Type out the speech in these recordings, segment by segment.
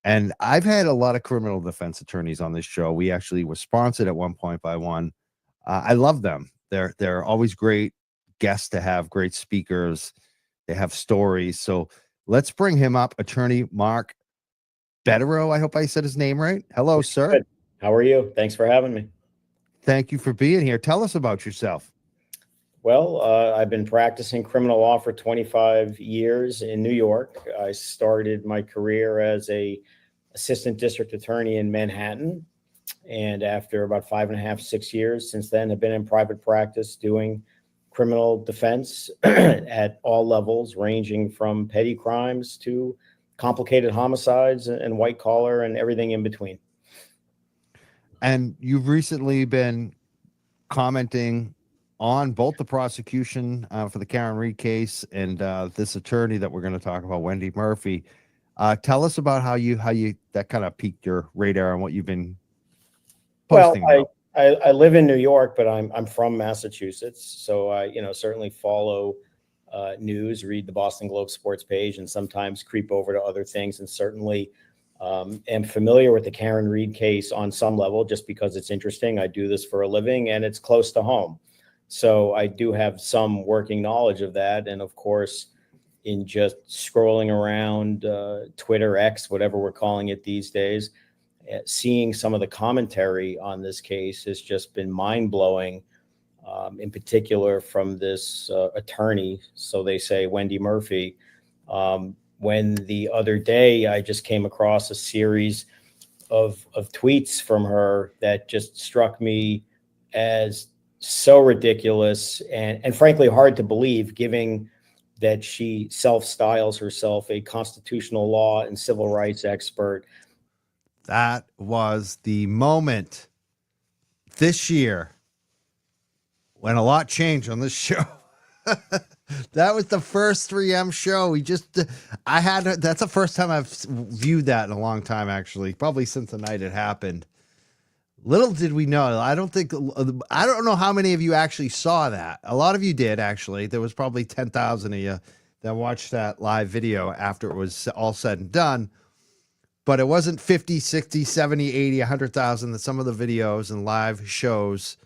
And I've had a lot of criminal defense attorneys on this show. We actually were sponsored at one point by one. I love them. They're always great guests to have, great speakers. They have stories. So let's bring him up, attorney Mark Betterow. I hope I said his name right. Hello, sir. Good. How are you? Thanks for having me. Thank you for being here. Tell us about yourself. Well, I've been practicing criminal law for 25 years in New York. I started my career as a assistant district attorney in Manhattan. And after about 5.5, 6 years since then, I've been in private practice doing criminal defense at all levels, ranging from petty crimes to complicated homicides and white collar and everything in between. And you've recently been commenting on both the prosecution for the Karen Reed case and this attorney that we're going to talk about, Wendy Murphy. Tell us about how you that kind of piqued your radar and what you've been posting about. I live in New York, but I'm from Massachusetts, so I certainly follow news, read the Boston Globe sports page, and sometimes creep over to other things, and certainly am familiar with the Karen Reed case on some level, just because it's interesting. I do this for a living, and it's close to home, so I do have some working knowledge of that. And of course, in just scrolling around Twitter, X, whatever we're calling it these days, seeing some of the commentary on this case has just been mind-blowing, in particular from this attorney, so they say, Wendy Murphy. When the other day I just came across a series of tweets from her that just struck me as so ridiculous and frankly hard to believe, given that she self-styles herself a constitutional law and civil rights expert. That was the moment this year when a lot changed on this show. That was the first 3M show. That's the first time I've viewed that in a long time, actually, probably since the night it happened. Little did we know. I don't know how many of you actually saw that. A lot of you did, actually. There was probably 10,000 of you that watched that live video after it was all said and done. But it wasn't 50, 60, 70, 80, 100,000 that some of the videos and live shows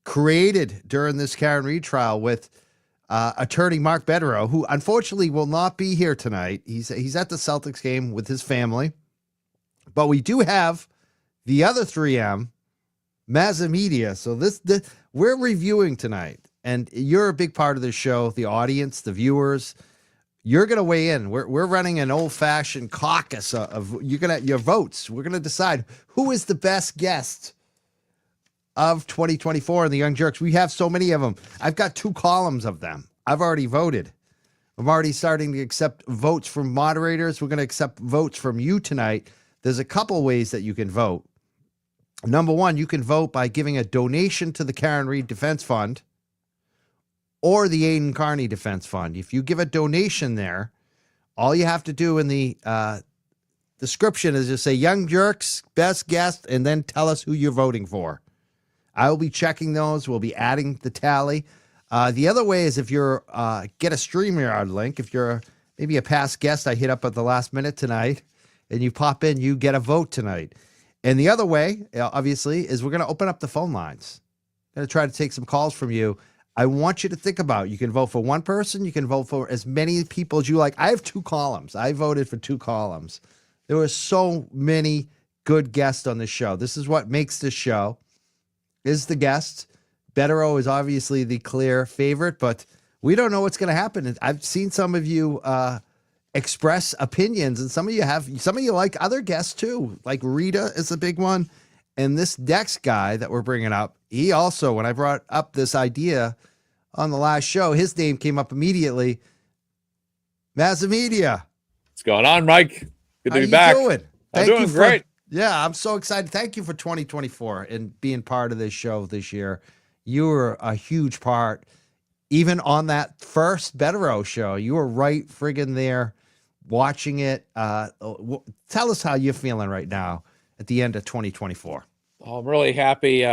created during this Karen Reed trial with attorney Mark Betterow, who unfortunately will not be here tonight. He's at the Celtics game with his family. But we do have the other 3M, Mazza Media. So we're reviewing tonight, and you're a big part of the show, the audience, the viewers. You're going to weigh in. We're running an old-fashioned caucus of your votes. We're going to decide who is the best guest of 2024 in the Young Jurks. We have so many of them. I've got 2 columns of them. I've already voted. I'm already starting to accept votes from moderators. We're going to accept votes from you tonight. There's a couple ways that you can vote. Number one, you can vote by giving a donation to the Karen Reed Defense Fund or the Aidan Carney Defense Fund. If you give a donation there, all you have to do in the description is just say Young Jurks, best guest, and then tell us who you're voting for. I will be checking those. We'll be adding the tally. The other way is if you're get a StreamYard link. If you're maybe a past guest I hit up at the last minute tonight and you pop in, you get a vote tonight. And the other way, obviously, is we're going to open up the phone lines. I'm going to try to take some calls from you. I want you to think about, you can vote for one person. You can vote for as many people as you like. I have 2 columns. I voted for 2 columns. There were so many good guests on this show. This is what makes this show, is the guest. Betterow is obviously the clear favorite, but we don't know what's going to happen. I've seen some of you express opinions, and some of you like other guests too. Like Rita is a big one. And this next guy that we're bringing up, he also, when I brought up this idea on the last show, his name came up immediately. Mazza Media. What's going on, Mike? Good to be back. How you doing? I'm doing great. Yeah, I'm so excited. Thank you for 2024 and being part of this show this year. You were a huge part, even on that first Betterow show. You were right friggin' there watching it. Tell us how you're feeling right now at the end of 2024. Oh, I'm really happy.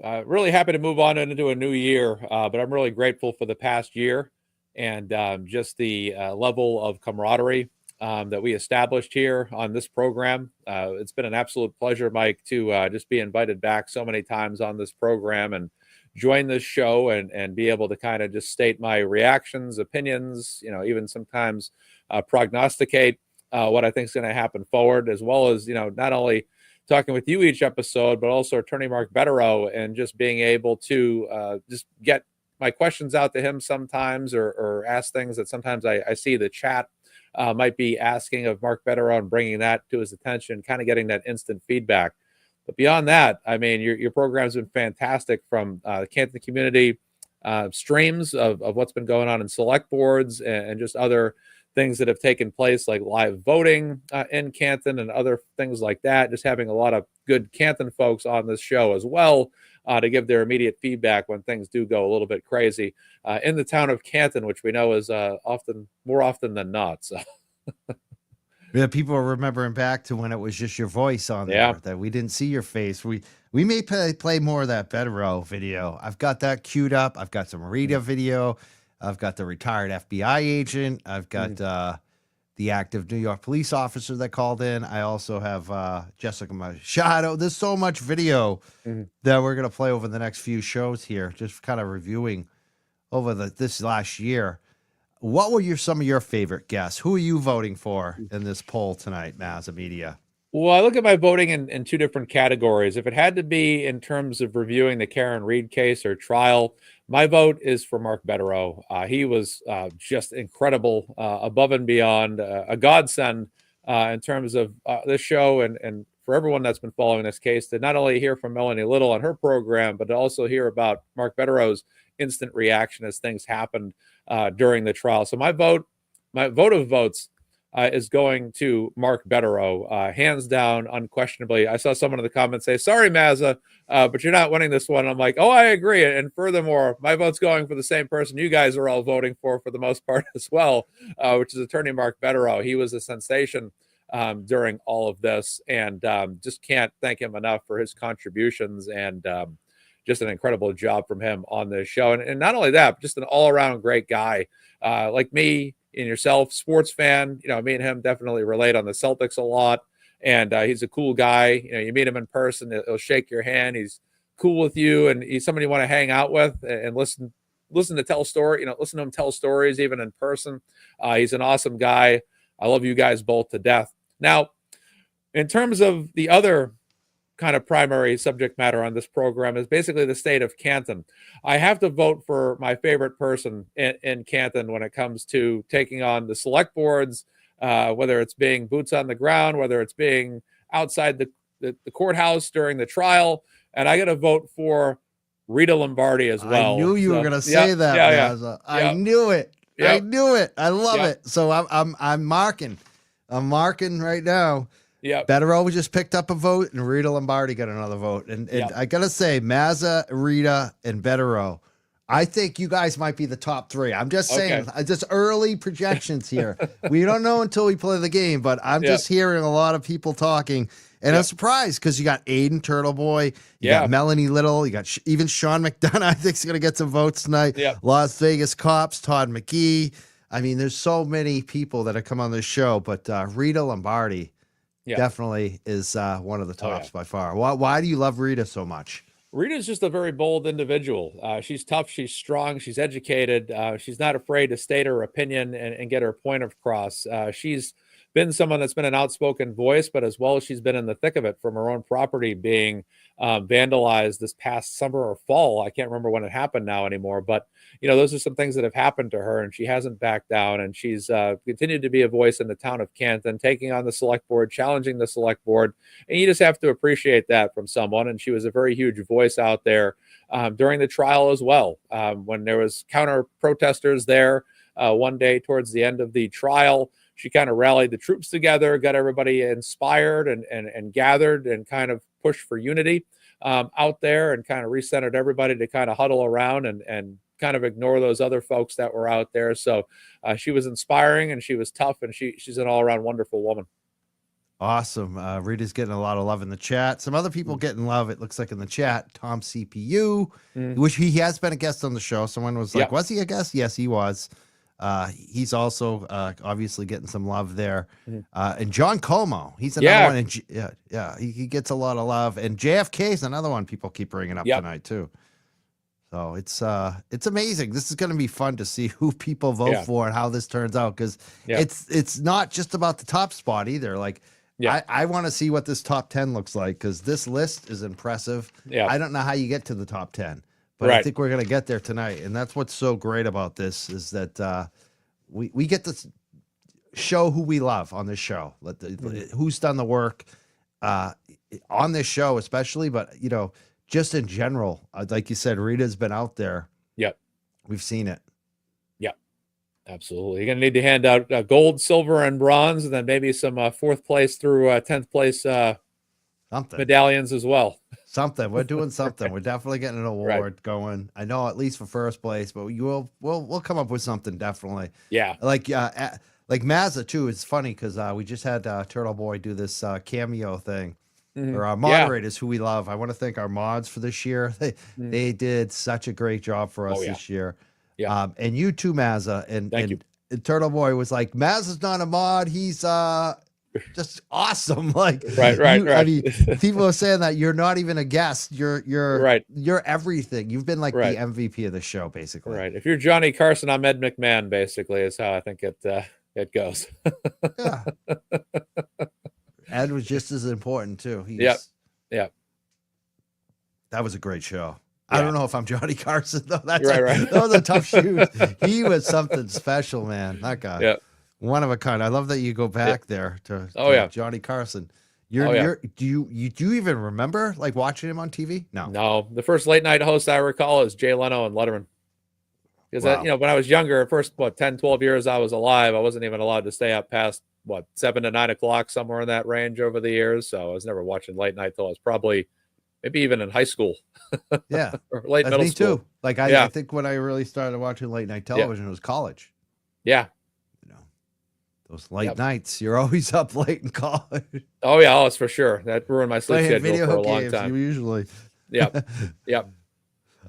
Really happy to move on into a new year. But I'm really grateful for the past year and just the level of camaraderie that we established here on this program. It's been an absolute pleasure, Mike, to just be invited back so many times on this program and join this show and be able to kind of just state my reactions, opinions, even sometimes prognosticate what I think is going to happen forward, as well as, not only talking with you each episode, but also Attorney Mark Betterow, and just being able to just get my questions out to him sometimes, or ask things that sometimes I see the chat might be asking of Mark Betterow, and bringing that to his attention, kind of getting that instant feedback. But beyond that, I mean, your program's been fantastic, from the Canton community streams of what's been going on in select boards, and just other things that have taken place, like live voting in Canton and other things like that. Just having a lot of good Canton folks on this show as well, to give their immediate feedback when things do go a little bit crazy in the town of Canton, which we know is more often than not. So. Yeah, people are remembering back to when it was just your voice on there, that we didn't see your face. We may play more of that Betterow video. I've got that queued up. I've got some Rita video. I've got the retired FBI agent. I've got the active New York police officer that called in. I also have Jessica Machado. There's so much video that we're going to play over the next few shows here, just kind of reviewing over this last year. What were some of your favorite guests? Who are you voting for in this poll tonight, Mazza Media? Well, I look at my voting in two different categories. If it had to be in terms of reviewing the Karen Reed case or trial, my vote is for Mark Betterow. He was just incredible, above and beyond, a godsend in terms of this show, and for everyone that's been following this case, to not only hear from Melanie Little on her program, but to also hear about Mark Betterow's instant reaction as things happened during the trial. So my vote of votes is going to Mark Betterow, hands down, unquestionably. I saw someone in the comments say, "Sorry, Mazza, but you're not winning this one." I'm like, "Oh, I agree." And furthermore, my vote's going for the same person you guys are all voting for the most part as well, which is Attorney Mark Betterow. He was a sensation during all of this, and just can't thank him enough for his contributions, and just an incredible job from him on this show. And not only that, but just an all-around great guy, like me and yourself, sports fan. Me and him definitely relate on the Celtics a lot, and he's a cool guy. You meet him in person, he'll shake your hand. He's cool with you, and he's somebody you want to hang out with and listen to tell story. Listen to him tell stories even in person. He's an awesome guy. I love you guys both to death. Now, in terms of the other kind of primary subject matter on this program, is basically the state of Canton. I have to vote for my favorite person in Canton when it comes to taking on the select boards, whether it's being boots on the ground, whether it's being outside the courthouse during the trial. And I got to vote for Rita Lombardi as well. I knew you were going to say that. Yeah. I knew it. Yep. I knew it. I love it. So I'm marking. I'm marking right now. Yeah, Betterow just picked up a vote, and Rita Lombardi got another vote. And I gotta say, Mazza, Rita, and Betterow, I think you guys might be the top three. I'm just saying, just early projections here. We don't know until we play the game, but I'm just hearing a lot of people talking, and I'm surprised because you got Aiden Turtleboy, you got Melanie Little, you got even Sean McDonough. I think is gonna get some votes tonight. Las Vegas Cops, Todd McGee. I mean, there's so many people that have come on this show, but Rita Lombardi. Definitely is one of the tops by far. Why do you love Rita so much? Rita's just a very bold individual. She's tough. She's strong. She's educated. She's not afraid to state her opinion and get her point across. She's been someone that's been an outspoken voice, but as well as she's been in the thick of it from her own property being vandalized this past summer or fall. I can't remember when it happened now anymore, but those are some things that have happened to her, and she hasn't backed down, and she's continued to be a voice in the town of Canton, taking on the select board, challenging the select board, and you just have to appreciate that from someone. And she was a very huge voice out there during the trial as well, when there was counter protesters there one day towards the end of the trial. She kind of rallied the troops together, got everybody inspired and gathered, and kind of pushed for unity out there, and kind of recentered everybody to kind of huddle around and kind of ignore those other folks that were out there. So she was inspiring, and she was tough, and she's an all-around wonderful woman. Awesome. Rita's getting a lot of love in the chat. Some other people getting love, it looks like, in the chat. Tom CPU, which he has been a guest on the show. Someone was like, was he a guest? Yes, he was. He's also obviously getting some love there. Mhm. And John Como, he's another Yeah. one. And he gets a lot of love. And JFK is another one people keep bringing up Yep. tonight too. So it's amazing. This is going to be fun to see who people vote Yeah. for and how this turns out, because Yeah. it's not just about the top spot either. Like Yeah. I want to see what this top 10 looks like, because this list is impressive. Yeah. I don't know how you get to the top 10, but I Right. think we're going to get there tonight. And that's what's so great about this, is that we get to show who we love on this show. Who's done the work on this show, especially, but just in general, like you said, Rita's been out there. Yep. We've seen it. Yep. Absolutely. You're going to need to hand out gold, silver, and bronze, and then maybe some 4th place through 10th place Something. medallions as well. Something. We're doing something. We're definitely getting an award going. I know, at least for first place, but we'll come up with something, definitely. Yeah. Like Mazza too. It's funny because we just had Turtle Boy do this cameo thing. Mhm. Or our moderators, who we love. I want to thank our mods for this year. They did such a great job for us this year. Yeah. And you too, Mazza. Thank you. And Turtle Boy was like, Mazza's not a mod. He's just awesome. Like, Right. I mean, people are saying that you're not even a guest. You're Right. You're everything. You've been like Right. the MVP of the show, basically. Right. If you're Johnny Carson, I'm Ed McMahon, basically, is how I think it goes. Yeah. Ed was just as important too. Yep. That was a great show. Yeah. I don't know if I'm Johnny Carson though. That's Right. Those are tough shoes. He was something special, man. That guy. Yeah. One of a kind. I love that you go back there to Johnny Carson. Do you even remember like watching him on TV? No. The first late night host I recall is Jay Leno and Letterman. Because when I was younger, first 10, 12 years I was alive, I wasn't even allowed to stay up past 7 to 9 o'clock, somewhere in that range over the years. So I was never watching late night till I was probably maybe even in high school. Yeah. Or late middle me school. too. Like I think when I really started watching late night television, it was college. Yeah. Those late nights, you're always up late in college. Oh yeah, it's for sure. That ruined my sleep Playing schedule video for a long games, time. usually. Yep.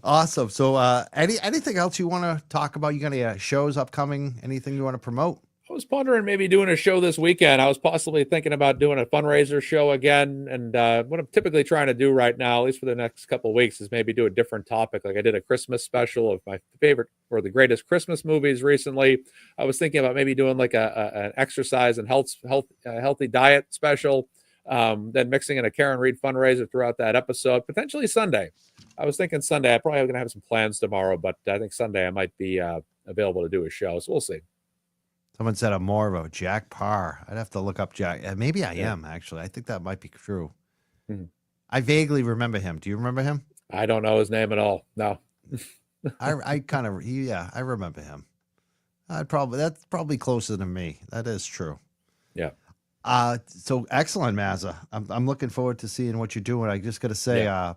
Awesome. So anything else you want to talk about? You got any shows upcoming? Anything you want to promote? I was pondering maybe doing a show this weekend. I was possibly thinking about doing a fundraiser show again. And what I'm typically trying to do right now, at least for the next couple of weeks, is maybe do a different topic. Like I did a Christmas special of my favorite or the greatest Christmas movies recently. I was thinking about maybe doing like an exercise and healthy diet special, then mixing in a Karen Reed fundraiser throughout that episode, potentially Sunday. I was thinking Sunday. I probably going to have some plans tomorrow, but I think Sunday I might be available to do a show. So we'll see. Someone said I'm more of a Jack Parr. I'd have to look up Jack. Maybe I am, actually. I think that might be true. Mm-hmm. I vaguely remember him. Do you remember him? I don't know his name at all. No. I kind of, I remember him. That's probably closer than me. That is true. Yeah. So excellent, Mazza. I'm looking forward to seeing what you're doing. I just got to say,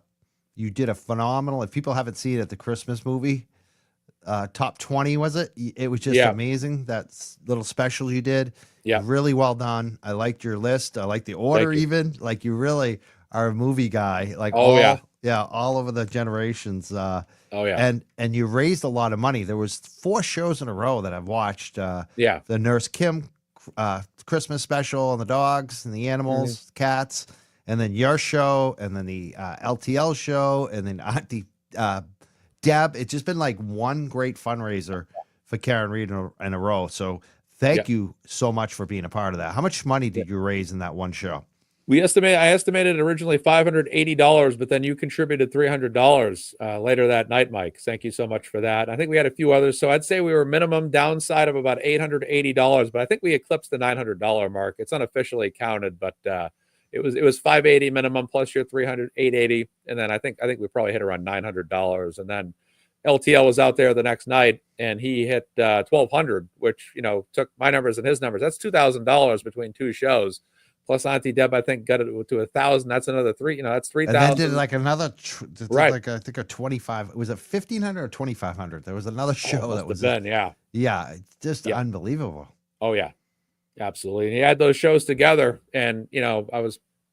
you did a phenomenal, if people haven't seen it, the Christmas movie, top 20, was it? It was just amazing. That little special you did. Yeah. Really well done. I liked your list. I like the order even. Like you really are a movie guy. Like all over the generations. And you raised a lot of money. There was 4 shows in a row that I've watched. The Nurse Kim Christmas special on the dogs and the animals, cats, and then your show, and then the LTL show, and then Auntie Deb. It's just been like one great fundraiser for Karen Reed in a row. So thank you so much for being a part of that. How much money did you raise in that one show? I estimated originally $580, but then you contributed $300 later that night, Mike. Thank you so much for that. I think we had a few others. So I'd say we were minimum downside of about $880, but I think we eclipsed the $900 mark. It's unofficially counted, but it was $580 minimum plus your $300, $880. And then I think we probably hit around $900. And then LTL was out there the next night and he hit $1,200, which, took my numbers and his numbers. That's $2,000 between 2 shows. Plus Auntie Deb, I think, got it to 1,000. That's another that's 3,000. And then did like another, like I think a 25. Was it 1,500 or 2,500? There was another show that was just unbelievable. Oh yeah, absolutely. And he had those shows together, and me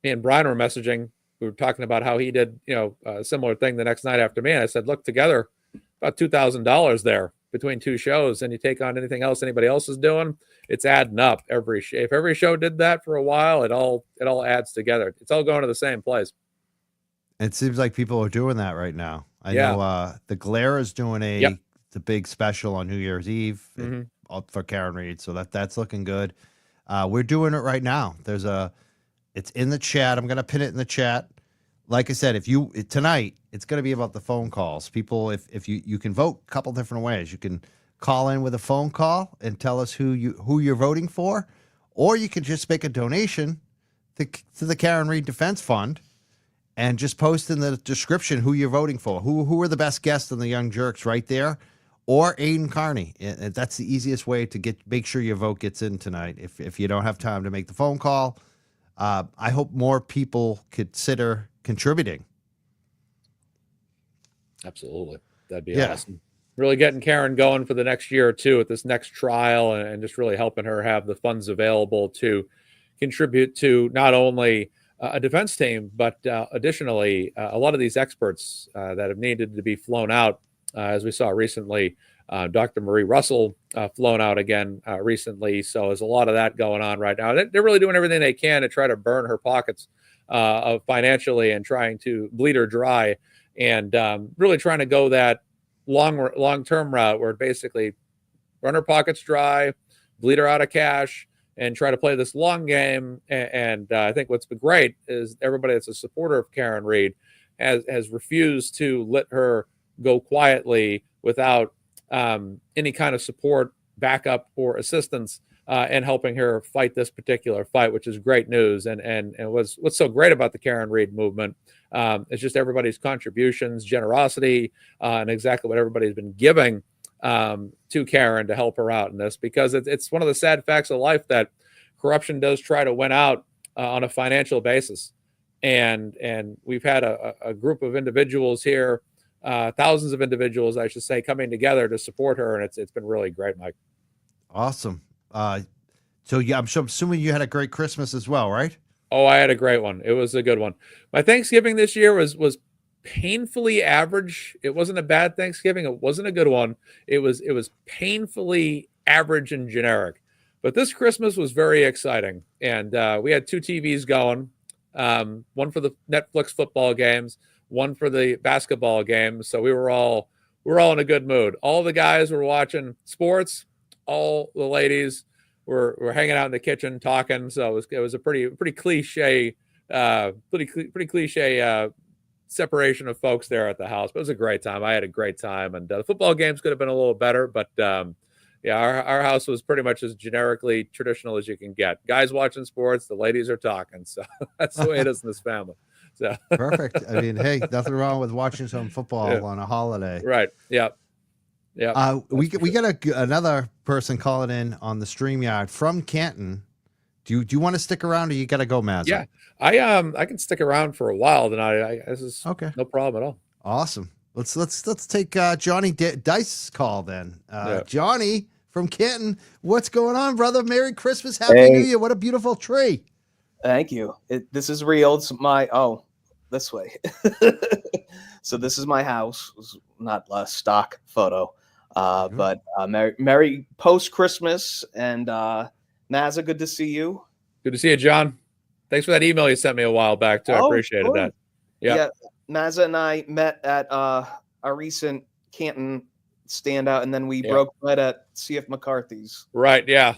and Brian were messaging. We were talking about how he did a similar thing the next night after me, and I said, look, together about $2,000 there between two shows and you take on anything else anybody else is doing, it's adding up. If every show did that for a while, it all adds together. It's all going to the same place. It seems like people are doing that right now. I Yeah. know the Glare is doing Yep. the big special on New Year's Eve Mm-hmm. for Karen Reed, so that's looking good. We're doing it right now. It's in the chat. I'm gonna pin it in the chat. Like I said, tonight, it's gonna be about the phone calls. People, if you can vote a couple different ways. You can call in with a phone call and tell us who you're voting for, or you can just make a donation to the Karen Reed Defense Fund and just post in the description who you're voting for. Who are the best guests on the Young Jurks right there, or Aiden Carney. And that's the easiest way to make sure your vote gets in tonight. If you don't have time to make the phone call, I hope more people consider contributing. Absolutely. That'd be awesome. Really getting Karen going for the next year or two at this next trial, and just really helping her have the funds available to contribute to not only a defense team, but additionally, a lot of these experts that have needed to be flown out, as we saw recently, Dr. Marie Russell flown out again recently. So there's a lot of that going on right now. They're really doing everything they can to try to burn her pockets financially and trying to bleed her dry, and really trying to go that long-term route where basically run her pockets dry, bleed her out of cash, and try to play this long game. And I think what's been great is everybody that's a supporter of Karen Reed has refused to let her go quietly without any kind of support, backup, or assistance in helping her fight this particular fight, which is great news. And what's so great about the Karen Reed movement is just everybody's contributions, generosity, and exactly what everybody's been giving to Karen to help her out in this, because it's one of the sad facts of life that corruption does try to win out on a financial basis. And we've had a group of individuals here, thousands of individuals, I should say, coming together to support her. And it's been really great, Mike. Awesome. So yeah, I'm assuming you had a great Christmas as well, right? Oh, I had a great one. It was a good one. My Thanksgiving this year was painfully average. It wasn't a bad Thanksgiving. It wasn't a good one. It was painfully average and generic. But this Christmas was very exciting. And we had 2 TVs going, one for the Netflix football games, one for the basketball games. So we were all in a good mood. All the guys were watching sports. All the ladies were hanging out in the kitchen talking. So it was a pretty cliche, pretty cliche separation of folks there at the house. But it was a great time. I had a great time, and the football games could have been a little better, but yeah, our house was pretty much as generically traditional as you can get. Guys watching sports, the ladies are talking. So that's the way it is in this family. So perfect. I mean, hey, nothing wrong with watching some football on a holiday. Right. Yeah. Yeah. We got another person calling in on the StreamYard from Canton. Do you want to stick around, or you got to go, Mazza? Yeah, I can stick around for a while. Then this is okay. No problem at all. Awesome. Let's take Johnny Dice's call then. Johnny from Canton, what's going on, brother? Merry Christmas, Happy New Year! What a beautiful tree. Thank you. This is real. It's this way. So this is my house. It's not a stock photo, but Merry post Christmas, and Mazza, good to see you. Good to see you, John. Thanks for that email you sent me a while back too. I appreciated that. Yeah, Mazza and I met at a recent Canton standout, and then we broke bread at CF McCarthy's. Right. Yeah.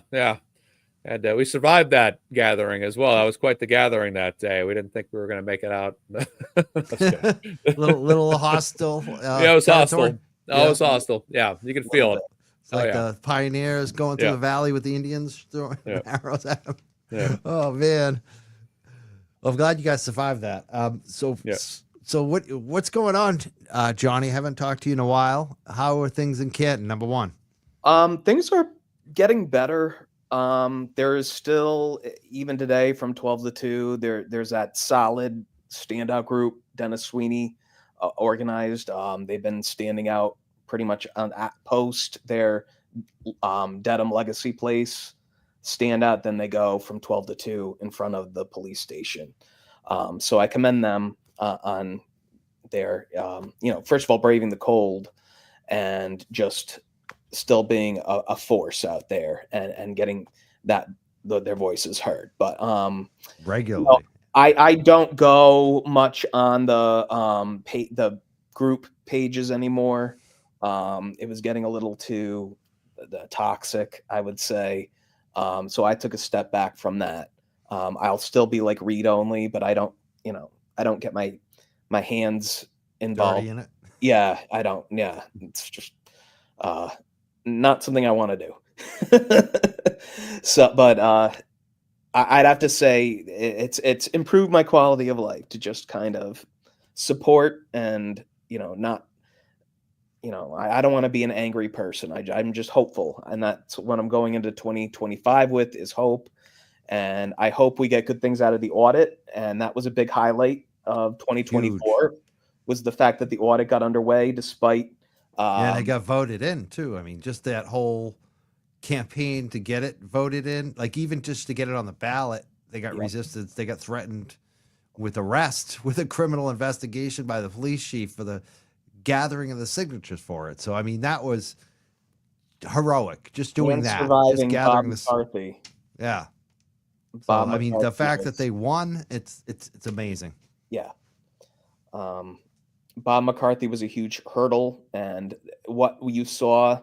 And we survived that gathering as well. That was quite the gathering that day. We didn't think we were going to make it out. little hostile. Yeah, it was hostile. Oh, it was hostile. Yeah, you can feel it. It's like the pioneers going through the valley with the Indians throwing arrows at them. Yeah. Oh man, well, I'm glad you guys survived that. So what's going on, Johnny? Haven't talked to you in a while. How are things in Canton? Number one. Things are getting better. There is still, even today from 12 to 2, there's that solid standout group Dennis Sweeney organized. They've been standing out pretty much at post their Dedham Legacy Place standout. Then they go from 12 to 2 in front of the police station. So I commend them on their, first of all, braving the cold and just still being a force out there and getting their voices heard. But Regularly. I don't go much on the the group pages anymore. It was getting a little too toxic, I would say. So I took a step back from that. I'll still be like read only, but I don't get my hands involved. Dirty in it. Yeah, I don't. Yeah, it's just not something I want to do. So, but I'd have to say it's improved my quality of life to just kind of support and not I don't want to be an angry person. I'm just hopeful, and that's what I'm going into 2025 with is hope. And I hope we get good things out of the audit. And that was a big highlight of 2024 was the fact that the audit got underway despite. Yeah, they got voted in too. I mean, just that whole campaign to get it voted in, like even just to get it on the ballot, they got resistance. They got threatened with arrest, with a criminal investigation by the police chief for the gathering of the signatures for it. So, I mean, that was heroic. Just doing that, just gathering Bob McCarthy. Yeah. So, Bob I mean, the McCarthy fact that they won, it's amazing. Yeah. Bob McCarthy was a huge hurdle, and what you saw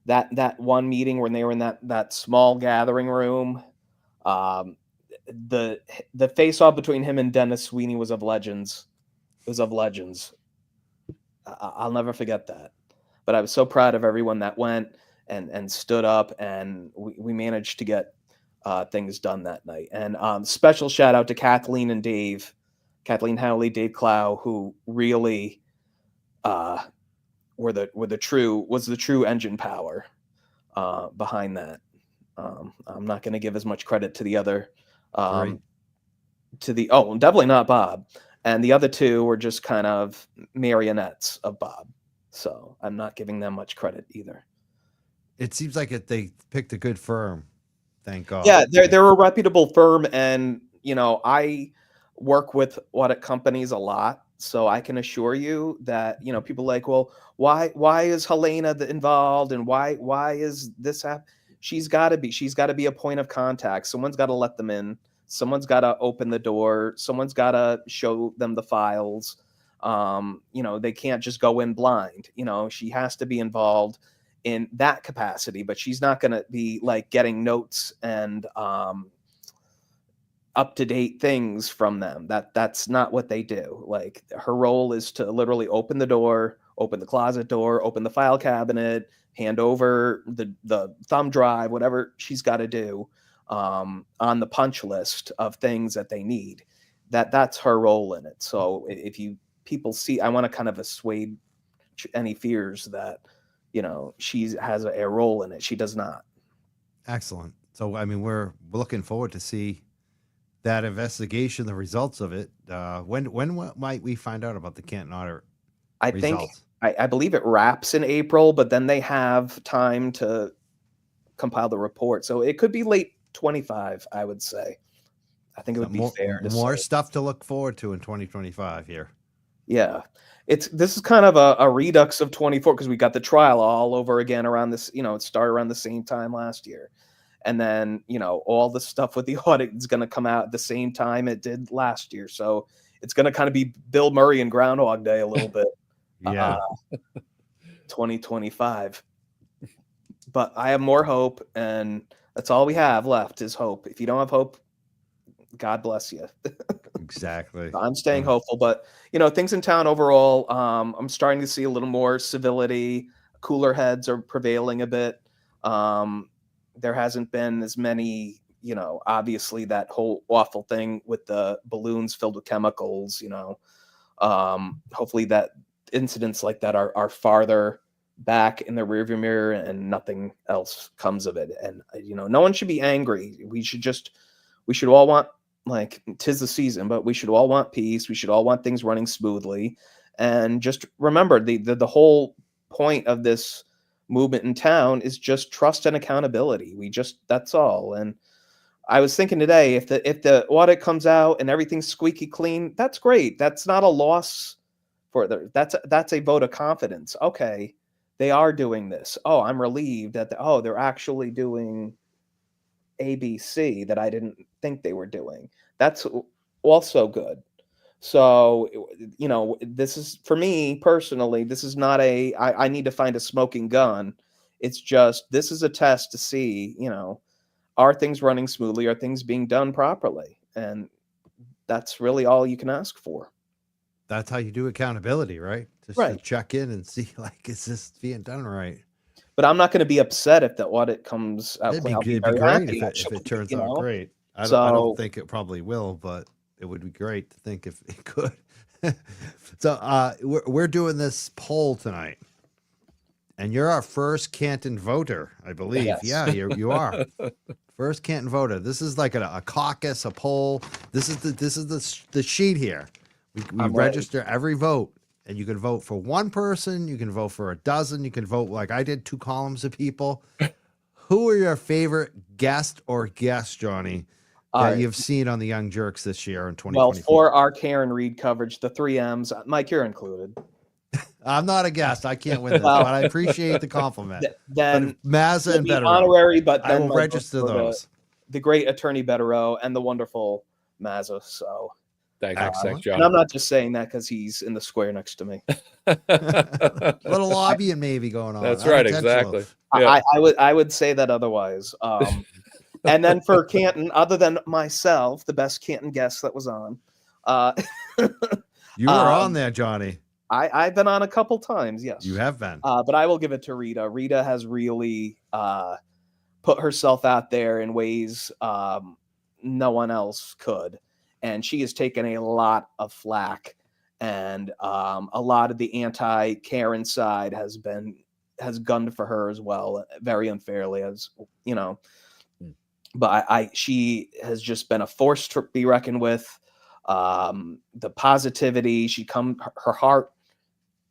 that one meeting when they were in that small gathering room, the face off between him and Dennis Sweeney was of legends. It was of legends. I'll never forget that. But I was so proud of everyone that went and stood up, and we managed to get things done that night. And special shout out to Kathleen and Dave, Kathleen Howley, Dave Clow, who really were the true engine power behind that. I'm not going to give as much credit to the other, definitely not Bob. And the other two were just kind of marionettes of Bob. So I'm not giving them much credit either. It seems like they picked a good firm. Thank God. Yeah, they're a reputable firm, and I work with audit companies a lot, so I can assure you that people like, well, why is Helena involved, and why is this happen? She's got to be a point of contact. Someone's got to let them in. Someone's got to open the door. Someone's got to show them the files. They can't just go in blind. She has to be involved in that capacity, but she's not going to be like getting notes and up-to-date things from them. That's not what they do. Like, her role is to literally open the door, open the closet door, open the file cabinet, hand over the thumb drive, whatever she's got to do on the punch list of things that they need. That's her role in it. So if people see, I want to kind of assuage any fears that she has a role in it. She does not. Excellent. So, I mean, we're looking forward to see that investigation, the results of it. When might we find out about the Canton audit results? I believe it wraps in April, but then they have time to compile the report. So it could be late 25, I would say. I think it would be fair to more say. stuff to look forward to in 2025 here. Yeah. This is kind of a redux of 24 because we got the trial all over again around this, it started around the same time last year. And then, all the stuff with the audit is going to come out at the same time it did last year. So it's going to kind of be Bill Murray and Groundhog Day a little bit. Yeah. 2025. But I have more hope, and that's all we have left is hope. If you don't have hope, God bless you. Exactly. I'm staying hopeful, but things in town overall, I'm starting to see a little more civility. Cooler heads are prevailing a bit. There hasn't been as many, obviously that whole awful thing with the balloons filled with chemicals, hopefully that incidents like that are farther back in the rearview mirror and nothing else comes of it. And, no one should be angry. We should all want, like, 'tis the season, but we should all want peace. We should all want things running smoothly. And just remember the whole point of this movement in town is just trust and accountability. That's all. And I was thinking today, if the audit comes out and everything's squeaky clean, that's great. That's not a loss that's a vote of confidence. Okay. they are doing this. Oh, I'm relieved that they're actually doing ABC that I didn't think they were doing. That's also good. So, this is, for me personally, this is not I need to find a smoking gun. It's just, this is a test to see, are things running smoothly? Are things being done properly? And that's really all you can ask for. That's how you do accountability, right? Just to Right. check in and see, like, is this being done right? But I'm not going to be upset if the audit comes out It'd be, clean. I'll be it'd be very great happy, if it actually, turns out great. I don't So, think it probably will, but it would be great to think if it could. So we're doing this poll tonight, and you're our first Canton voter, I believe. Yes. Yeah, you are first Canton voter. This is like a caucus, a poll. This is the sheet here. We I'm register every vote, and you can vote for one person. You can vote for a dozen. You can vote like I did, 2 columns of people. Who are your favorite guest or guests, Johnny, all that right. you've seen on the Young Jurks this year in Well, 2024? for our Karen Reed coverage, the 3Ms, Mike, you're included. I'm not a guest. I can't win this, Well, but I appreciate the compliment. Then But Mazza and the Better. honorary, but I then will my vote register for those. the great attorney Betterow and the wonderful Mazza. So, Thanks, Excellent. John. and I'm not just saying that because he's in the square next to me. Little lobbying maybe going on. That's right, Unintentional. exactly. Yeah. I would say that otherwise. And then for Canton, other than myself, the best Canton guest that was on, You were on there, Johnny. I've been on a couple times, yes. You have been. But I will give it to Rita. Rita has really put herself out there in ways no one else could. And she has taken a lot of flack. And a lot of the anti-Karen side has gunned for her as well, very unfairly, as you know. But she has just been a force to be reckoned with. The positivity, her heart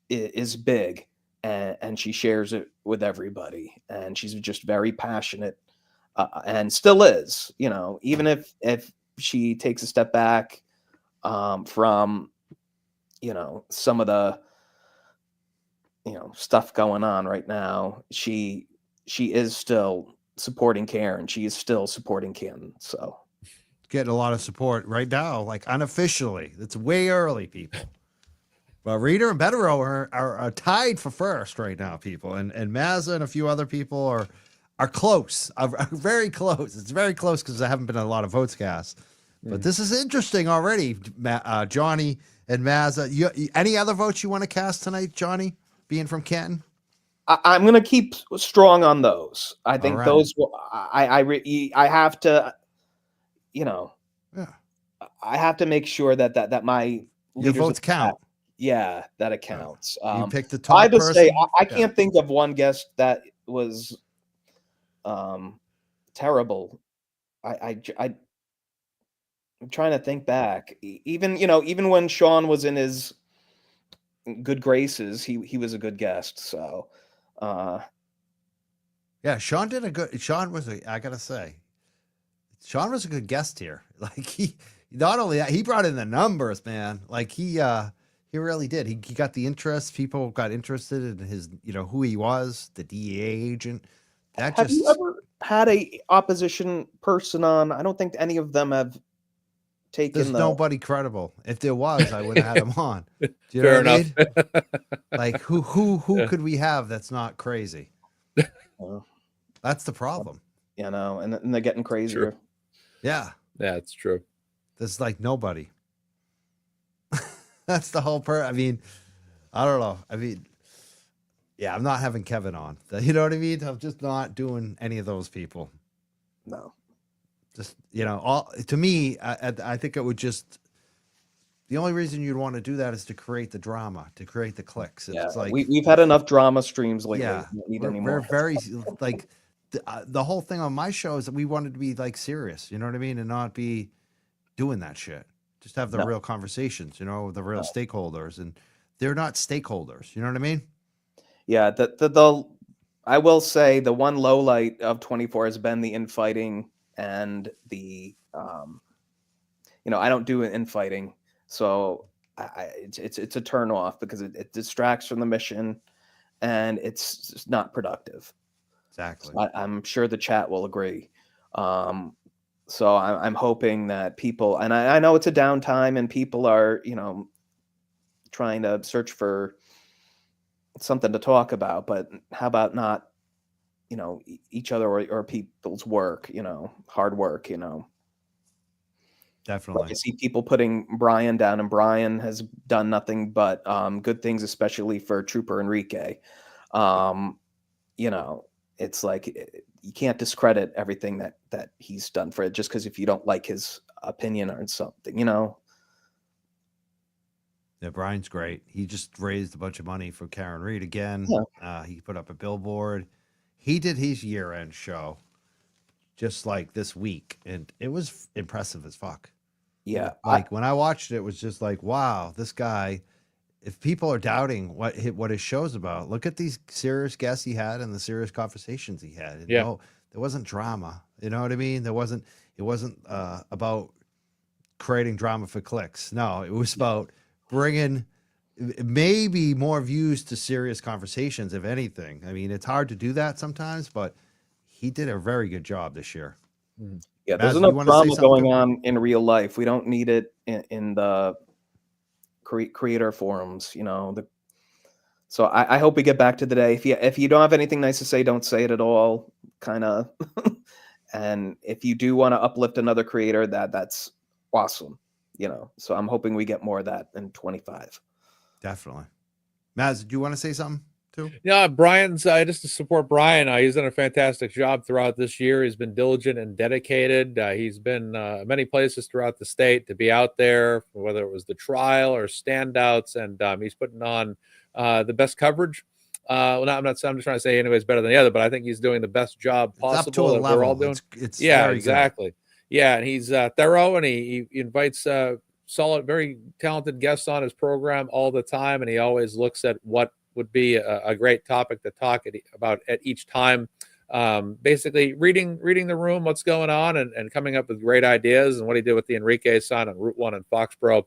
is big, and she shares it with everybody, and she's just very passionate, and still is, even if she takes a step back from some of the stuff going on right now. She is still supporting Karen. She is still supporting Canton. So Getting a lot of support right now, like unofficially. It's way early, people. Well, Reader and Betterow are tied for first right now, people, and Mazza and a few other people are close, are very close. It's very close because there haven't been a lot of votes cast. But this is interesting already, Johnny and Mazza. Any other votes you want to cast tonight, Johnny, being from Canton? I'm going to keep strong on those. I think right. those will, I have to, I have to make sure that my your votes count. Yeah, that it counts. You pick the top I just person. say I can't think of one guest that was terrible. I'm trying to think back. Even when Sean was in his good graces, he was a good guest. So yeah, Sean I gotta say, Sean was a good guest here. Like he not only that, he brought in the numbers, man. Like he really did. He got the interest. People got interested in his, who he was, the DEA agent. Have you ever had a opposition person on? I don't think any of them have taken. There's nobody credible. If there was, I would have had him on. Do you Fair know what enough. I mean? Like who could we have that's not crazy? That's the problem. And they're getting crazier. True. Yeah. Yeah, it's true. There's like nobody. That's the whole I mean, I don't know. I mean, yeah, I'm not having Kevin on. You know what I mean? I'm just not doing any of those people. No. Just, to me, I think it would just, the only reason you'd want to do that is to create the drama, to create the clicks. It's like we've had enough drama streams lately. Yeah, We don't need we're anymore. very like the whole thing on my show is that we wanted to be like serious, you know what I mean, and not be doing that shit. Just have the real conversations, the real stakeholders, and they're not stakeholders. You know what I mean? Yeah, I will say the one low light of 24 has been the infighting and the I don't do infighting, so it's a turn off because it distracts from the mission, and it's just not productive. Exactly. So I'm sure the chat will agree. So I'm hoping that people, and I know it's a downtime and people are, trying to search for something to talk about, but how about not, each other or people's work, hard work, Like Definitely. I see people putting Brian down, and Brian has done nothing but good things, especially for Trooper Enrique. You know, it's like you can't discredit everything that he's done for it just because if you don't like his opinion on something, Yeah, Brian's great. He just raised a bunch of money for Karen Reed again. Yeah. He put up a billboard. He did his year-end show just like this week, and it was impressive as fuck. Yeah. Like when I watched it, it was just like, wow, this guy. If people are doubting what his show's about, look at these serious guests he had and the serious conversations he had. And Yeah. no, there wasn't drama. You know what I mean? It wasn't about creating drama for clicks. No, it was about bringing maybe more views to serious conversations, if anything. I mean, it's hard to do that sometimes, but he did a very good job this year. Yeah, there's Maz, you enough wanna say drama something going too? on in real life. We don't need it in the creator forums, So I hope we get back to the day. If you don't have anything nice to say, don't say it at all. Kind of. And if you do want to uplift another creator, that's awesome. So I'm hoping we get more of that in 25. Definitely. Maz, do you want to say something too? Yeah, Brian's just to support Brian. He's done a fantastic job throughout this year. He's been diligent and dedicated. He's been many places throughout the state to be out there, whether it was the trial or standouts, and he's putting on the best coverage. I'm just trying to say anybody's better than the other, but I think he's doing the best job It's up to possible a that we're all level. doing. It's Yeah, very exactly. Yeah, and he's thorough, and he invites solid, very talented guests on his program all the time, and he always looks at what would be a great topic to talk about at each time. Basically reading the room, what's going on, and coming up with great ideas. And what he did with the Enrique sign on Route 1 in Foxborough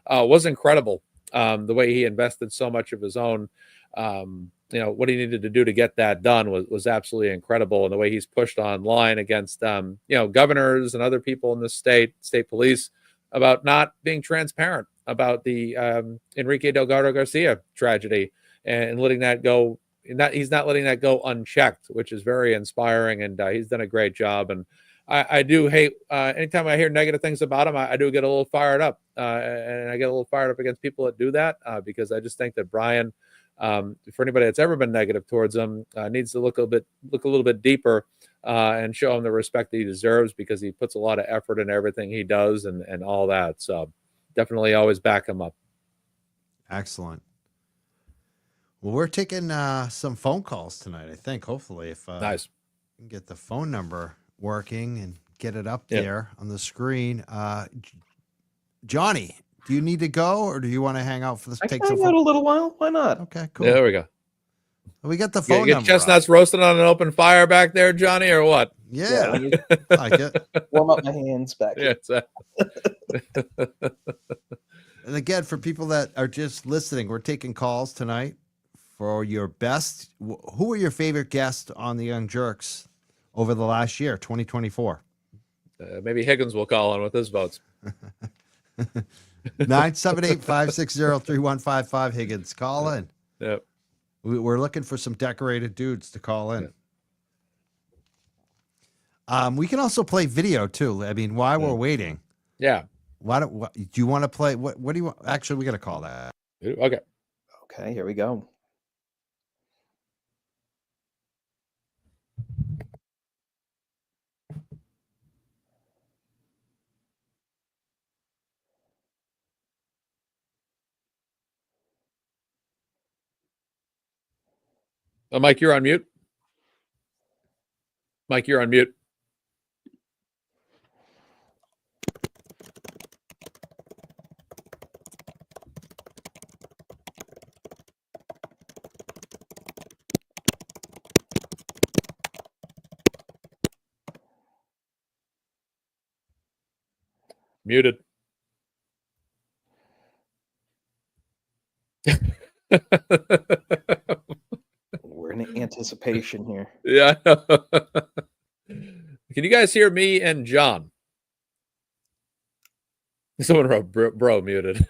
was incredible. The way he invested so much of his own, what he needed to do to get that done was absolutely incredible. And the way he's pushed online against, governors and other people in the state police about not being transparent about the Enrique Delgado Garcia tragedy and letting that go. He's not letting that go unchecked, which is very inspiring. And he's done a great job. And I do hate anytime I hear negative things about him. I do get a little fired up, and I get a little fired up against people that do that because I just think that Brian, for anybody that's ever been negative towards him, needs to look a little bit deeper and show him the respect that he deserves because he puts a lot of effort in everything he does and all that. So definitely always back him up. Excellent. Well, we're taking some phone calls tonight, I think, hopefully, if Nice. we can get the phone number working and get it up Yep. there on the screen. Johnny, do you need to go or do you want to hang out for this? I Take can some hang out a phone. little while. Why not? Okay, cool. Yeah, there we go. We got the phone Get number. chestnuts roasted on an open fire back there, Johnny, or what? Yeah, let me like it. warm up my hands back Yeah, here. And again, for people that are just listening, we're taking calls tonight for your best. Who are your favorite guests on the Young Jurks over the last year, 2024? Maybe Higgins will call on with his votes. 978-560-3155. Higgins, call in. Yep. We're looking for some decorated dudes to call in. We can also play video too. I mean, while we're waiting, Yeah. do you want to play? What do you want? Actually, we got to call that. Okay. Okay, here we go. Mike, you're on mute. Mike, you're on mute. Muted. anticipation here. Yeah. Can you guys hear me and John? Someone wrote bro muted.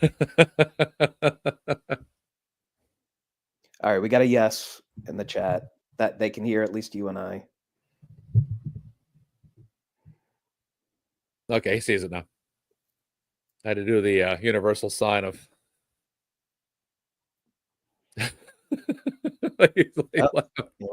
All right, we got a yes in the chat that they can hear at least you and I. Okay, he sees it now. I had to do the universal sign of. Here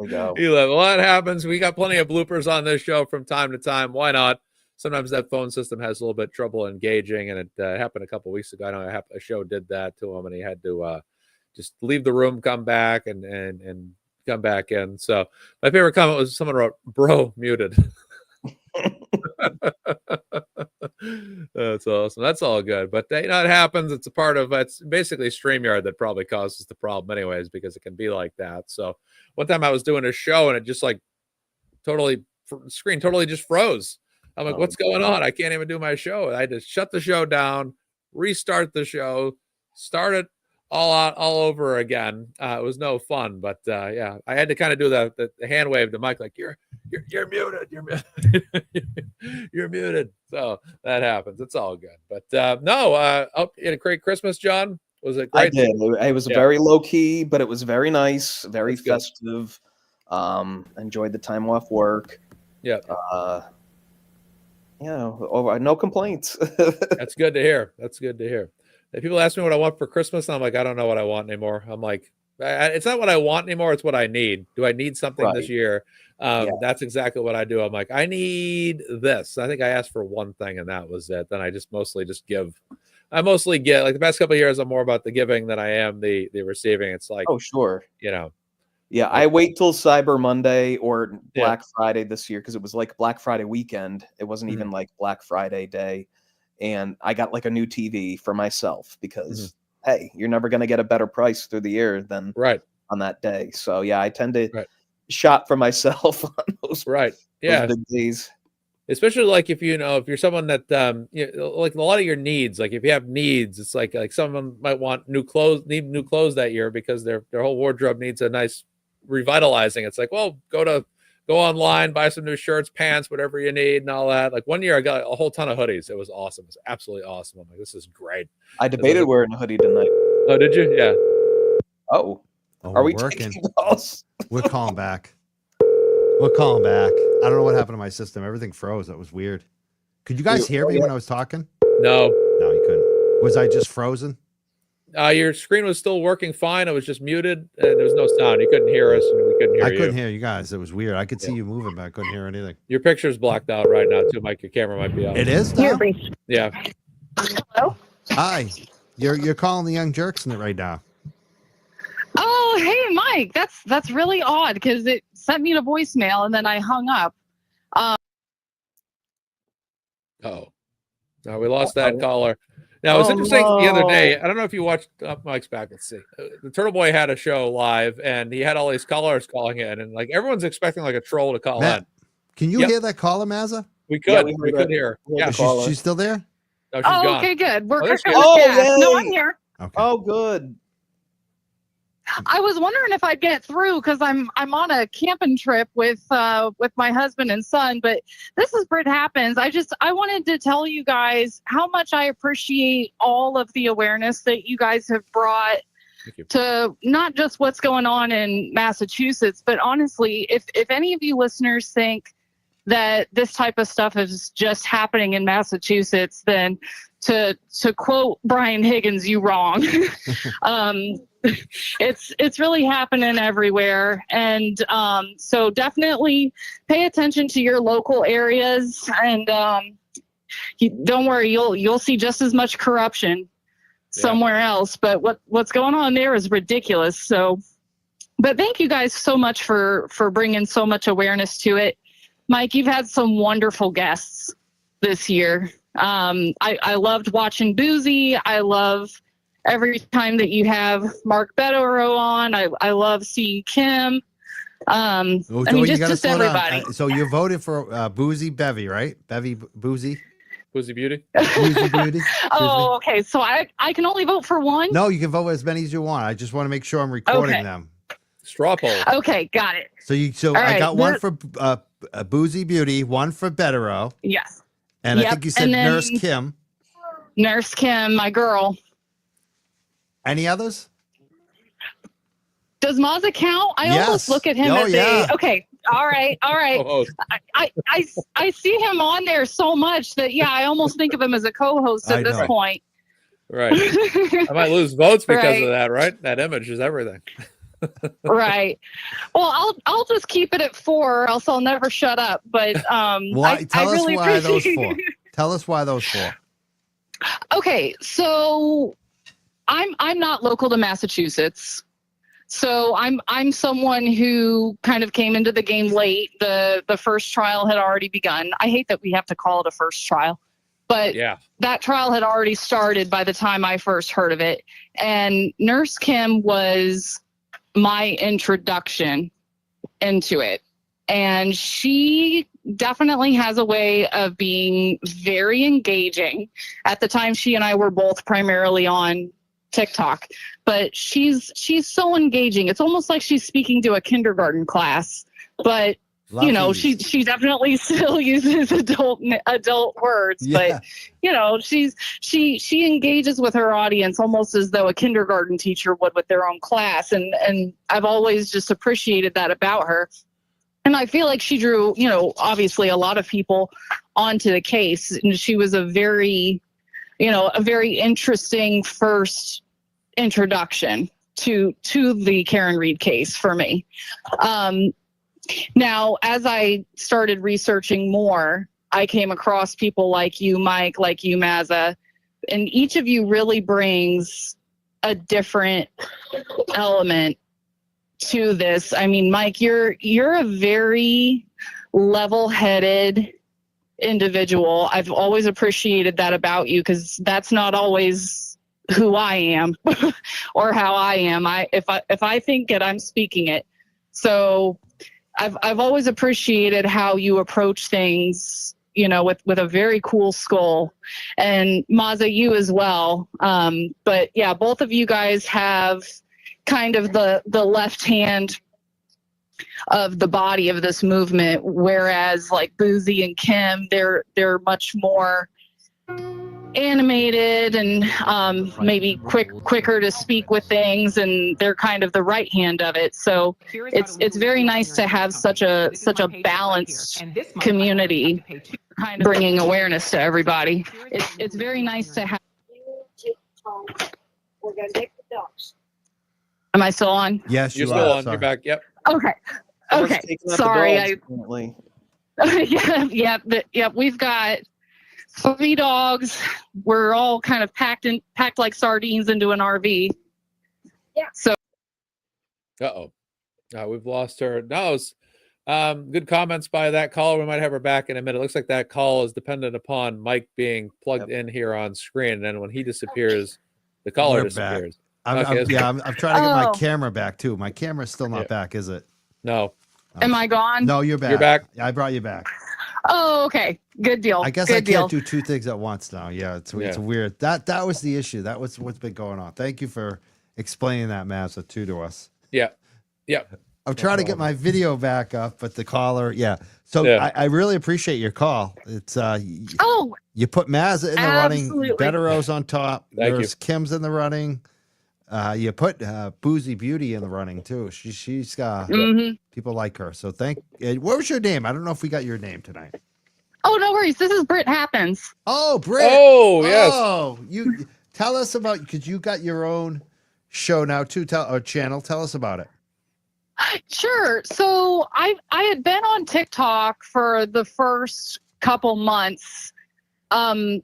we go. What happens? We got plenty of bloopers on this show from time to time. Why not? Sometimes that phone system has a little bit trouble engaging, and it happened a couple weeks ago. I know a show did that to him, and he had to just leave the room, come back, and come back in. So my favorite comment was someone wrote, "Bro, muted." That's awesome. That's all good, but it happens. It's a part of it's basically StreamYard that probably causes the problem, anyways, because it can be like that. So one time I was doing a show and it just like screen totally just froze. I'm like, what's going on? I can't even do my show. I had to shut the show down, restart the show, start it all over again. It was no fun, but yeah, I had to kind of do the hand wave to Mike, like you're muted, you're muted, you're muted. So that happens. It's all good. But no, you had a great Christmas, John. Was it great? I did. It was very low key, but it was very nice, very festive. Enjoyed the time off work. Yeah. No complaints. That's good to hear. That's good to hear. If people ask me what I want for Christmas, and I'm like, I don't know what I want anymore. I'm like, it's not what I want anymore. It's what I need. Do I need something this year? That's exactly what I do. I'm like, I need this. I think I asked for one thing, and that was it. Then I just mostly give. I mostly get, like the past couple of years, I'm more about the giving than I am the receiving. It's like, oh, sure. Yeah, I wait till Cyber Monday or Black Friday this year because it was like Black Friday weekend. It wasn't even like Black Friday day. And I got like a new TV for myself because, hey, you're never going to get a better price through the year than on that day. So, yeah, I tend to shop for myself on those, those big days. Especially like if you're someone that like a lot of your needs, like if you have needs, it's like someone might need new clothes that year because their whole wardrobe needs a nice revitalizing. It's like, well, go online, buy some new shirts, pants, whatever you need, and all that. Like one year, I got a whole ton of hoodies. It was awesome. It was absolutely awesome. I'm like, this is great. I debated wearing a hoodie tonight. Oh, did you? Yeah. Oh, are we working? We're calling back. We're calling back. I don't know what happened to my system. Everything froze. That was weird. Could you guys hear me when I was talking? No, you couldn't. Was I just frozen? Your screen was still working fine. It was just muted. There was no sound. You couldn't hear us, and we couldn't hear you. I couldn't hear you guys. It was weird. I could see you moving, but I couldn't hear anything. Your picture's blocked out right now, too, Mike. Your camera might be out. It is now? Yeah. Hello? Hi. You're calling the Young Jurks right now. Oh, hey, Mike. That's really odd because it sent me to voicemail and then I hung up. We lost that caller. Now, it was interesting the other day. I don't know if you watched Mike's back. Let's see. The Turtle Boy had a show live, and he had all these callers calling in, and like everyone's expecting like a troll to call in. Can you hear that caller, Mazza? We could. We could hear. Yeah, she's still there. No, she's gone. Okay, good. We're No, I'm here. Okay. Oh, good. I was wondering if I'd get through because I'm on a camping trip with my husband and son, but this is Brit Happens. I wanted to tell you guys how much I appreciate all of the awareness that you guys have brought to not just what's going on in Massachusetts, but honestly, if any of you listeners think that this type of stuff is just happening in Massachusetts, then to quote Brian Higgins, you wrong. It's really happening everywhere, and so definitely pay attention to your local areas, and don't worry, you'll see just as much corruption somewhere else, but what's going on there is ridiculous. So, but thank you guys so much for bringing so much awareness to it. Mike, you've had some wonderful guests this year. I loved watching Boozy. I love every time that you have Mark Bedoro on. I love seeing Kim. Just everybody. So you voted for Boozy Bevy, right? Boozy Beauty. Boozy Beauty. Oh, okay. So I can only vote for one? No, you can vote as many as you want. I just want to make sure I'm recording them. Straw poll. Okay, got it. So All I right, got one for Boozy Beauty, one for Bettero, Yes. and I Yep, think you said and then- Nurse Kim. Nurse Kim, my girl. Any others? Does Mazza count? I Yes. almost look at him Oh, as yeah. okay. All right. Co-host. I see him on there so much that I almost think of him as a co-host I at this know. point. Right. I might lose votes because Right. of that, right? That image is everything. Right. Well, I'll just keep it at 4, or else I'll never shut up. But Why? Tell I us really why those appreciate- 4. Tell us why those 4. Okay, so I'm not local to Massachusetts. So I'm someone who kind of came into the game late. The first trial had already begun. I hate that we have to call it a first trial, but Yeah. that trial had already started by the time I first heard of it. And Nurse Kim was my introduction into it. And she definitely has a way of being very engaging. At the time, she and I were both primarily on TikTok, but she's so engaging. It's almost like she's speaking to a kindergarten class, but you know, she definitely still uses adult words, but you know, she engages with her audience almost as though a kindergarten teacher would with their own class. And I've always just appreciated that about her. And I feel like she drew, you know, obviously a lot of people onto the case, and she was a very interesting first introduction to the Karen Reed case for me. Now, as I started researching more, I came across people like you, Mike, like you, Mazza, and each of you really brings a different element to this. I mean, Mike, you're a very level-headed individual. I've always appreciated that about you, because that's not always who I am or how I am. If I think it, I'm speaking it. So I've always appreciated how you approach things, you know, with a very cool skull, and Mazza, you as well. But yeah, both of you guys have kind of the left hand of the body of this movement, whereas like Boozy and Kim, they're much more animated and maybe quicker to speak with things, and they're kind of the right hand of it. So it's very nice to have such a balanced community, kind of bringing awareness to everybody. It's very nice to have. We're gonna take the dogs. Am I still on? Yes, You're you still are. on. Sorry. You're back. Yep. Okay. Someone's Okay. taking out the Sorry. dogs, apparently. Yeah. We've got 3 dogs. We're all kind of packed like sardines into an RV. Yeah. So. Uh-oh. We've lost her. No, it's, good comments by that caller. We might have her back in a minute. It looks like that call is dependent upon Mike being plugged in here on screen. And then when he disappears, the caller We're back. disappears. I'm trying to get my camera back too. My camera's still not back, is it? No. Am I gone? No, you're back. You're back. I brought you back. Oh, okay. Good deal. I guess Good I deal. can't do 2 things at once now. Yeah, it's weird. That was the issue. That was what's been going on. Thank you for explaining that, Mazza, too, to us. Yeah. Yeah. I'm trying to get my video back up, but the caller, So I really appreciate your call. It's you put Mazza in the Absolutely. running, Bettero's on top, Thank Nurse Kim's in the running. You put Boozy Beauty in the running too. She's got people like her. So what was your name? I don't know if we got your name tonight. Oh, no worries. This is Britt Happens. Oh, Britt. Oh, yes. Oh, you tell us about, because you got your own show now too, channel. Tell us about it. Sure. So I had been on TikTok for the first couple months. The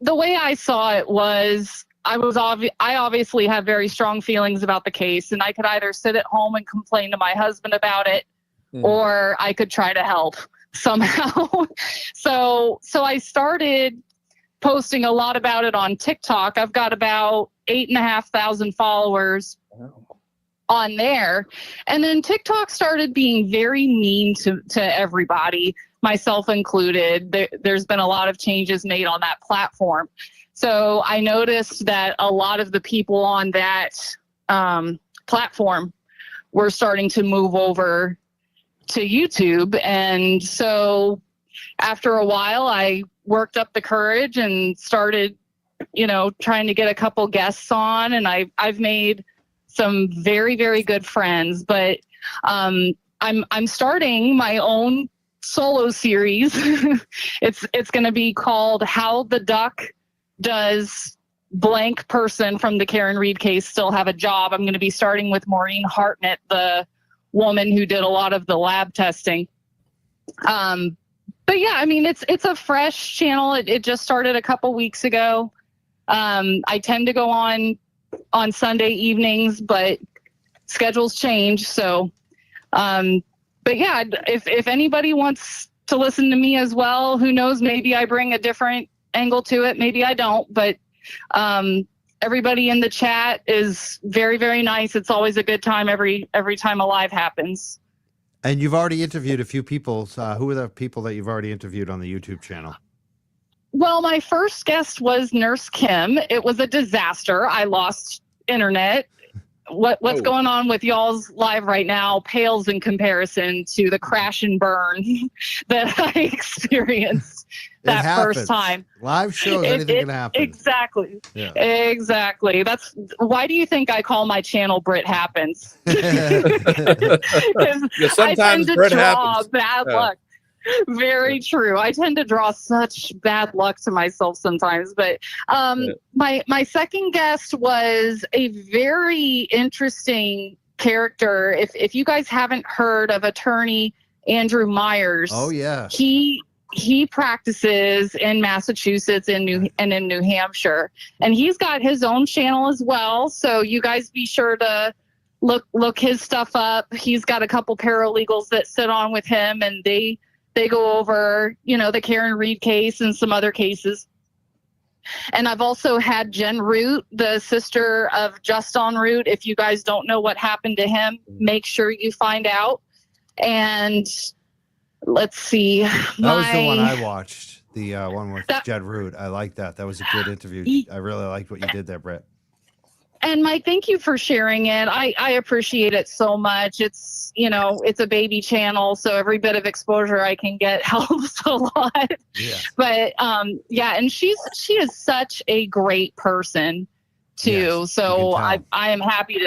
way I saw it was I obviously have very strong feelings about the case, and I could either sit at home and complain to my husband about it, or I could try to help somehow. So I started posting a lot about it on TikTok. I've got about 8,500 followers on there. And then TikTok started being very mean to everybody, myself included. There's been a lot of changes made on that platform. So I noticed that a lot of the people on that platform were starting to move over to YouTube. And so after a while, I worked up the courage and started, trying to get a couple guests on, and I've made some very, very good friends. But I'm starting my own solo series. It's going to be called How the Duck Does Blank Person from the Karen Reed Case Still Have a Job. I'm going to be starting with Maureen Hartnett, the woman who did a lot of the lab testing. But yeah, I mean, it's a fresh channel. It just started a couple weeks ago. I tend to go on Sunday evenings, but schedules change. So, but yeah, if anybody wants to listen to me as well, who knows, maybe I bring a different angle to it. Maybe I don't, but, everybody in the chat is very, very nice. It's always a good time every time a live happens. And you've already interviewed a few people. Who are the people that you've already interviewed on the YouTube channel? Well, my first guest was Nurse Kim. It was a disaster. I lost internet. What's going on with y'all's live right now pales in comparison to the crash and burn that I experienced that first time. Live shows, anything can happen. Exactly. Yeah. Exactly. That's why do you think I call my channel Brit Happens? Sometimes Brit happens. Bad luck. Very true. I tend to draw such bad luck to myself sometimes. But my second guest was a very interesting character. If you guys haven't heard of attorney Andrew Myers, oh yeah, he practices in Massachusetts and in New Hampshire, and he's got his own channel as well. So you guys be sure to look his stuff up. He's got a couple paralegals that sit on with him, and they go over, the Karen Reed case and some other cases. And I've also had Jen Root, the sister of Justin Root. If you guys don't know what happened to him, make sure you find out. And let's see. That was the one I watched. The one with Jen Root. I like that. That was a good interview. I really liked what you did there, Brett. And Mike, thank you for sharing it. I appreciate it so much. It's, it's a baby channel, so every bit of exposure I can get helps a lot. Yeah. But yeah, and she is such a great person too. Yes, so I am happy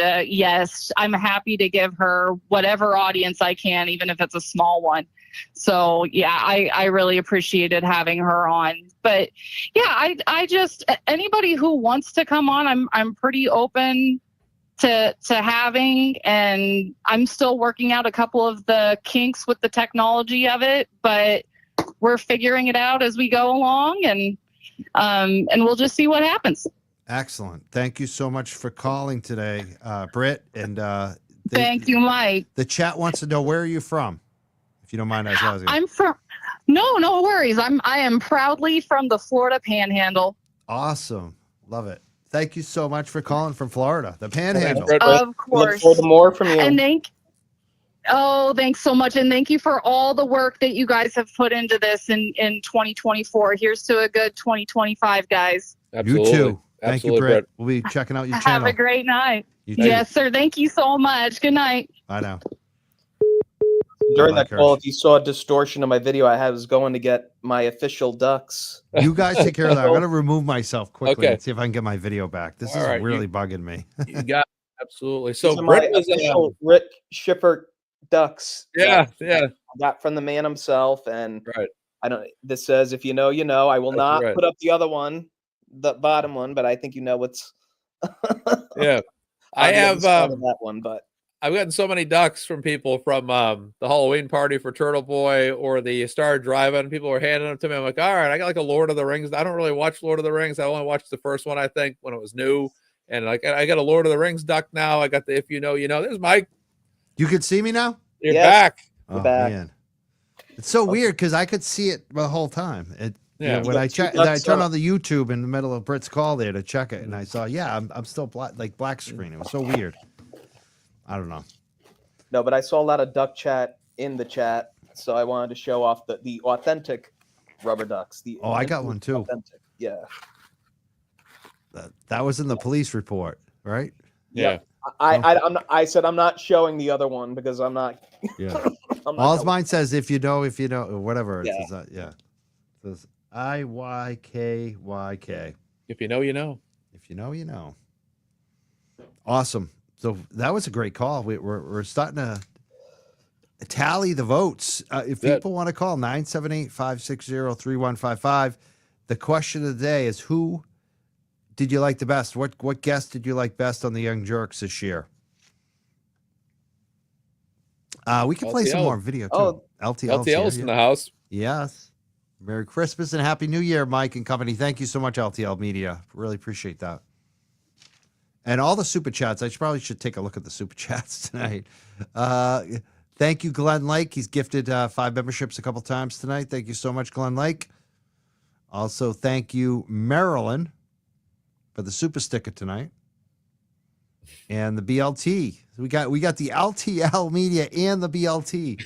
I'm happy to give her whatever audience I can, even if it's a small one. So yeah, I really appreciated having her on. But yeah, I just, anybody who wants to come on, I'm pretty open to having, and I'm still working out a couple of the kinks with the technology of it, but we're figuring it out as we go along, and we'll just see what happens. Excellent. Thank you so much for calling today, Britt. And thank you, Mike. The chat wants to know, where are you from? If you don't mind, I'm from. No worries. I am proudly from the Florida Panhandle. Awesome, love it. Thank you so much for calling from Florida, the Panhandle. Of course. Look for more from you. And thanks so much, and thank you for all the work that you guys have put into this in 2024. Here's to a good 2025. Guys. Absolutely. You too. Thank you, Britt. We'll be checking out your channel. Have a great night. Yes, sir. Thank you so much. Good night. Bye now. During that call, if you saw a distortion of my video, I was going to get my official ducks. You guys take care of that. I'm going to remove myself quickly and see if I can get my video back. This is really bugging me. You got it. Absolutely. So Britt was official Rick Schiffer ducks. Yeah. I got from the man himself, and this says, if you know, you know. I will not put up the other one, the bottom one, but I think you know what's. Yeah, I have that one, but. I've gotten so many ducks from people from the Halloween party for Turtle Boy or the Star Drive-In. People were handing them to me. I'm like, all right, I got like a Lord of the Rings. I don't really watch Lord of the Rings. I only watched the first one, I think, when it was new. And like, I got a Lord of the Rings duck now. I got the If You Know, You Know. There's Mike. You can see me now? You're back. You're back. Man. It's so weird because I could see it the whole time. When I turned on the YouTube in the middle of Britt's call there to check it, and I saw, I'm still black screen. It was so weird. I don't know. No, but I saw a lot of duck chat in the chat, so I wanted to show off the authentic rubber ducks. I got one too. Authentic. Yeah. That was in the police report, right? Yeah. I said I'm not showing the other one because I'm not. Yeah. I'm not All's going- mine says if you know, or whatever. It Yeah. says, yeah. It says IYKYK. If you know, you know. If you know, you know. Awesome. So that was a great call. We're starting to tally the votes. If Good. people want to call 978-560-3155, the question of the day is, who did you like the best? What guest did you like best on the Young Jurks this year? We can play some LTL. more video too. Oh, LTL's here, in yeah. the house. Yes. Merry Christmas and Happy New Year, Mike and company. Thank you so much, LTL Media. Really appreciate that. And all the super chats. I probably should take a look at the super chats tonight. Thank you, Glenn Lake. He's gifted 5 memberships a couple times tonight. Thank you so much, Glenn Lake. Also, thank you, Marilyn, for the super sticker tonight. And the BLT. We got the LTL Media and the BLT.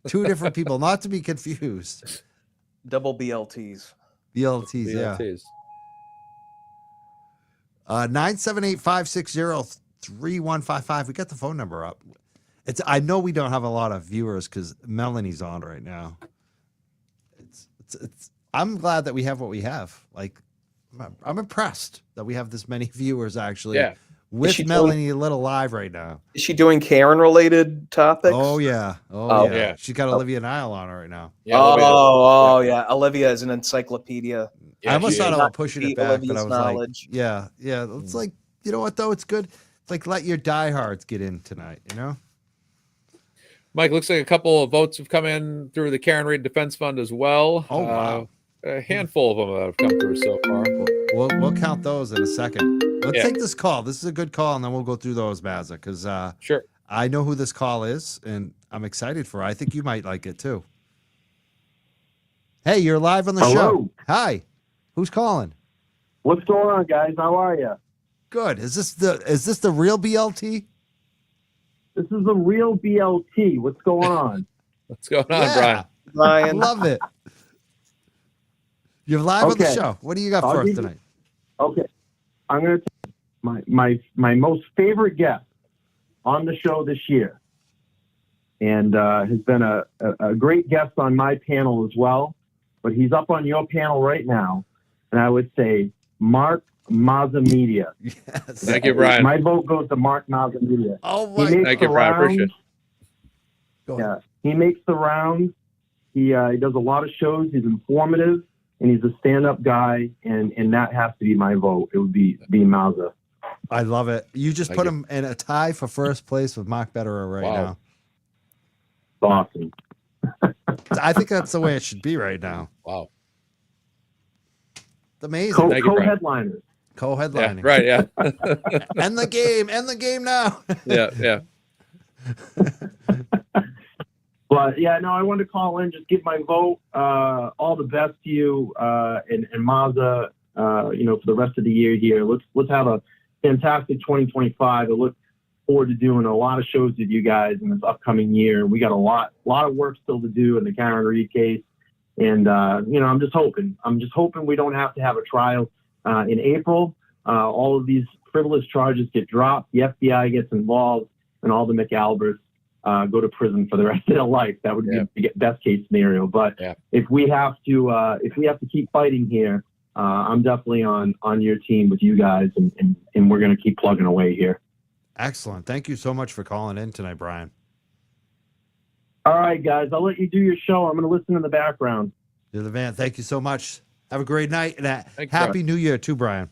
2 different people, not to be confused. double BLTs. BLTs, yeah. BLTs. 978-560-3155. We got the phone number up. I know we don't have a lot of viewers because Melanie's on right now. I'm glad that we have what we have. Like, I'm impressed that we have this many viewers actually. Yeah. With Melanie Little live right now. Is she doing Karen related topics? Oh yeah. Oh, yeah. yeah. She's got Olivia Nile on her right now. Yeah, Yeah. Olivia is an encyclopedia. Yeah, I almost she thought is. about pushing it back, but I Olivia's was knowledge. like, yeah. It's like, you know what though? It's good. It's like, let your diehards get in tonight, you know? Mike, looks like a couple of votes have come in through the Karen Reed Defense Fund as well. Oh, wow. A handful of them that have come through so far. We'll count those in a second. Let's Yeah. take this call. This is a good call, and then we'll go through those, Mazza, because Sure. I know who this call is, and I'm excited for it. I think you might like it too. Hey, you're live on the show. Hello. Hi. Who's calling? What's going on, guys? How are you? Good. Is this the real BLT? This is the real BLT. What's going on? What's going on, Yeah. Brian? I Brian, love it. You're live on the Okay. show. What do you got I'll for us give you- tonight? Okay, I'm going to tell you my most favorite guest on the show this year, and has been a great guest on my panel as well. But he's up on your panel right now, and I would say Mark Mazza Media. Yes. Thank you, Brian. My vote goes to Mark Mazza Media. Oh He my. makes Thank you, the Brian. rounds. Appreciate it. Go ahead. Yeah, he makes the rounds. He does a lot of shows. He's informative, and he's a stand-up guy, and that has to be my vote. It would be Mazza. I love it. You just Thank put you. him in a tie for first place with Mark Betterer right Wow. Awesome. now. I think that's the way it should be right now. Wow. It's amazing. Thank you, Brian. Co-headliners. Yeah, Co-headlining. right. Yeah. End the game. End the game now. Yeah. Yeah. But yeah, no, I wanted to call in, just give my vote. All the best to you and Mazza. For the rest of the year here. Let's have a fantastic 2025. I look forward to doing a lot of shows with you guys in this upcoming year. We got a lot of work still to do in the Karen Reed case, and I'm just hoping we don't have to have a trial in April. All of these frivolous charges get dropped, the FBI gets involved, and all the McAlberts go to prison for the rest of their life. That would be the best case scenario. But if we have to keep fighting here, I'm definitely on your team with you guys, and we're going to keep plugging away here. Excellent. Thank you so much for calling in tonight, Brian. All right, guys, I'll let you do your show. I'm going to listen in the background. You're the man. Thank you so much. Have a great night and a Thanks, happy New Year too, Brian.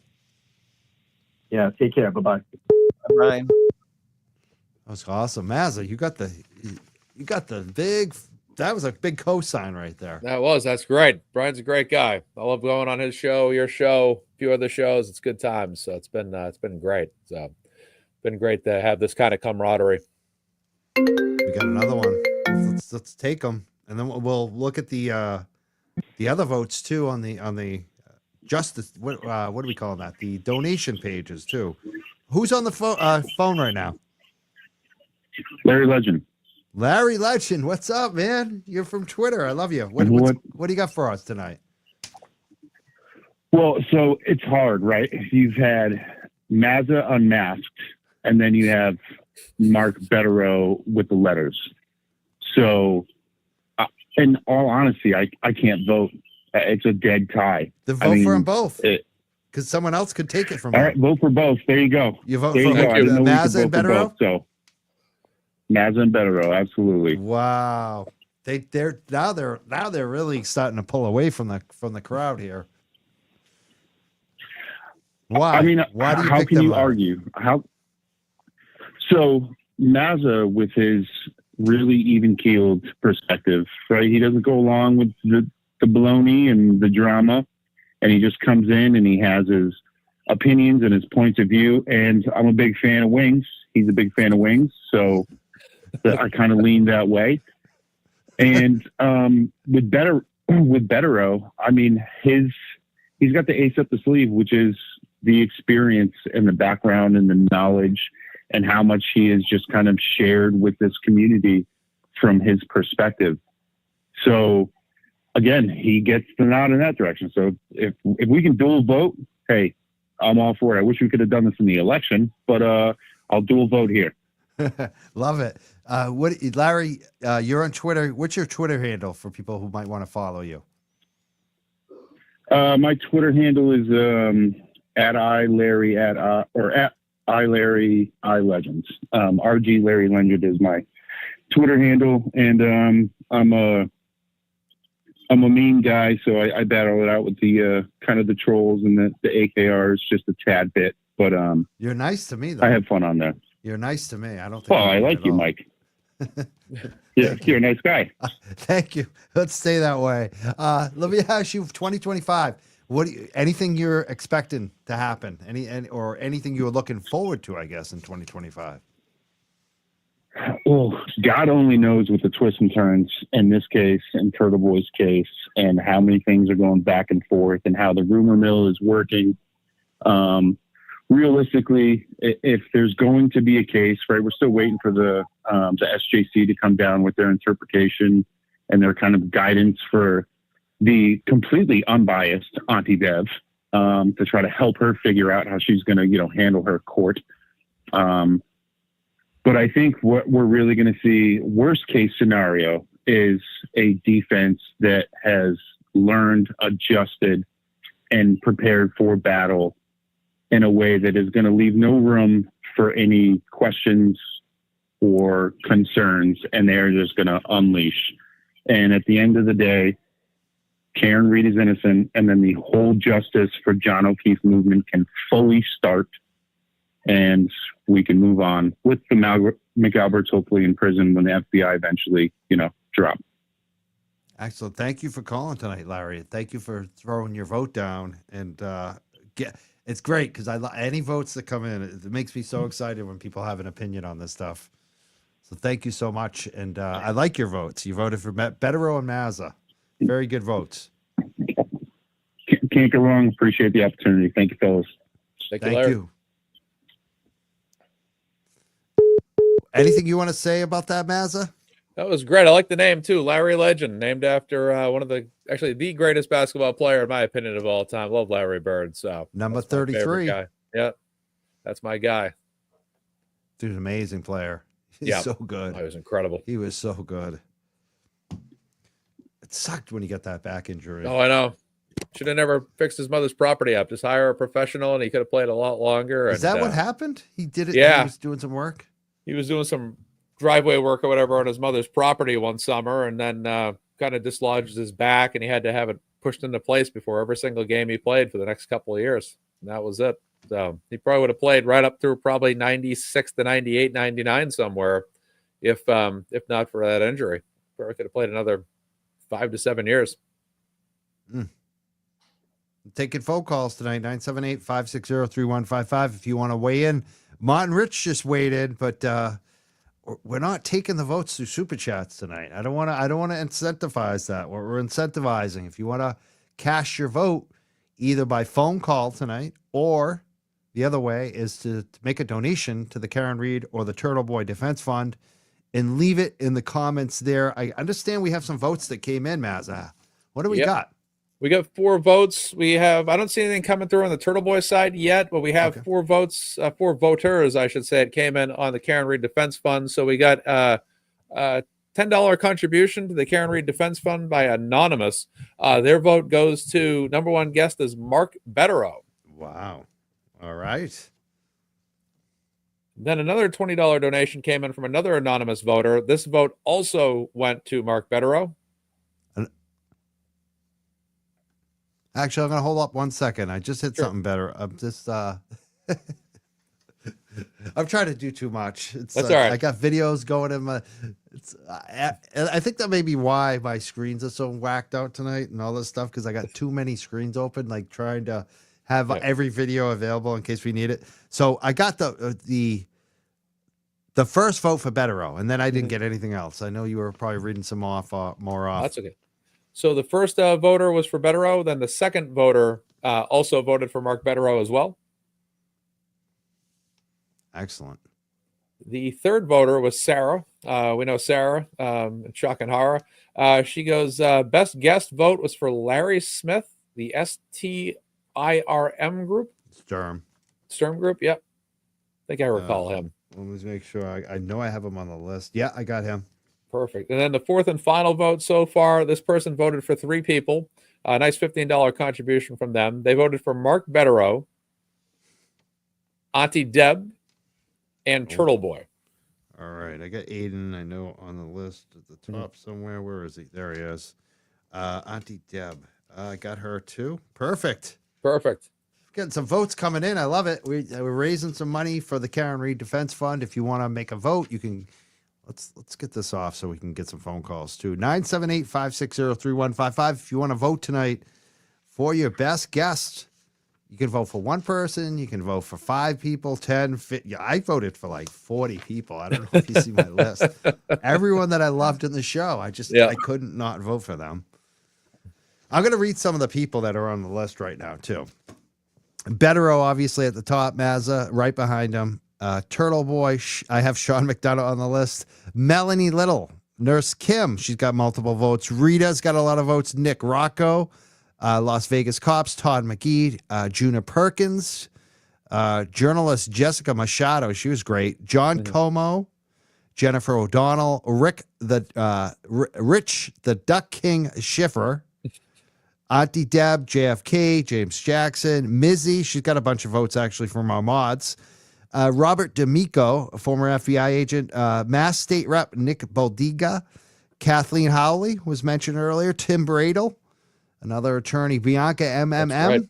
Yeah, take care. Bye-bye. Brian. That was awesome. Mazza, you got the big, that was a big cosign right there. That's great. Brian's a great guy. I love going on his show, your show, a few other shows. It's good times. So it's been great. So been great to have this kind of camaraderie. We got another one. Let's take them, and then we'll look at the other votes too on the justice. What do we call that? The donation pages too. Who's on the phone right now? Larry Legend. Larry Legend, what's up, man? You're from Twitter. I love you. What do you got for us tonight? Well, so it's hard, right? You've had Mazza unmasked, and then you have Mark Betterow with the letters. So, in all honesty, I can't vote. It's a dead tie. Then vote for them both, because someone else could take it from All them. right, vote for both. There you go. You vote There for you go. I didn't know we could Mazza and vote for Betterow? both, so Mazza and Betterow, absolutely. Wow. They're really starting to pull away from the crowd here. Why? I mean, why do you how pick can them, you Larry? argue? So Mazza, with his really even-keeled perspective, right? He doesn't go along with the baloney and the drama, and he just comes in and he has his opinions and his points of view. And I'm a big fan of wings. He's a big fan of wings, so I kind of lean that way. And with Betterow, I mean, he's got the ace up the sleeve, which is the experience and the background and the knowledge and how much he has just kind of shared with this community from his perspective. So again, he gets the nod in that direction. So if we can dual vote, hey, I'm all for it. I wish we could have done this in the election, but I'll dual vote here. Love it. Larry, you're on Twitter. What's your Twitter handle for people who might want to follow you? My Twitter handle is at iLarry iLegends. RG Larry Legend is my Twitter handle, and I'm a meme guy, so I battle it out with the kind of the trolls and the AKRs just a tad bit. But You're nice to me, though. I have fun on there. You're nice to me. I don't think. Well, I like you, Mike. Yeah, you're a nice guy. Thank you. Let's stay that way. Let me ask you, 2025. Anything you're expecting to happen? Or anything you're looking forward to? I guess in 2025. Well, God only knows with the twists and turns in this case, in Turtle Boy's case, and how many things are going back and forth, and how the rumor mill is working. Realistically, if there's going to be a case, right, we're still waiting for the SJC to come down with their interpretation and their kind of guidance for the completely unbiased Auntie Bev to try to help her figure out how she's going to, handle her court. But I think what we're really going to see, worst case scenario, is a defense that has learned, adjusted, and prepared for battle in a way that is going to leave no room for any questions or concerns, and they're just going to unleash. And at the end of the day, Karen Reed is innocent, and then the whole justice for John O'Keefe movement can fully start, and we can move on with the McAlberts hopefully in prison when the FBI eventually, drop. Excellent. Thank you for calling tonight, Larry. Thank you for throwing your vote down. And it's great because any votes that come in, it makes me so excited when people have an opinion on this stuff. So thank you so much. And I like your votes. You voted for Betterow and Mazza. Very good votes. Can't go wrong. Appreciate the opportunity. Thank you, fellas. Thank Thank you. Anything you want to say about that, Mazza? That was great. I like the name too, Larry Legend, named after one of the greatest basketball player in my opinion of all time. Love Larry Bird. So Number 33. Yeah, that's my guy. Dude, amazing player. He's so good. He was incredible. He was so good. It sucked when he got that back injury. Oh, I know. Should have never fixed his mother's property up. Just hire a professional, and he could have played a lot longer. Is that what happened? He did it. Yeah, he was doing some work. He was doing some driveway work or whatever on his mother's property one summer, and then kind of dislodged his back, and he had to have it pushed into place before every single game he played for the next couple of years. And that was it. So he probably would have played right up through probably 96 to 98, 99 somewhere, if not for that injury. Probably could have played another 5 to 7 years. Taking phone calls tonight, 978-560-3155. If you want to weigh in. Martin Rich just weighed in, but we're not taking the votes through super chats tonight. I don't want to incentivize that. We're incentivizing. If you want to cast your vote either by phone call tonight, or the other way is to make a donation to the Karen Reed or the Turtle Boy Defense Fund and leave it in the comments there. I understand we have some votes that came in, Mazza. What do we got? We got 4 votes. We have, I don't see anything coming through on the Turtle Boy side yet, but we have Okay. 4 votes, 4 voters, I should say, it came in on the Karen Reed Defense Fund. So we got $10 contribution to the Karen Reed Defense Fund by Anonymous. Their vote goes to number 1 guest is Mark Betterow. Wow. All right. Then another $20 donation came in from another anonymous voter. This vote also went to Mark Betterow. Actually, I'm going to hold up 1 second. I just hit Sure. something better. I'm just, I'm trying to do too much. It's That's all right. I got videos going in my, I think that may be why my screens are so whacked out tonight and all this stuff. Cause I got too many screens open, like trying to have every video available in case we need it. So I got the first vote for Betterow, and then I didn't get anything else. I know you were probably reading some more off. That's okay. So the first voter was for Betterow. Then the second voter also voted for Mark Betterow as well. Excellent. The third voter was Sarah. We know Sarah, Shock and Horror. She goes, best guest vote was for Larry Smith, the STIRM group. Sturm Group, yep. I think I recall him. Let me make sure. I know I have him on the list. Yeah, I got him. Perfect. And then the fourth and final vote so far, this person voted for 3 people. A nice $15 contribution from them. They voted for Mark Betterow, Auntie Deb, and Turtle Boy. All right. I got Aiden, I know, on the list at the top somewhere. Where is he? There he is. Auntie Deb. I got her too. Perfect. Getting some votes coming in. I love it. We're raising some money for the Karen Reed Defense Fund. If you want to make a vote, you can. Let's get this off so we can get some phone calls too. 978-560-3155. If you want to vote tonight for your best guest, you can vote for 1 person. You can vote for 5 people, 10, 50. Yeah, I voted for like 40 people. I don't know if you see my list. Everyone that I loved in the show, I couldn't not vote for them. I'm going to read some of the people that are on the list right now too. Betterow, obviously at the top. Mazza right behind him. Turtle Boy. I have Sean McDonough on the list. Melanie Little. Nurse Kim. She's got multiple votes. Rita's got a lot of votes. Nick Rocco. Las Vegas Cops. Todd McGee. Juna Perkins. Journalist Jessica Machado. She was great. John Como. Jennifer O'Donnell. Rich the Duck King Schiffer. Auntie Deb, JFK, James Jackson, Mizzy. She's got a bunch of votes actually from our mods. Robert D'Amico, a former FBI agent. Mass State Rep Nick Baldiga. Kathleen Howley was mentioned earlier. Tim Bradle, another attorney. Bianca MMM. Right.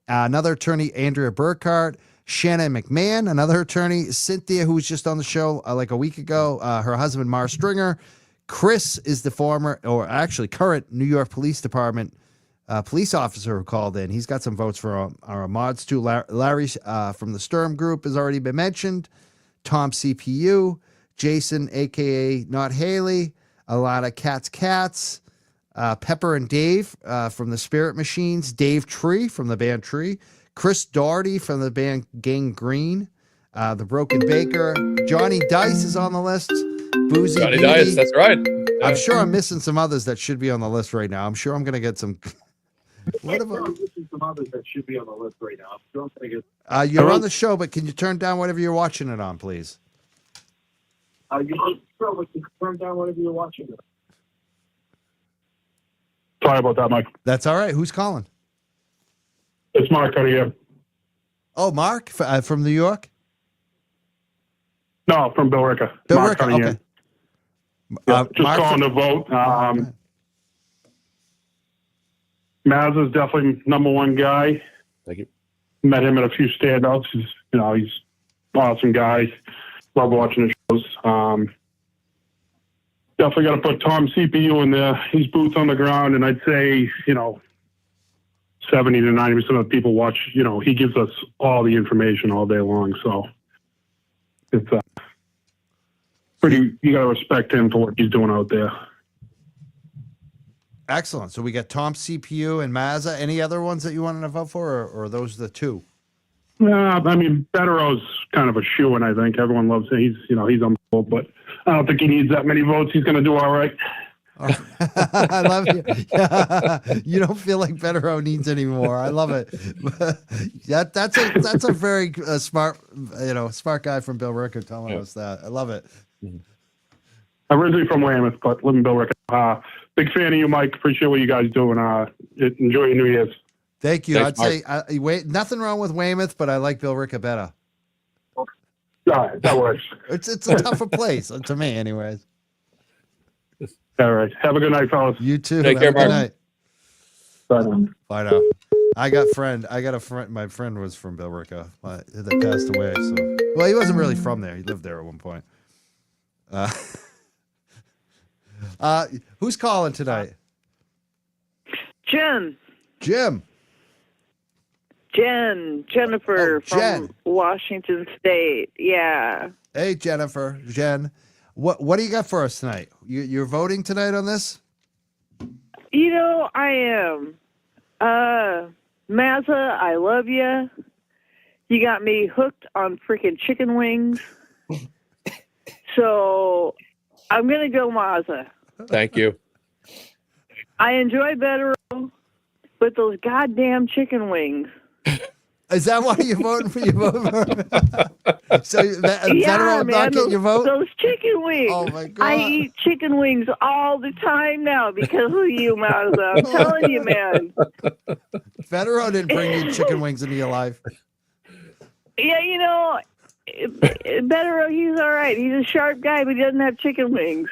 Another attorney, Andrea Burkhardt. Shannon McMahon, another attorney. Cynthia, who was just on the show like a week ago. Her husband, Mara Stringer. Chris is the former, or actually current, New York Police Department police officer who called in. He's got some votes for our mods too. Larry from the Sturm Group has already been mentioned. Tom CPU, Jason, aka Not Haley, Alana Cats, Pepper and Dave from the Spirit Machines, Dave Tree from the band Tree, Chris Doherty from the band Gang Green, the Broken Baker, Johnny Dice is on the list. Boozy Johnny Beatty. Dice, that's right. I'm sure I'm missing some others that should be on the list right now. I'm sure I'm going to get some. What about some others that should be on the list right now? you're on the show, but can you turn down whatever you're watching it on, please? You turn down whatever you're watching. Sorry about that, Mike. That's all right. Who's calling? It's Mark out of here. Oh, Mark from New York? No, from Billerica. Bill Mark Ricker, out of here. okay. Just Mark calling to vote. Mazza's definitely number 1 guy. Thank you. Met him at a few standouts. He's an awesome guy. Love watching his shows. Definitely got to put Tom CPU in there. He's boots on the ground, and I'd say 70 to 90% of the people watch. He gives us all the information all day long. So it's pretty. You got to respect him for what he's doing out there. Excellent. So we got Tom CPU and Mazza. Any other ones that you wanted to vote for, or are those the 2? Betterow's kind of a shoo-in, I think. Everyone loves him. He's on the board, but I don't think he needs that many votes. He's going to do all right. I love you. You don't feel like Betero needs anymore. I love it. That's a very smart, smart guy from Bill Ricker telling us that. I love it. I'm originally from Weymouth, but live in Billerica. Big fan of you, Mike. Appreciate what you guys do, and enjoy your New Year's. Thank you. Thanks, I'd say nothing wrong with Weymouth, but I like Bill Ricker better. All right, that works. It's a tougher place to me, anyways. All right. Have a good night, fellas. You too. Take Have care, a good Mark. night. Bye now. Bye now. I got a friend. My friend was from Billerica, but that passed away. So, well, he wasn't really from there. He lived there at one point. Who's calling tonight? Jen. Jim. Jennifer Jen. from Washington State. Yeah. Hey, Jennifer. Jen. What do you got for us tonight? You're voting tonight on this? You know, I am. Mazza, I love you. You got me hooked on freaking chicken wings. So I'm going to go Mazza. Thank you. I enjoy Betero, but those goddamn chicken wings. Is that why you're voting for your vote? So Betero not get your vote? Those chicken wings. Oh my God. I eat chicken wings all the time now because of you, Mazza. I'm telling you, man. Betero didn't bring you chicken wings into your life. Yeah, you know, Betero, he's all right. He's a sharp guy, but he doesn't have chicken wings.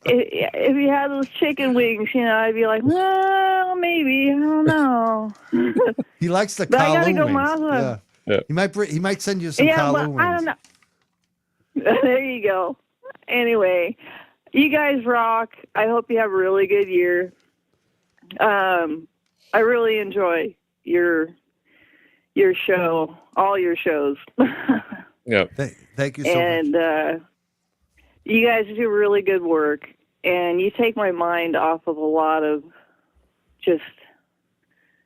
If he had those chicken wings, you know, I'd be like, well, maybe. I don't know. He likes the But I gotta Kalu go wings. Mazza. Yeah. He might send you some Yeah, Kalu but wings. I don't know. There you go. Anyway, you guys rock. I hope you have a really good year. I really enjoy your show, all your shows. Yeah. Thank you so much. And you guys do really good work, and you take my mind off of a lot of just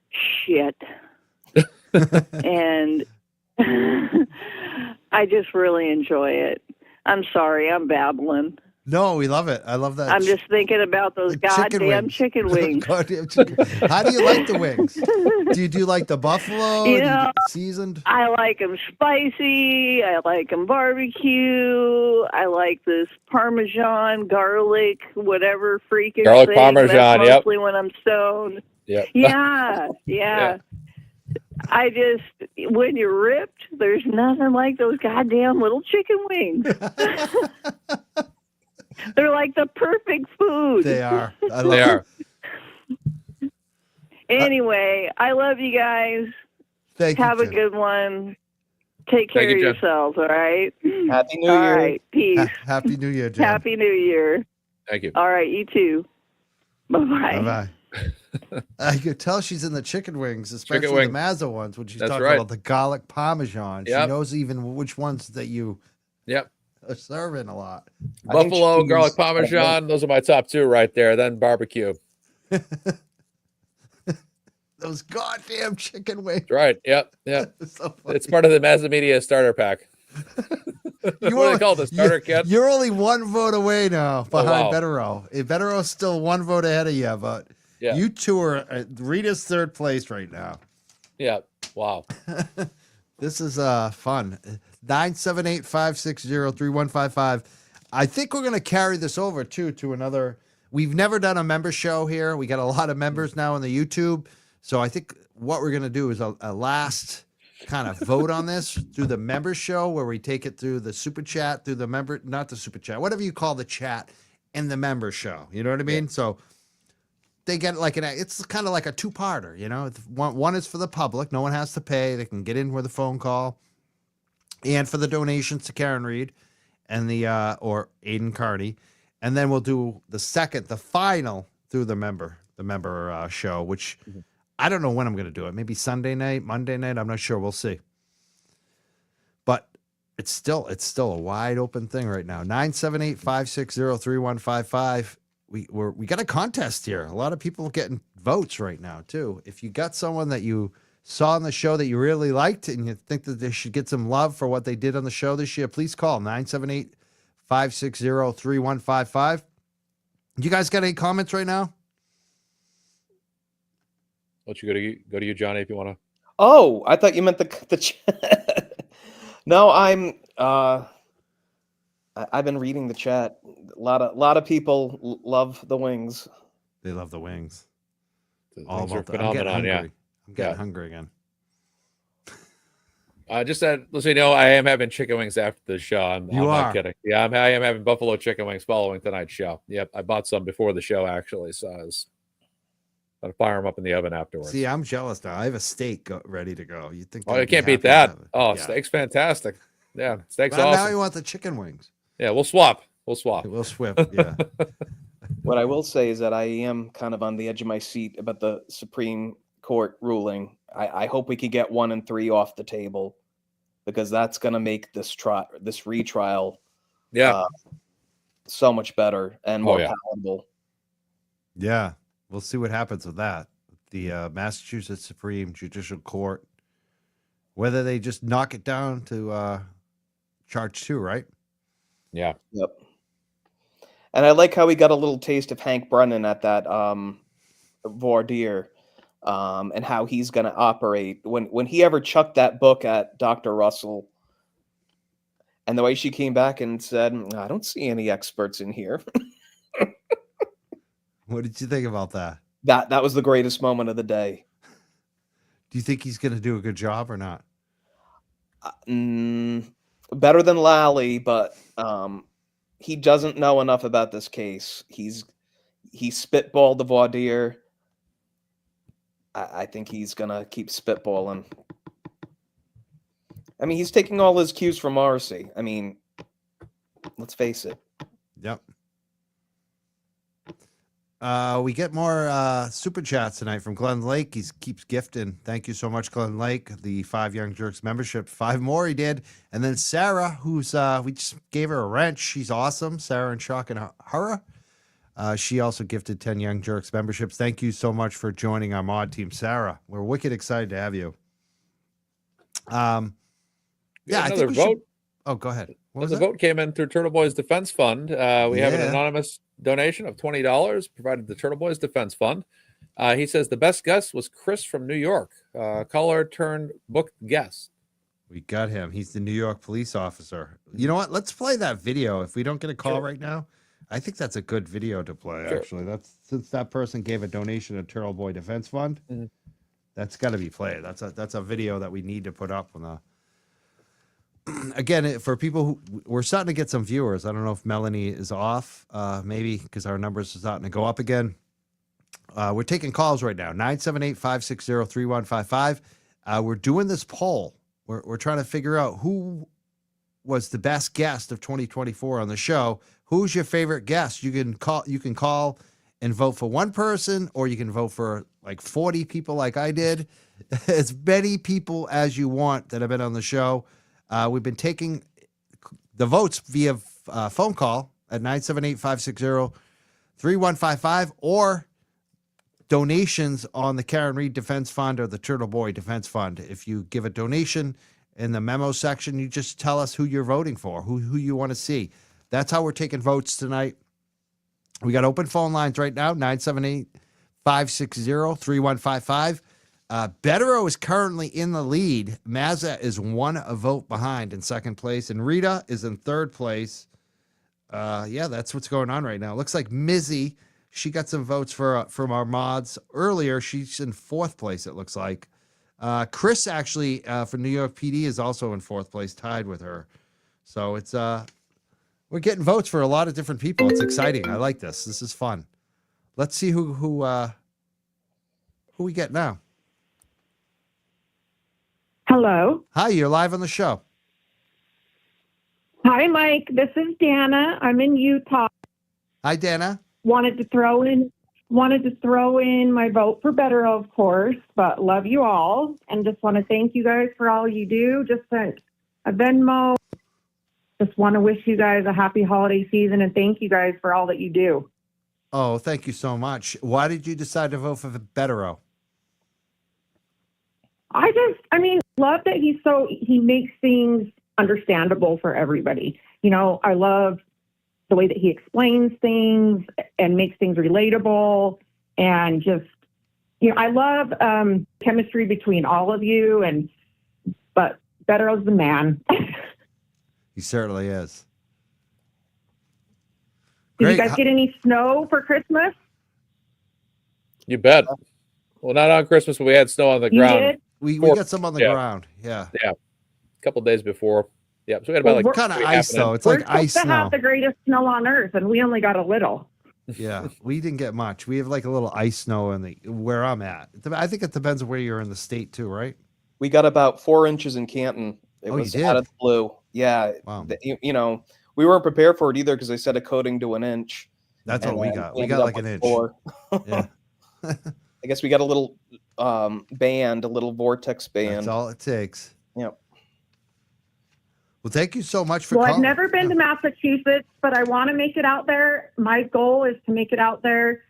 shit. And I just really enjoy it. I'm sorry, I'm babbling. No, we love it. I love that. I'm just thinking about those goddamn chicken wings. Goddamn chicken. How do you like the wings? Do you do like the buffalo? You Do know, seasoned? I like them spicy. I like them barbecue. I like this Parmesan, garlic, whatever freaking Garlic thing. Parmesan, That's yep. mostly when I'm stoned. Yep. Yeah. Yeah. I just, when you're ripped, there's nothing like those goddamn little chicken wings. They're like the perfect food. They are. I love They it. are. Anyway, I love you guys. Thank Have you. a good one. Take care Thank you, of Jen. yourselves, all right? Happy New All Year. right. Peace. Happy New Year, Jen. Happy New Year. Thank you. All right. You too. Bye-bye. Bye-bye. I could tell she's in the chicken wings, especially wing. the Mazza ones, when she's That's talking right. about the garlic Parmesan. She Yep. knows even which ones that you Yep. are serving a lot. I think Buffalo, she's- garlic Parmesan. Those are my top two right there. Then barbecue. Those goddamn chicken wings. Right. Yep. Yep. So funny. It's part of the Mazda Media starter pack. What do they call it? The starter kit? You're only one vote away now behind wow. Betero. Bettero's still one vote ahead of you, but Yeah. you two are Rita's third place right now. Yeah. Wow. This is fun. 978-560-3155. I think we're going to carry this over too to another. We've never done a member show here. We got a lot of members now on the YouTube. So I think what we're going to do is a last kind of vote on this through the member show, where we take it through the super chat, through the member, not the super chat, whatever you call the chat, and the member show. You know what I mean? So they get like it's kind of like a two-parter, you know. One is for the public. No one has to pay. They can get in with a phone call. And for the donations to Karen Reed and or Aiden Carney. And then we'll do the final through the member show, which I don't know when I'm going to do it. Maybe Sunday night, Monday night. I'm not sure. We'll see. But it's still a wide open thing right now. 978-560-3155. We got a contest here. A lot of people getting votes right now too. If you got someone that you saw on the show that you really liked and you think that they should get some love for what they did on the show this year, please call 560-3155. You guys got any comments right now? Let you go to you, Johnny, if you want to. Oh, I thought you meant the chat. No, I've been reading the chat. A lot of people love the wings. They love the wings. The All wings are about that. I'm getting phenomenon. hungry. Yeah. I'm getting Yeah. hungry again. Just that, let's say, no, I am having chicken wings after the show. I'm You not are? kidding. Yeah, I am having buffalo chicken wings following tonight's show. Yep, I bought some before the show, actually, so I was going to fire them up in the oven afterwards. See, I'm jealous now. I have a steak ready to go. You think? Oh, I'd you be can't beat happy to that. have it. Oh, Yeah. steak's fantastic. Yeah, steak's Well, awesome. now you want the chicken wings. Yeah, we'll swap. We'll swap. We'll swip. Yeah. What I will say is that I am kind of on the edge of my seat about the Supreme Court ruling. I hope we could get 1 and 3 off the table, because that's going to make this retrial Yeah. so much better and more yeah. palatable. Yeah. We'll see what happens with that. The Massachusetts Supreme Judicial Court, whether they just knock it down to charge 2, right? Yeah. Yep. And I like how we got a little taste of Hank Brennan at that voir dire, and how he's going to operate when he ever chucked that book at Dr. Russell, and the way she came back and said, "I don't see any experts in here." What did you think about that? That was the greatest moment of the day. Do you think he's going to do a good job or not? Better than Lally, but he doesn't know enough about this case. He spitballed the voir dire. I think he's gonna keep spitballing. I mean, he's taking all his cues from Morrissey. I mean, let's face it. Yep. We get more super chats tonight from Glenn Lake. He keeps gifting. Thank you so much, Glenn Lake. The 5 Young Jerks membership. 5 more he did. And then Sarah, who's we just gave her a wrench. She's awesome. Sarah and Shock and Hara. She also gifted 10 Young Jerks memberships. Thank you so much for joining our mod team, Sarah. We're wicked excited to have you. Yeah, I think we should. Oh, go ahead. The vote came in through Turtle Boys Defense Fund. We have an anonymous donation of $20 provided the Turtle Boys Defense Fund. He says the best guest was Chris from New York, caller turned booked guest. We got him. He's the New York police officer. You know what? Let's play that video. If we don't get a call right now, I think that's a good video to play. Actually, that's since that person gave a donation to Turtle Boy Defense Fund. That's got to be played. That's a video that we need to put up on the. Again, for people who we're starting to get some viewers. I don't know if Melanie is off, maybe because our numbers are starting to go up again. We're taking calls right now, 978-560-3155. We're doing this poll. We're trying to figure out who was the best guest of 2024 on the show. Who's your favorite guest? You can call and vote for one person, or you can vote for like 40 people like I did. As many people as you want that have been on the show. We've been taking the votes via phone call at 978-560-3155 or donations on the Karen Reed Defense Fund or the Turtle Boy Defense Fund. If you give a donation in the memo section, you just tell us who you're voting for, who you want to see. That's how we're taking votes tonight. We got open phone lines right now, 978-560-3155. Betterow is currently in the lead. Mazza is 1 vote behind in second place, and Rita is in third place. Yeah, that's what's going on right now. Looks like Mizzy, she got some votes from our mods earlier. She's in fourth place, it looks like. Chris, actually, for New York PD, is also in fourth place, tied with her. So it's we're getting votes for a lot of different people. It's exciting. I like this. This is fun. Let's see who we get now. Hello. Hi, you're live on the show. Hi, Mike. This is Dana. I'm in Utah. Hi, Dana. Wanted to throw in my vote for Better, of course, but love you all and just want to thank you guys for all you do. Just sent a Venmo. Just want to wish you guys a happy holiday season and thank you guys for all that you do. Oh, thank you so much. Why did you decide to vote for the Betterow? Love that he makes things understandable for everybody. You know, I love the way that he explains things and makes things relatable, and just, I love chemistry between all of you, but Bettero's the man. He certainly is. Did Great. you guys get any snow for Christmas? You bet. Well, not on Christmas, but we had snow on the You ground. did? We got some on the Yeah. ground. Yeah. Yeah. A couple days before. Yeah. So we had about Well, Kind of 3 ice happening. though. It's We're like ice supposed to snow. have the greatest snow on earth, and we only got a little. Yeah, we didn't get much. We have like a little ice snow in the where I'm at. I think it depends on where you're in the state too, right? We got about 4 inches in Canton. It Oh, you was did? out of the blue. Yeah. Wow. We weren't prepared for it either because they set a coating to an inch. That's what we got. We ended got up like an with inch. 4. Yeah. I guess we got a little band, a little vortex band. That's all it takes. Yep. Well, thank you so much for Well, I've calling. never been to Massachusetts, but I want to make it out there. My goal is to make it out there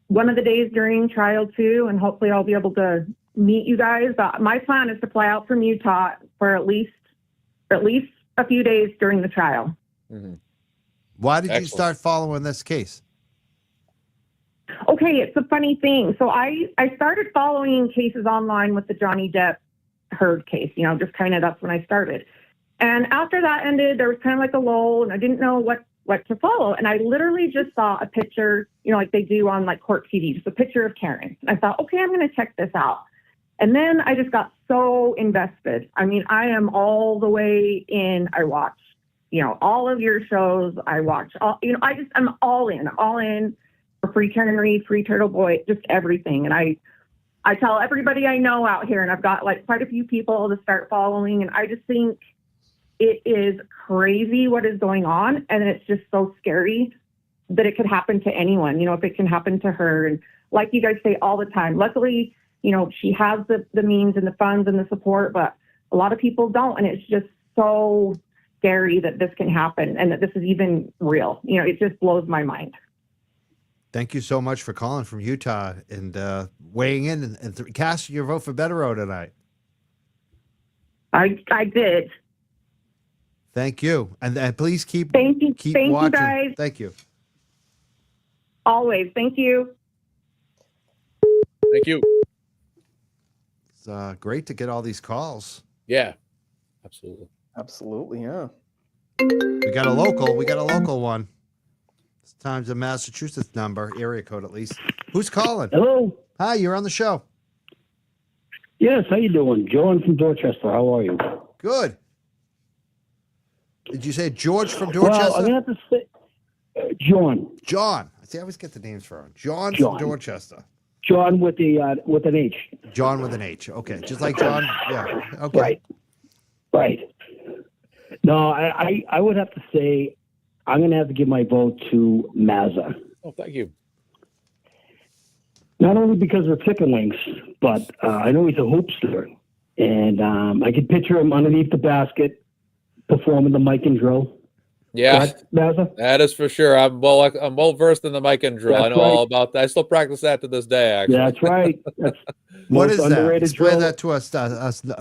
one of the days during trial 2, and hopefully I'll be able to meet you guys. My plan is to fly out from Utah for at least a few days during the trial. Mm-hmm. Why did you Excellent. start following this case? Okay, it's a funny thing. So I started following cases online with the Johnny Depp Heard case, just kind of that's when I started. And after that ended, there was kind of like a lull, and I didn't know what to follow. And I literally just saw a picture, like they do on like court TV, just a picture of Karen. And I thought, okay, I'm going to check this out. And then I just got so invested. I mean, I am all the way in. I watch, all of your shows. I watch all, I'm all in. I'm all in for Free Karen Reed, Free Turtle Boy, just everything. And I tell everybody I know out here, and I've got like quite a few people to start following. And I just think it is crazy what is going on. And it's just so scary that it could happen to anyone, if it can happen to her. And like you guys say all the time, luckily, she has the means and the funds and the support, but a lot of people don't. And it's just so scary that this can happen and that this is even real. It just blows my mind. Thank you so much for calling from Utah and weighing in and casting your vote for Bettero tonight. I did. Thank you. And please keep Thank you. keep Thank watching. you guys. Thank you. Always. Thank you. Thank you. It's great to get all these calls. Yeah. Absolutely. Absolutely, yeah. We got a local one. This time's a Massachusetts number, area code at least. Who's calling? Hello. Hi, you're on the show. Yes, how you doing? John from Dorchester. How are you? Good. Did you say George from Well, Dorchester? I'm gonna have to say John. John. See, I always get the names wrong. John John. from Dorchester. John with an H. John with an H. Okay, just like John. Yeah. Okay. Right. Right. No, I would have to say I'm gonna have to give my vote to Mazza. Oh, thank you. Not only because of chicken wings, but I know he's a hoopster, and I can picture him underneath the basket performing the mic and drill. Yeah, Correct, Mazza? that is for sure. I'm well versed in the mic and drill. I That's know all right. about that. I still practice that to this day. Actually, That's right. That's What most is that? underrated Explain drill. that to us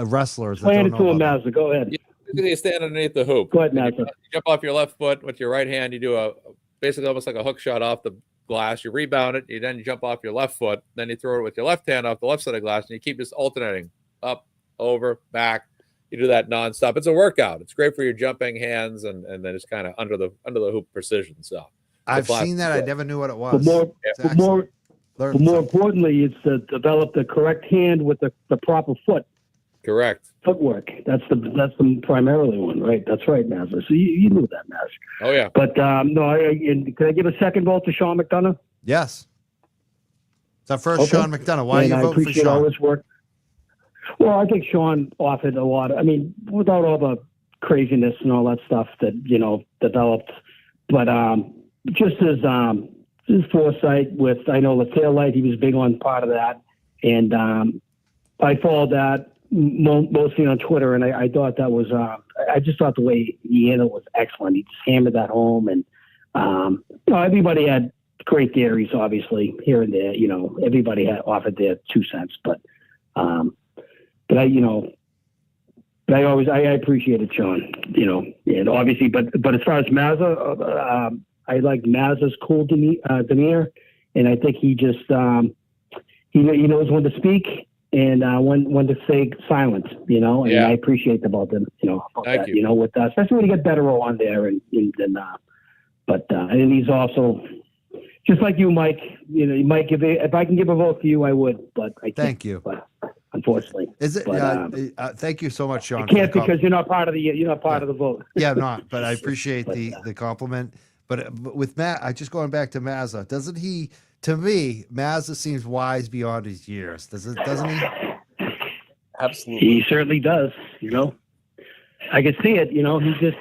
wrestlers. that Explain don't it to know him, about Mazza. Go ahead. you stand underneath the hoop. Go ahead, You Mazza. jump off your left foot with your right hand. You do a basically almost like a hook shot off the glass. You rebound it. Then you jump off your left foot. Then you throw it with your left hand off the left side of the glass, and you keep just alternating up, over, back. You do that nonstop. It's a workout. It's great for your jumping hands and then it's kind of under the hoop precision. So I've class. seen that. I never knew what it was. But more, It's but more, excellent. Learn but more something. importantly, it's to develop the correct hand with the proper correct. footwork. That's the primarily one, right? That's right, Mazza. So you knew that, Mazza. Oh yeah. But no, and can I give a second vote to Sean McDonough? Yes. It's our first Okay. Sean McDonough. Why And are I you voting for appreciate all Sean? his work. Well, I think Sean offered a lot. I mean, without all the craziness and all that stuff that developed, but just his foresight with, I know the tail light, he was big on part of that, and I followed that mostly on Twitter, and I thought that was I just thought the way he handled it was excellent. He just hammered that home, and everybody had great theories, obviously here and there. Everybody had offered their 2 cents, but I, But I appreciate it, Sean. You know, and obviously, but as far as Mazza, I like Mazza's cool demeanor, and I think he just he knows when to speak and when to stay silent. You know, and I appreciate about them. You know, about Thank that. you. You know, with especially when you get Bettero on there, and he's also just like you, Mike. You know, Mike, if I can give a vote for you, I would, but I can't. Thank you. But unfortunately, Is it? But, Thank you so much, Sean. I can't because you're not part of the vote. Yeah, I'm not. But I appreciate But, the compliment. But with Matt, I just going back to Mazza. Doesn't he? To me, Mazza seems wise beyond his years. Doesn't he? Absolutely. He certainly does. You know, I can see it. You know, he just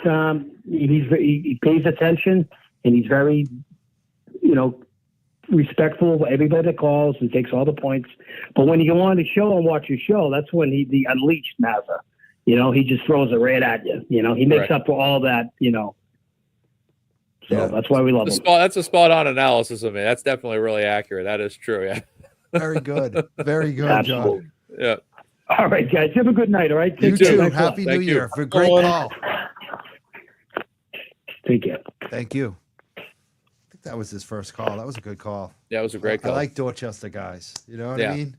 he pays attention and he's very, you know, respectful of everybody that calls and takes all the points. But when you go on the show and watch your show, that's when he unleashed Mazza. You know, he just throws it right at you. You know, he makes up for all that. You know. So that's why we love him. That's a spot on analysis of me. That's definitely really accurate. That is true. Yeah. Very good. Very good, Absolutely. John. Yeah. All right, guys. Have a good night. All right. You Take care. too. Thanks a lot. Happy New Thank you. Year. For a great call. Take care. Thank you. I think that was his first call. That was a good call. Yeah, it was a great call. I like Dorchester guys. You know what I mean?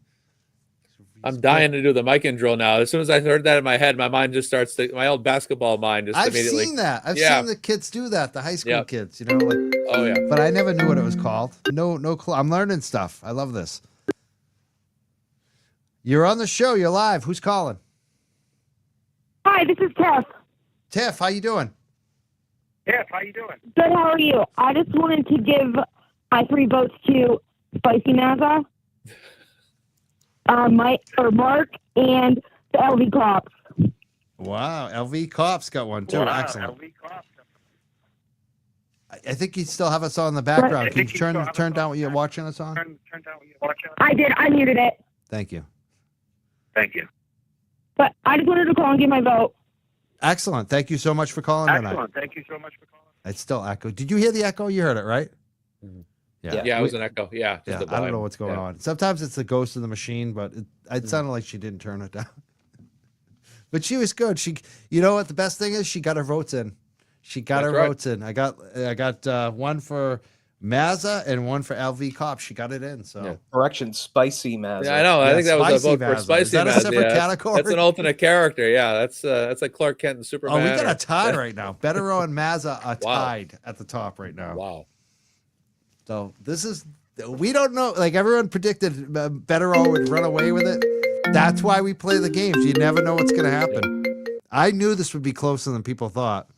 I'm dying to do the mic and drill now. As soon as I heard that in my head, my mind just starts to, my old basketball mind just I've immediately. seen that. I've seen the kids do that, the high school kids, you know, like, oh yeah. but I never knew what it was called. No clue. I'm learning stuff. I love this. You're on the show. You're live. Who's calling? Hi, this is Tiff. Tiff, how you doing? Good, how are you? I just wanted to give my 3 votes to Spicy Mazza, Mark, and the LV Cops. Wow. LV Cops got one too. Excellent. I think you still have us on in the background. Can you turn down what you're watching us on? I did. I muted it. Thank you. But I just wanted to call and give my vote. Excellent. Thank you so much for calling tonight. It's still echo. Did you hear the echo? You heard it, right? Yeah, it was an echo. Yeah. Yeah, just the I don't volume. know what's going on. Sometimes it's the ghost of the machine, but it sounded like she didn't turn it down. But she was good. You know what? The best thing is she got her votes in. She got her votes in. I got one for Mazza and one for LV Cop. She got it in. So Correction, Spicy Mazza. Yeah, I know. I think that was a vote for Mazza. Spicy Is that a Mazza, separate yeah. category? That's an alternate character. Yeah, that's like Clark Kent and Superman. Oh, we got a tie right now. Bettero and Mazza are tied at the top right now. Wow. So we don't know. Like everyone predicted, Bettero would run away with it. That's why we play the games. You never know what's going to happen. I knew this would be closer than people thought.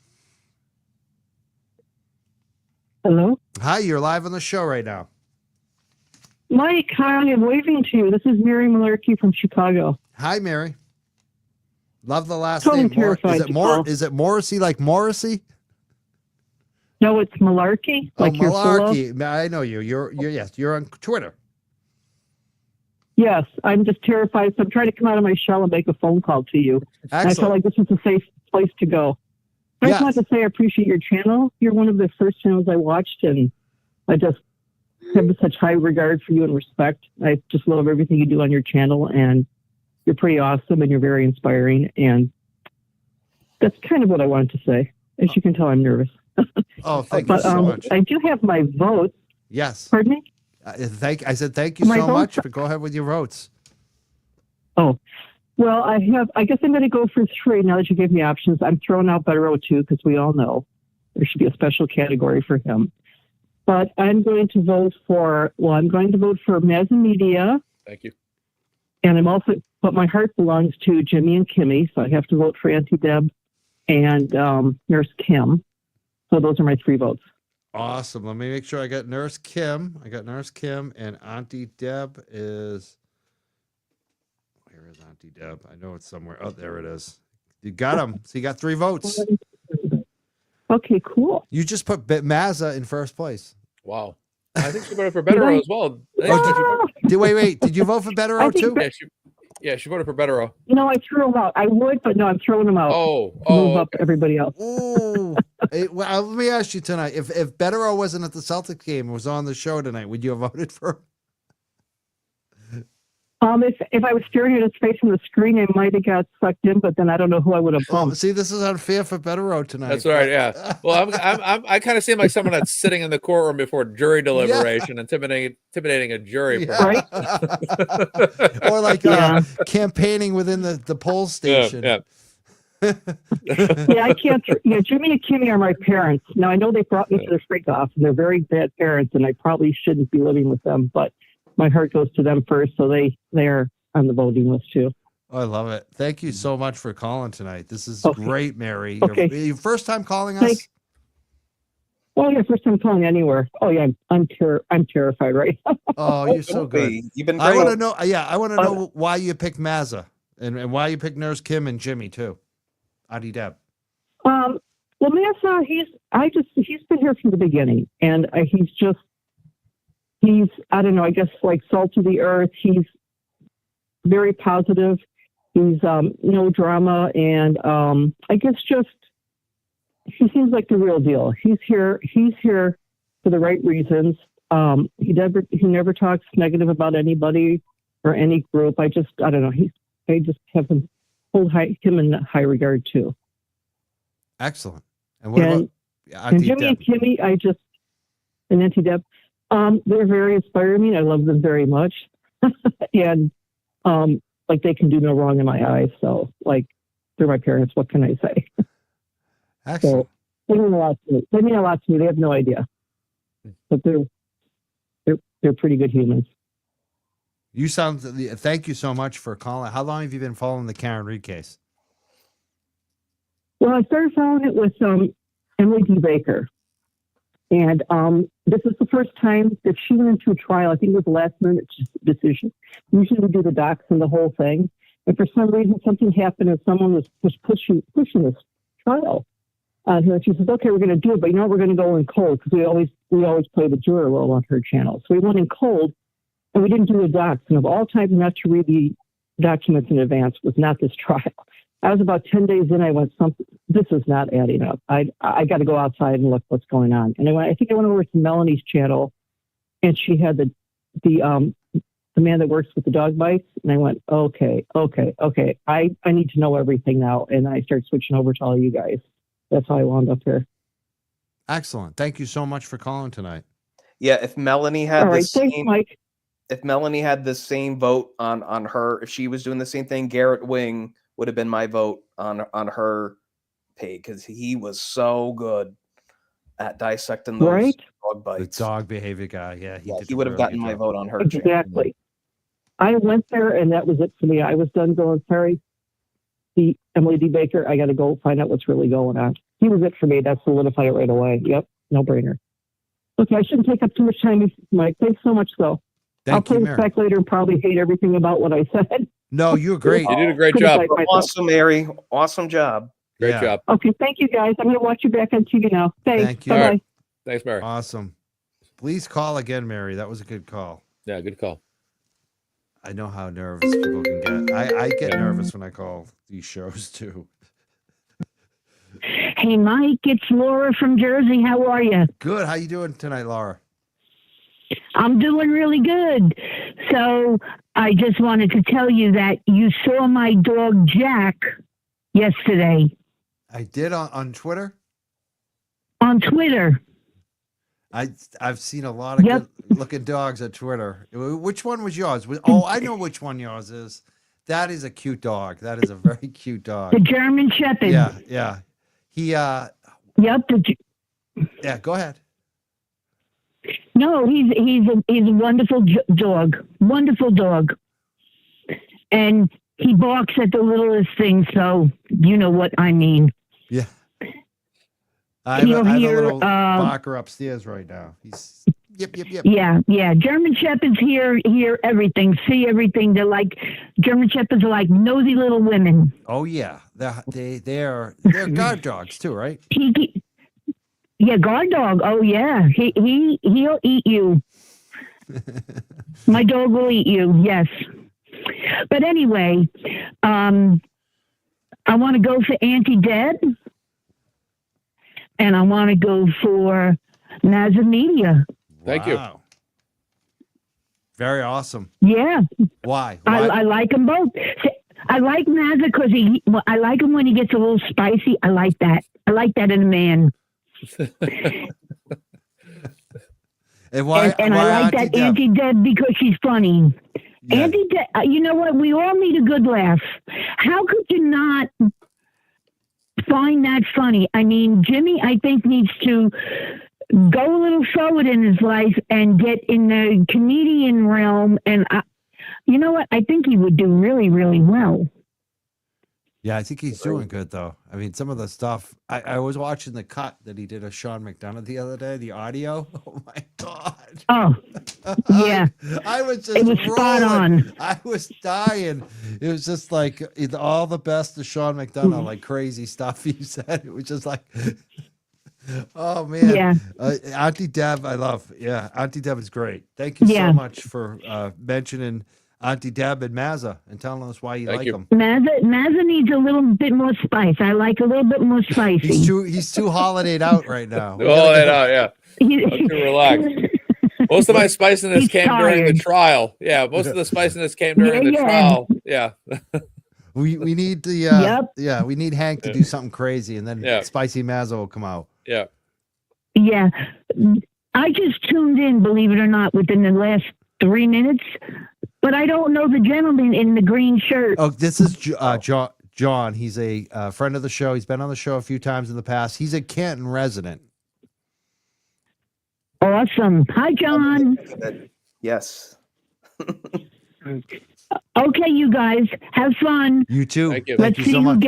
Hello? Hi, you're live on the show right now. Mike, hi, I'm waving to you. This is Mary Malarkey from Chicago. Hi, Mary. Love the last Totally name. terrified to call. Is it Morrissey like Morrissey? No, it's Malarkey. Like you're full of? Malarkey. I know you. You're on Twitter. Yes, I'm just terrified. So I'm trying to come out of my shell and make a phone call to you. And I felt like this was a safe place to go. I just wanted to say I appreciate your channel. You're one of the first channels I watched, and I just have such high regard for you and respect. I just love everything you do on your channel, and you're pretty awesome, and you're very inspiring. And that's kind of what I wanted to say. As you can tell, I'm nervous. Oh, thank you so much. I do have my vote. Yes. Pardon me? I said thank you My so votes- much, but go ahead with your votes. Oh, well, I guess I'm going to go for 3 now that you gave me options. I'm throwing out Bettero too, because we all know there should be a special category for him. But I'm going to vote for Mazza Media. Thank you. And but my heart belongs to Jimmy and Kimmy, so I have to vote for Auntie Deb and Nurse Kim. So those are my 3 votes. Awesome. Let me make sure I got Nurse Kim. And Auntie Deb is. Where is Auntie Deb? I know it's somewhere. Oh, there it is. You got him. So you got 3 votes. Okay, cool. You just put Mazza in first place. Wow. I think she voted for Bettero as well. Wait. Did you vote for Bettero too? She voted for Bettero. No, I threw him out. I would, but no, I'm throwing him out. Move up everybody else. Ooh. Well, let me ask you tonight. If Bettero wasn't at the Celtics game and was on the show tonight, would you have voted for him? If I was staring at his face on the screen, I might have got sucked in, but then I don't know who I would have bumped. See, this is unfair for Bettero tonight. That's right. Yeah. Well, I kind of seem like someone that's sitting in the courtroom before jury deliberation, intimidating a jury. Right? Or like campaigning within the poll station. Yeah. Yeah, I can't. Jimmy and Kimmy are my parents. Now I know they brought me to the freak off, and they're very bad parents, and I probably shouldn't be living with them, but my heart goes to them first, so they're on the voting list too. Oh, I love it. Thank you so much for calling tonight. This is great, Mary. Okay. Your first time calling us? Oh yeah, first time calling anywhere. Oh yeah, I'm terrified right now. Oh, you're so good. You've been I great. want to know. Yeah, I want to know why you picked Mazza and why you picked Nurse Kim and Jimmy too. Adi Deb. Well, Massa, he's been here from the beginning, and he's I don't know, I guess like salt of the earth. He's very positive. He's no drama, and I guess just he seems like the real deal. He's here for the right reasons. He never talks negative about anybody or any group. I don't know. I just have him hold him in high regard too. Excellent. And what about and Jimmy and Kimmy? And Auntie Deb. They're very inspiring. I love them very much. And like they can do no wrong in my eyes. So like they're my parents. What can I say? Excellent. So they mean a lot to me. They have no idea. But they're pretty good humans. You sound. Thank you so much for calling. How long have you been following the Karen Reed case? Well, I started following it with Emily D. Baker. And this is the first time that she went into a trial. I think it was a last-minute decision. Usually we do the docs and the whole thing. And for some reason, something happened and someone was pushing this trial on her. And she says, okay, we're going to do it, but we're going to go in cold because we always play the juror role on her channel. So we went in cold and we didn't do the docs. And of all times not to read the documents in advance was not this trial. I was about 10 days in. I went, this is not adding up. I got to go outside and look what's going on. And I think I went over to Melanie's channel, and she had the man that works with the dog bites. And I went, okay. I need to know everything now. And I started switching over to all you guys. That's how I wound up here. Excellent. Thank you so much for calling tonight. Yeah, if Melanie had thanks, Mike. If Melanie had the same vote on her, if she was doing the same thing, Garrett Wing would have been my vote on her page because he was so good at dissecting those dog bites. The dog behavior guy, yeah. He would have gotten my vote on her. Exactly. I went there, and that was it for me. I was done going, sorry, the Emily D. Baker, I got to go find out what's really going on. He was it for me. That solidified it right away. Yep, no brainer. Okay, I shouldn't take up too much time, Mike. Thanks so much, though. I'll play this back later and probably hate everything about what I said. No, you're great. You did a great job. Awesome, Mary. Awesome job. Great job. Okay, thank you, guys. I'm going to watch you back on TV now. Thanks. Thank you. Bye-bye. Right. Thanks, Mary. Awesome. Please call again, Mary. That was a good call. Yeah, good call. I know how nervous people can get. I get nervous when I call these shows, too. Hey, Mike, it's Laura from Jersey. How are you? Good. How you doing tonight, Laura? I'm doing really good. So I just wanted to tell you that you saw my dog Jack yesterday. I did on Twitter? On Twitter. I've seen a lot of good-looking dogs at Twitter. Which one was yours? I know which one yours is. That is a cute dog. That is a very cute dog. The German Shepherd. Yeah. He, Yep. Yeah, go ahead. No, he's a wonderful dog. Wonderful dog. And he barks at the littlest things, so you know what I mean. Yeah. I have a little barker upstairs right now. He's yep. Yeah. German Shepherds hear everything, see everything. German Shepherds are like nosy little women. Oh yeah, they're guard dogs too, right? Yeah, guard dog. Oh yeah, he'll eat you. My dog will eat you. Yes. But anyway, I want to go for Auntie Deb, and I want to go for Mazza Media. Thank you. Very awesome. Yeah. Why? I like them both. I like Mazza because I like him when he gets a little spicy. I like that. I like that in a man. And why? And why I like Auntie that Deb? Auntie Deb because she's funny. Yeah. Auntie Deb, you know what? We all need a good laugh. How could you not find that funny? I mean, Jimmy, I think, needs to go a little forward in his life and get in the comedian realm. And you know what? I think he would do really, really well. Yeah, I think he's doing good though. I mean, some of the stuff I was watching the cut that he did of Sean McDonough the other day, the audio. Oh my god. Oh, yeah. I was just It was spot rolling. on. I was dying. It was just like all the best of Sean McDonough, like crazy stuff he said. It was just like, oh man. Yeah. Auntie Deb, I love. Yeah, Auntie Deb is great. Thank you Yeah. so much for mentioning Auntie Deb and Mazza and telling us why you like them. Mazza needs a little bit more spice. I like a little bit more spicy. He's too holidayed out right now. Yeah. I'm too relaxed. Most of my spiciness came during the trial. Yeah, most of the spiciness came during the trial. Yeah. We need the we need Hank to do something crazy, and then Spicy Mazza will come out. Yeah. Yeah. I just tuned in, believe it or not, within the last 3 minutes, but I don't know the gentleman in the green shirt. Oh, this is John. He's a friend of the show. He's been on the show a few times in the past. He's a Canton resident. Awesome. Hi, John. Yes. Okay, you guys, have fun. You too. Thank you. Let's Thank you see so much.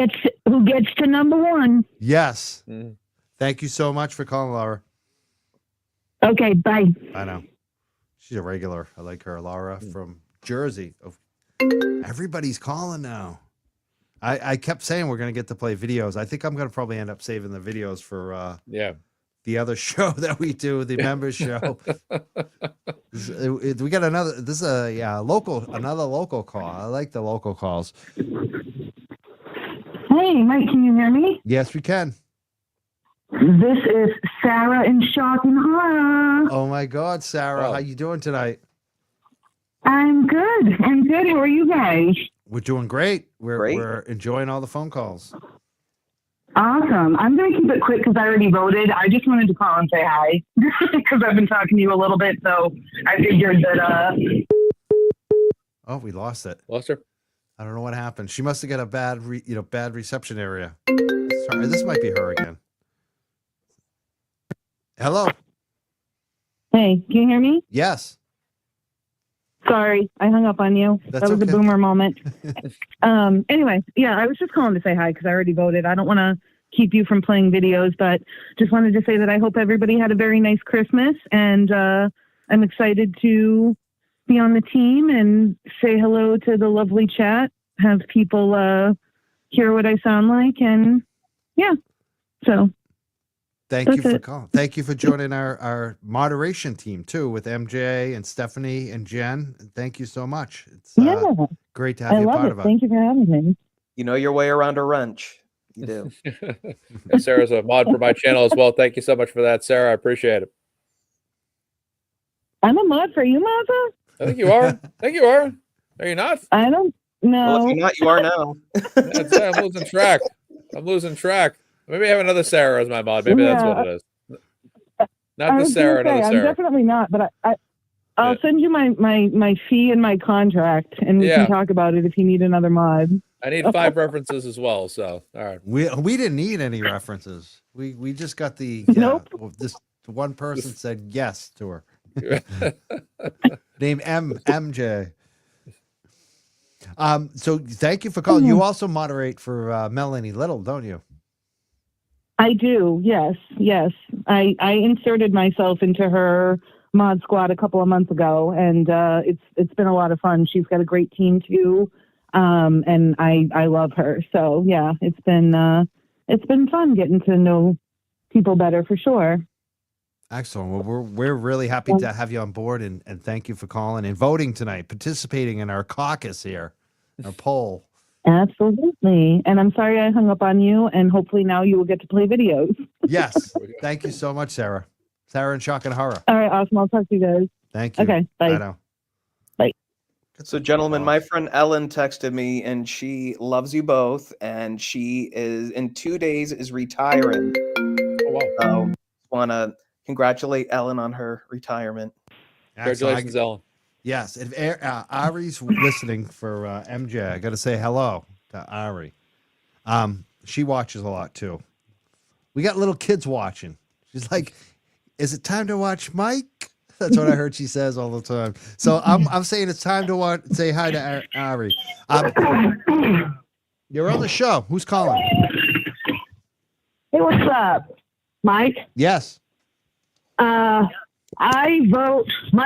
who gets to number one. Yes. Mhm. Thank you so much for calling, Laura. Okay, bye. I know. She's a regular. I like her. Laura from Jersey. Oh, everybody's calling now. I kept saying we're going to get to play videos. I think I'm going to probably end up saving the videos for the other show that we do, the members show. We got another. This is another local call. I like the local calls. Hey, Mike, can you hear me? Yes, we can. This is Sarah in shock and horror. Oh my God, Sarah, how you doing tonight? I'm good. How are you guys? We're doing great. We're enjoying all the phone calls. Awesome. I'm going to keep it quick because I already voted. I just wanted to call and say hi because I've been talking to you a little bit, so I figured that. Oh, we lost it. Lost her. I don't know what happened. She must have got a bad reception area. Sorry, this might be her again. Hello. Hey, can you hear me? Yes. Sorry, I hung up on you. That's that was okay. a boomer moment. Anyway, yeah, I was just calling to say hi because I already voted. I don't want to keep you from playing videos, but just wanted to say that I hope everybody had a very nice Christmas, and I'm excited to be on the team and say hello to the lovely chat, have people hear what I sound like, and yeah, so. Thank you for calling. Thank you for joining our moderation team too, with MJ and Stephanie and Jen. Thank you so much. It's great to have you part of it. Thank you for having me. You know your way around a wrench. You do. And Sarah's a mod for my channel as well. Thank you so much for that, Sarah. I appreciate it. I'm a mod for you, Mazza? I think you are. I think you are. Are you not? I don't know. Well, if you're not, you are now. I'm losing track. I'm losing track. Maybe I have another Sarah as my mod. Maybe that's what it is. Not the Sarah, another Sarah. I'm definitely not, but I'll send you my fee and my contract, and we can talk about it if you need another mod. I need 5 references as well. So, all right. We didn't need any references. We just got the this one person said yes to her. Named MJ. So thank you for calling. You also moderate for Melanie Little, don't you? I do. Yes. I inserted myself into her mod squad a couple of months ago, and it's been a lot of fun. She's got a great team too, and I love her. So yeah, it's been fun getting to know people better for sure. Excellent. Well, we're really happy to have you on board, and thank you for calling and voting tonight, participating in our caucus here, our poll. Absolutely. And I'm sorry I hung up on you, and hopefully now you will get to play videos. Yes. Thank you so much, Sarah. Sarah and Shock and Horror. All right, awesome. I'll talk to you guys. Thank you. Okay, bye. I know. So, gentlemen, my friend Ellen texted me, and she loves you both, and she is in 2 days is retiring. Oh, wow. So, want to congratulate Ellen on her retirement. Congratulations, Ellen. Yes, if Ari's listening for MJ, I got to say hello to Ari. She watches a lot too. We got little kids watching. She's like, "Is it time to watch Mike?" That's what I heard she says all the time. So I'm saying it's time to say hi to Ari. You're on the show. Who's calling? Hey, what's up, Mike? Yes. My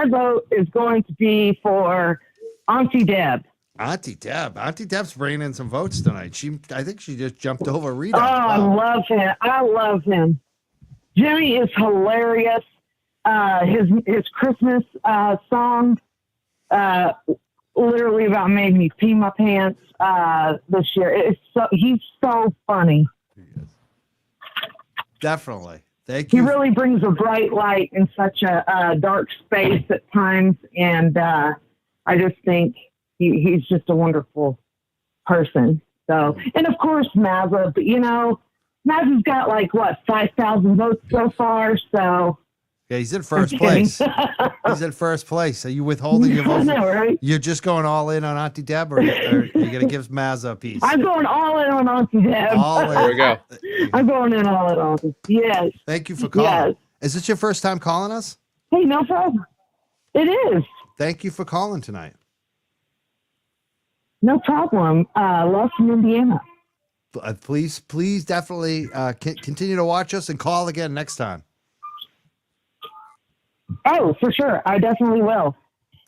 vote is going to be for Auntie Deb. Auntie Deb. Auntie Deb's bringing in some votes tonight. I think she just jumped over Rita. Oh, I love him. I love him. Jimmy is hilarious. His Christmas song literally about made me pee my pants this year. He's so funny. Definitely. Thank you. He really brings a bright light in such a dark space at times, and I just think he's just a wonderful person. So, and of course Mazza, but Mazza's got 5,000 votes so far. So yeah, he's in first place. He's in first place. Are you withholding your vote? I know, right? You're just going all in on Auntie Deb, or are you going to give Mazza a piece? I'm going all in on Auntie Deb. All in. There we go. I'm going in all in on Auntie. Yes. Thank you for calling. Yes. Is this your first time calling us? Hey, no problem. It is. Thank you for calling tonight. No problem. Love from Indiana. Please definitely continue to watch us and call again next time. Oh, for sure. I definitely will.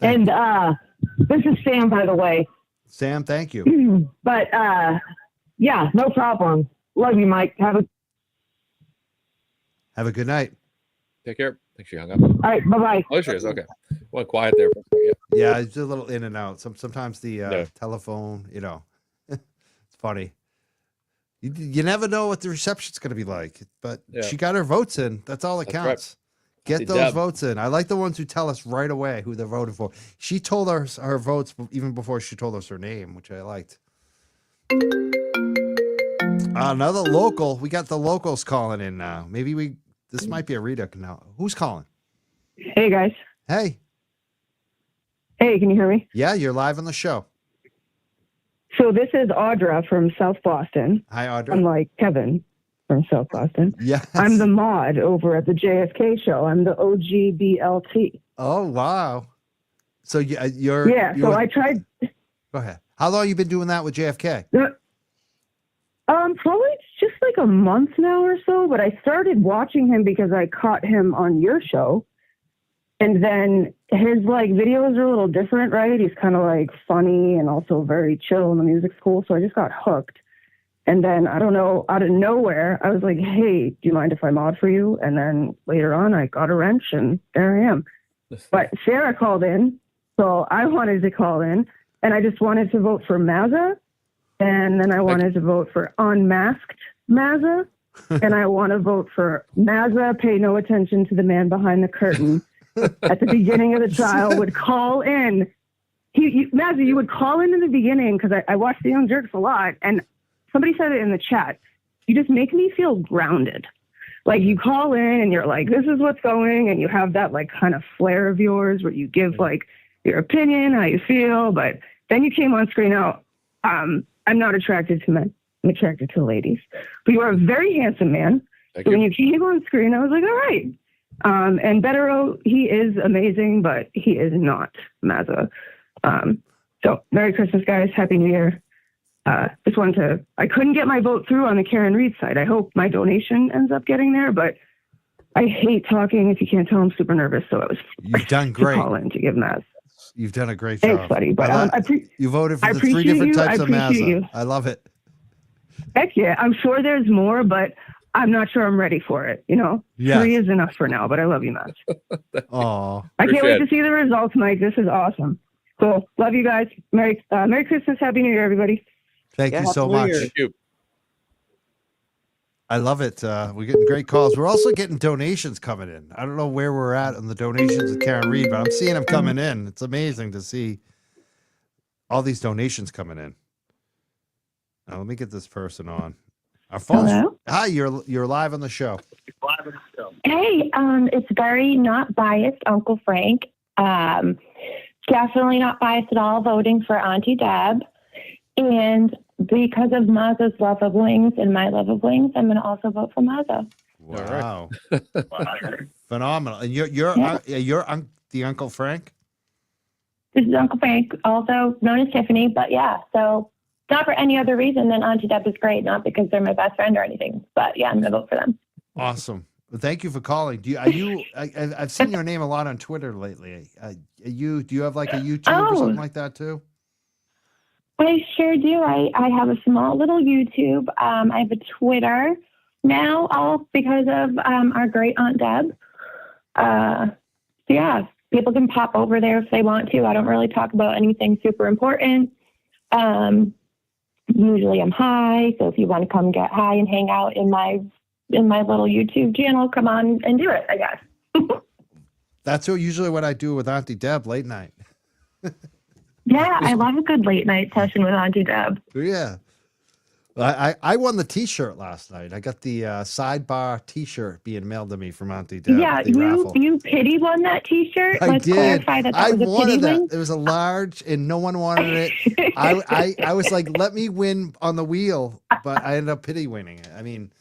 And this is Sam, by the way. Sam, thank you. But yeah, no problem. Love you, Mike. Have a good night. Take care. I think she hung up. All right, bye-bye. Oh, she is. Okay. Went quiet there. Yeah, it's a little in and out. Sometimes the telephone, it's funny. You never know what the reception's going to be like, but she got her votes in. That's all that counts. Right. Get those votes in. I like the ones who tell us right away who they're voting for. She told us her votes even before she told us her name, which I liked. Another local. We got the locals calling in now. This might be a Rita now. Who's calling? Hey, guys. Hey. Hey, can you hear me? Yeah, you're live on the show. So this is Audra from South Boston. Hi, Audra. I'm like Kevin from South Boston. Yes. I'm the mod over at the JFK show. I'm the OGBLT. Oh, wow. So you're... Yeah, so I tried... Go ahead. How long you been doing that with JFK? Probably just like a month now or so, but I started watching him because I caught him on your show. And then his videos are a little different, right? He's kind of funny and also very chill and the music's cool. So I just got hooked. And then I don't know, out of nowhere, I was like, hey, do you mind if I mod for you? And then later on I got a wrench and there I am. But Sarah called in. So I wanted to call in and I just wanted to vote for Mazza. And then I wanted to vote for Unmasked Mazza. And I want to vote for Mazza, pay no attention to the man behind the curtain. At the beginning of the trial would call in. Mazza, you would call in the beginning because I watched the Young Jurks a lot. And somebody said it in the chat. You just make me feel grounded. You call in and you're like, this is what's going. And you have that kind of flair of yours where you give your opinion, how you feel. But then you came on screen out. I'm not attracted to men. I'm attracted to ladies. But you are a very handsome man. Thank so you. when you came on screen, I was like, all right. And Betero, he is amazing, but he is not Mazza. So Merry Christmas, guys. Happy New Year. Just wanted to, I couldn't get my vote through on the Karen Reed side. I hope my donation ends up getting there, but I hate talking. If you can't tell, I'm super nervous. So You've done great. To call in to give Maz. You've done a great job. Thanks, buddy. But you voted for the 3 different types of Mazza. I love it. Heck yeah. I'm sure there's more, but I'm not sure I'm ready for it. Yes. 3 is enough for now, but I love you, Maz. Oh, I can't wait to see the results, Mike. This is awesome. Cool. Love you guys. Merry Christmas. Happy New Year, everybody. Thank you so much. Thank you. I love it. We're getting great calls. We're also getting donations coming in. I don't know where we're at on the donations with Karen Reed, but I'm seeing them coming in. It's amazing to see all these donations coming in. Now, let me get this person on. Our phone. Hello? Hi, you're live on the show. Hey, it's very not biased, Uncle Frank. Definitely not biased at all, voting for Auntie Deb. And because of Mazza's love of wings and my love of wings, I'm going to also vote for Mazza. Wow. Phenomenal. And you're the Uncle Frank? This is Uncle Frank, also known as Tiffany. But yeah, so not for any other reason than Auntie Deb is great, not because they're my best friend or anything. But yeah, I'm going to vote for them. Awesome. Well, thank you for calling. I've seen your name a lot on Twitter lately. Do you have like a YouTube or something like that too? I sure do. I have a small little YouTube. I have a Twitter now, all because of our great Aunt Deb. So yeah, people can pop over there if they want to. I don't really talk about anything super important. Usually I'm high, so if you want to come get high and hang out in my little YouTube channel, come on and do it, I guess. That's usually what I do with Auntie Deb late night. Yeah, I love a good late night session with Auntie Deb. Yeah. I won the T-shirt last night. I got the sidebar T-shirt being mailed to me from Auntie Deb. Yeah, you pity won that T-shirt. I Let's did. clarify that I was a wanted pity that. win. It was a large, and no one wanted it. I was like, let me win on the wheel, but I ended up pity winning it. I mean,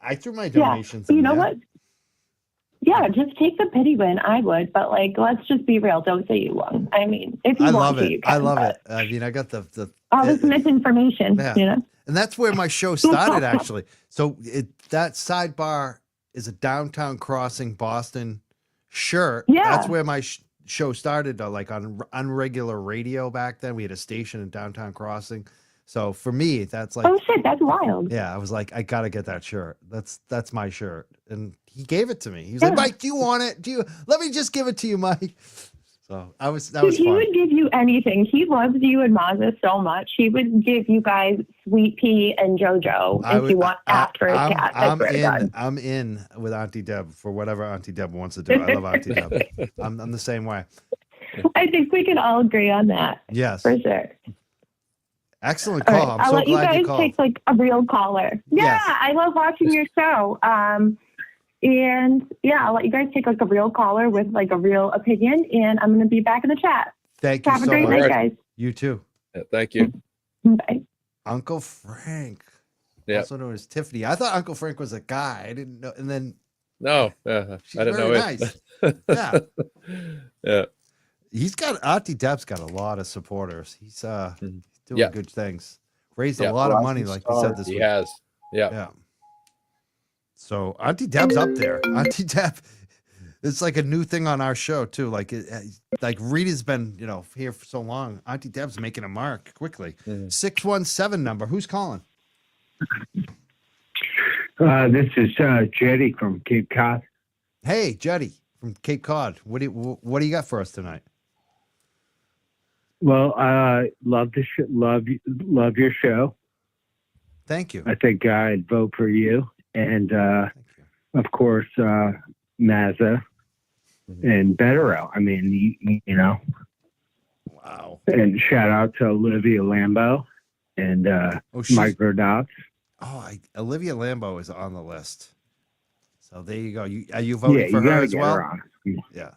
I threw my donations. You in know there. what? Yeah, just take the pity win. I would, but like, let's just be real. Don't say you won. I mean, if you I want love to, it. you can. I love it. I mean, I got the All this misinformation, yeah. you know. And that's where my show started, actually. So that sidebar is a Downtown Crossing Boston shirt. Yeah. That's where my show started, like on unregular radio back then. We had a station in Downtown Crossing. So for me, that's like, Oh shit, that's wild. yeah, I was like, I got to get that shirt. That's my shirt. And he gave it to me. He was like, Mike, do you want it? Let me just give it to you, Mike. So that was He fun. would give you anything. He loves you and Mazza so much. He would give you guys Sweet Pea and JoJo if you want after his cat. I'm in with Auntie Deb for whatever Auntie Deb wants to do. I love Auntie Deb. I'm the same way. I think we can all agree on that. Yes. For sure. Excellent All call. right, I'm I'll so let you glad guys you called. take like a real caller. Yeah, Yes. I love watching your show. And yeah, I'll let you guys take like a real caller with like a real opinion, and I'm going to be back in the chat. Thank you Have so a great much. night, guys. You too. Yeah, thank you. Bye. Uncle Frank. Yeah. Also known as Tiffany. I thought Uncle Frank was a guy. I didn't know. And then No, she's I didn't very know nice. it. Yeah. Yeah. He's got Auntie Deb's got a lot of supporters. He's doing Yeah. good things. Raised Yeah. a lot of Rising money, like you star. said this He week. has. Yeah. Yeah. So Auntie Deb's up there. Auntie Deb, it's like a new thing on our show too. Like like Rita's been, here for so long. Auntie Deb's making a mark quickly. 617 number. Who's calling? This is Jetty from Cape Cod. Hey, Jetty from Cape Cod. What do you got for us tonight? Well, love your show. Thank you. I think I'd vote for you, and of course Mazza and Betterow. I mean, you know. Wow. And shout out to Olivia Lambeau and Microdots. Oh, Olivia Lambeau is on the list. So there you go. Are you voting for her as well? Yeah.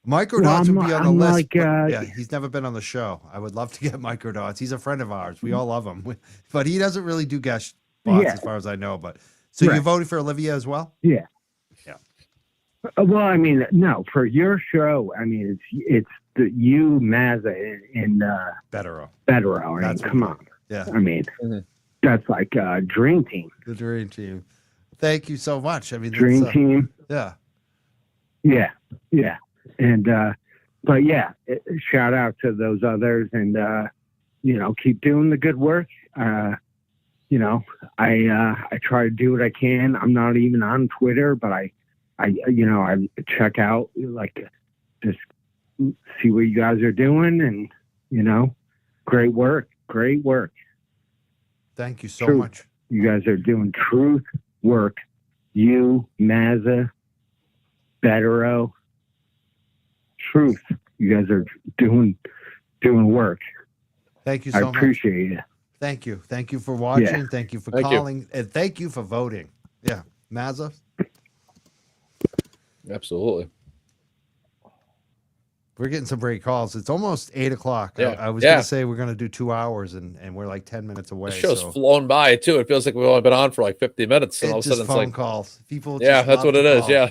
Microdots would be on the list. Yeah, he's never been on the show. I would love to get Microdots. He's a friend of ours. We all love him, but he doesn't really do guest spots as far as I know. But so Right. you voted for Olivia as well? Yeah. Yeah. Well, I mean, no, for your show, I mean, it's you, Mazza, and Betterow. Betterow. I mean, come on. Yeah. I mean, that's like a dream team. The dream team. Thank you so much. I mean, Dream that's, team. Yeah. Yeah. Yeah. And, but yeah, shout out to those others and, you know, keep doing the good work. You know, I try to do what I can. I'm not even on Twitter, but I check out, like, just see what you guys are doing and, you know, great work. Thank you so Truth. much. You guys are doing truth work. You, Mazza, Betterow, truth. You guys are doing work. Thank you so much. I appreciate it. Thank you. Thank you for watching. Yeah. Thank you for Thank you. calling. And thank you for voting. Yeah. Mazza? Absolutely. We're getting some great calls. It's almost 8 o'clock. Yeah. I was Yeah. going to say we're going to do 2 hours, and we're like 10 minutes away. The show's so flown by too. It feels like we've only been on for like 50 minutes, and all of it's a just sudden it's phone like calls. People Yeah, just that's love what to it is, call. yeah.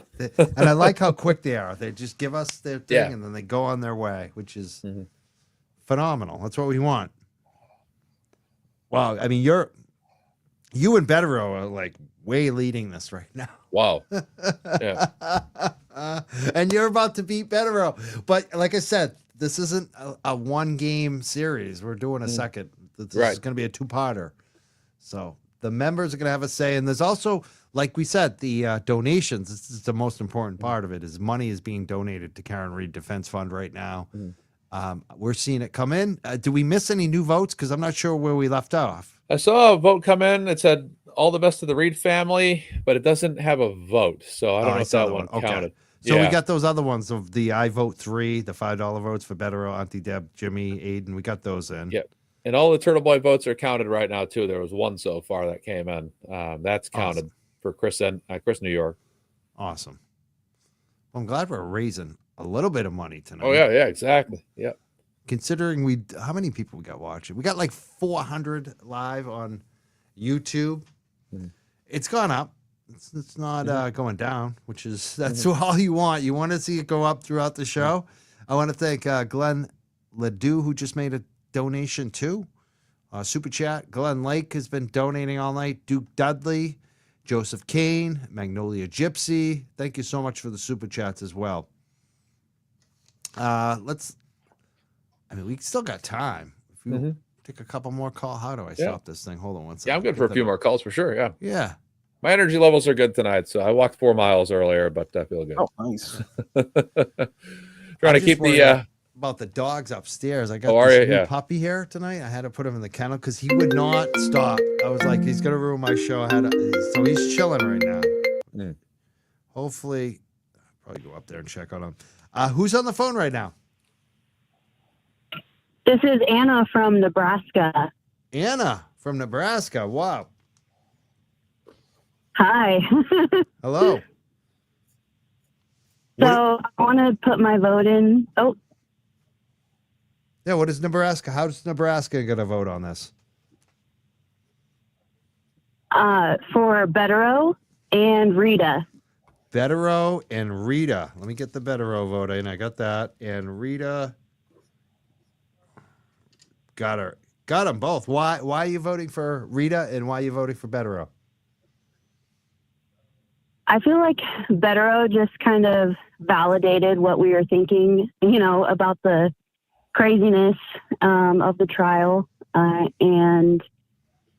And I like how quick they are. They just give us their thing, Yeah. and then they go on their way, which is Mm-hmm. phenomenal. That's what we want. Wow. I mean, you and Betero are like way leading this right now. Wow. Yeah. And you're about to beat Betero. But like I said, this isn't a one game series. We're doing a second. This Right. is going to be a two-parter. So the members are going to have a say. And there's also, like we said, the donations. This is the most important part of it, is money is being donated to Karen Reed Defense Fund right now. We're seeing it come in. Do we miss any new votes? Because I'm not sure where we left off. I saw a vote come in. It said all the best to the Reed family, but it doesn't have a vote. So I don't know if saw that the one Okay. counted. So we Yeah. got those other ones of the I vote 3, the $5 votes for Betero, Auntie Deb, Jimmy, Aiden. We got those in. Yep. And all the Turtle Boy votes are counted right now too. There was one so far that came in. That's counted for Chris and Chris New York. Awesome. Well, I'm glad we're raising a little bit of money tonight. Oh yeah, exactly. Yep. Considering how many people we got watching? We got like 400 live on YouTube. It's gone up. It's not going down, which is that's all you want. You want to see it go up throughout the show. I want to thank Glenn Ledoux, who just made a donation too. Super chat. Glenn Lake has been donating all night. Duke Dudley, Joseph Kane, Magnolia Gypsy. Thank you so much for the super chats as well. We still got time. If you take a couple more calls, how do I stop this thing? Hold on one second. Yeah, I'm good for a few more calls for sure. Yeah. Yeah. My energy levels are good tonight. So I walked 4 miles earlier, but I feel good. Oh, nice. Trying to keep the about the dogs upstairs. I got are this you? new Yeah. puppy here tonight. I had to put him in the kennel because he would not stop. I was like, he's gonna ruin my show. So he's chilling right now. Hopefully, I'll probably go up there and check on him. Who's on the phone right now? This is Anna from Nebraska. Anna from Nebraska. Wow. Hi. Hello. So I want to put my vote in. Oh, Yeah. What is Nebraska? How's Nebraska gonna vote on this? for Betero and Rita. Betero and Rita. Let me get the Betero vote in. I got that. And Rita. Got her. Got them both. Why are you voting for Rita and why are you voting for Betero? I feel like Betero just kind of validated what we were thinking, about the craziness of the trial. And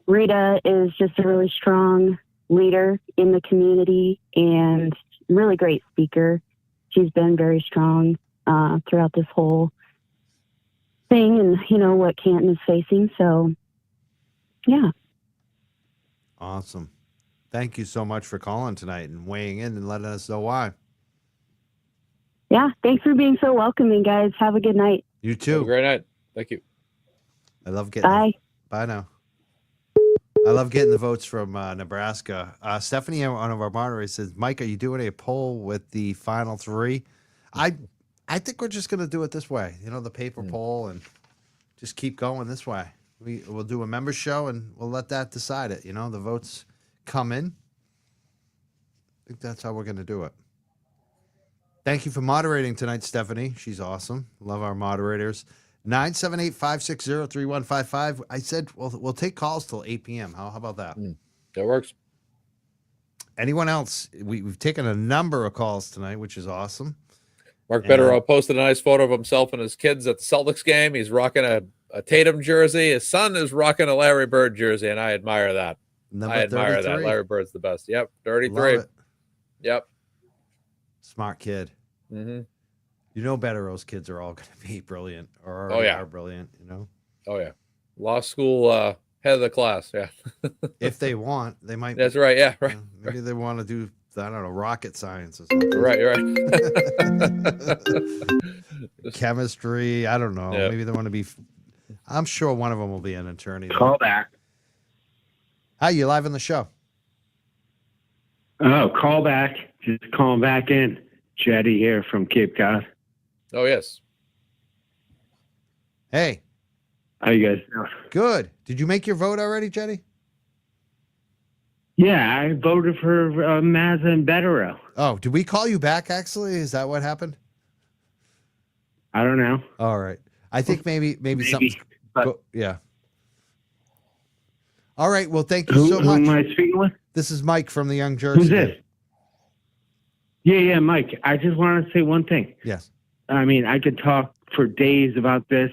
Rita is just a really strong leader in the community and really great speaker. She's been very strong throughout this whole thing and, what Canton is facing. So, yeah. Awesome. Thank you so much for calling tonight and weighing in and letting us know why. Yeah. Thanks for being so welcoming, guys. Have a good night. You too. Have a great night. Thank you. I love getting. Bye. Bye now. I love getting the votes from Nebraska. Stephanie, one of our moderators, says, "Mike, are you doing a poll with the final three?" I think we're just going to do it this way. The paper poll, and just keep going this way. We'll do a member show, and we'll let that decide it. The votes come in. I think that's how we're going to do it. Thank you for moderating tonight, Stephanie. She's awesome. Love our moderators. 978-560-3155. I said we'll take calls till 8 p.m. How about that? That works. Anyone else? We've taken a number of calls tonight, which is awesome. Mark Betero posted a nice photo of himself and his kids at the Celtics game. He's rocking a Tatum jersey. His son is rocking a Larry Bird jersey, and I admire that. Number I admire 33. that. Larry Bird's the best. Yep, 33. Love it. Yep. Smart kid. Mm-hmm. Bettero's kids are all going to be brilliant, or are brilliant. Oh yeah, law school head of the class. Yeah. If they want, they might. That's right. Yeah. Right. Maybe they want to do, I don't know, rocket science or something. Right. Chemistry. I don't know. Yeah. Maybe they want to be. I'm sure one of them will be an attorney. Call back. Hi, you live on the show. Oh, call back. Just calling back in. Jetty here from Cape Cod. Oh, yes. Hey. How you guys doing? Good. Did you make your vote already, Jetty? Yeah, I voted for Mazza and Betero. Oh, did we call you back, actually? Is that what happened? I don't know. All right. I think maybe something. Yeah. All right. Well, thank you so much. Who am I speaking with? This is Mike from the Young Jurks. Who's this? Yeah, Mike. I just want to say one thing. Yes. I mean, I could talk for days about this.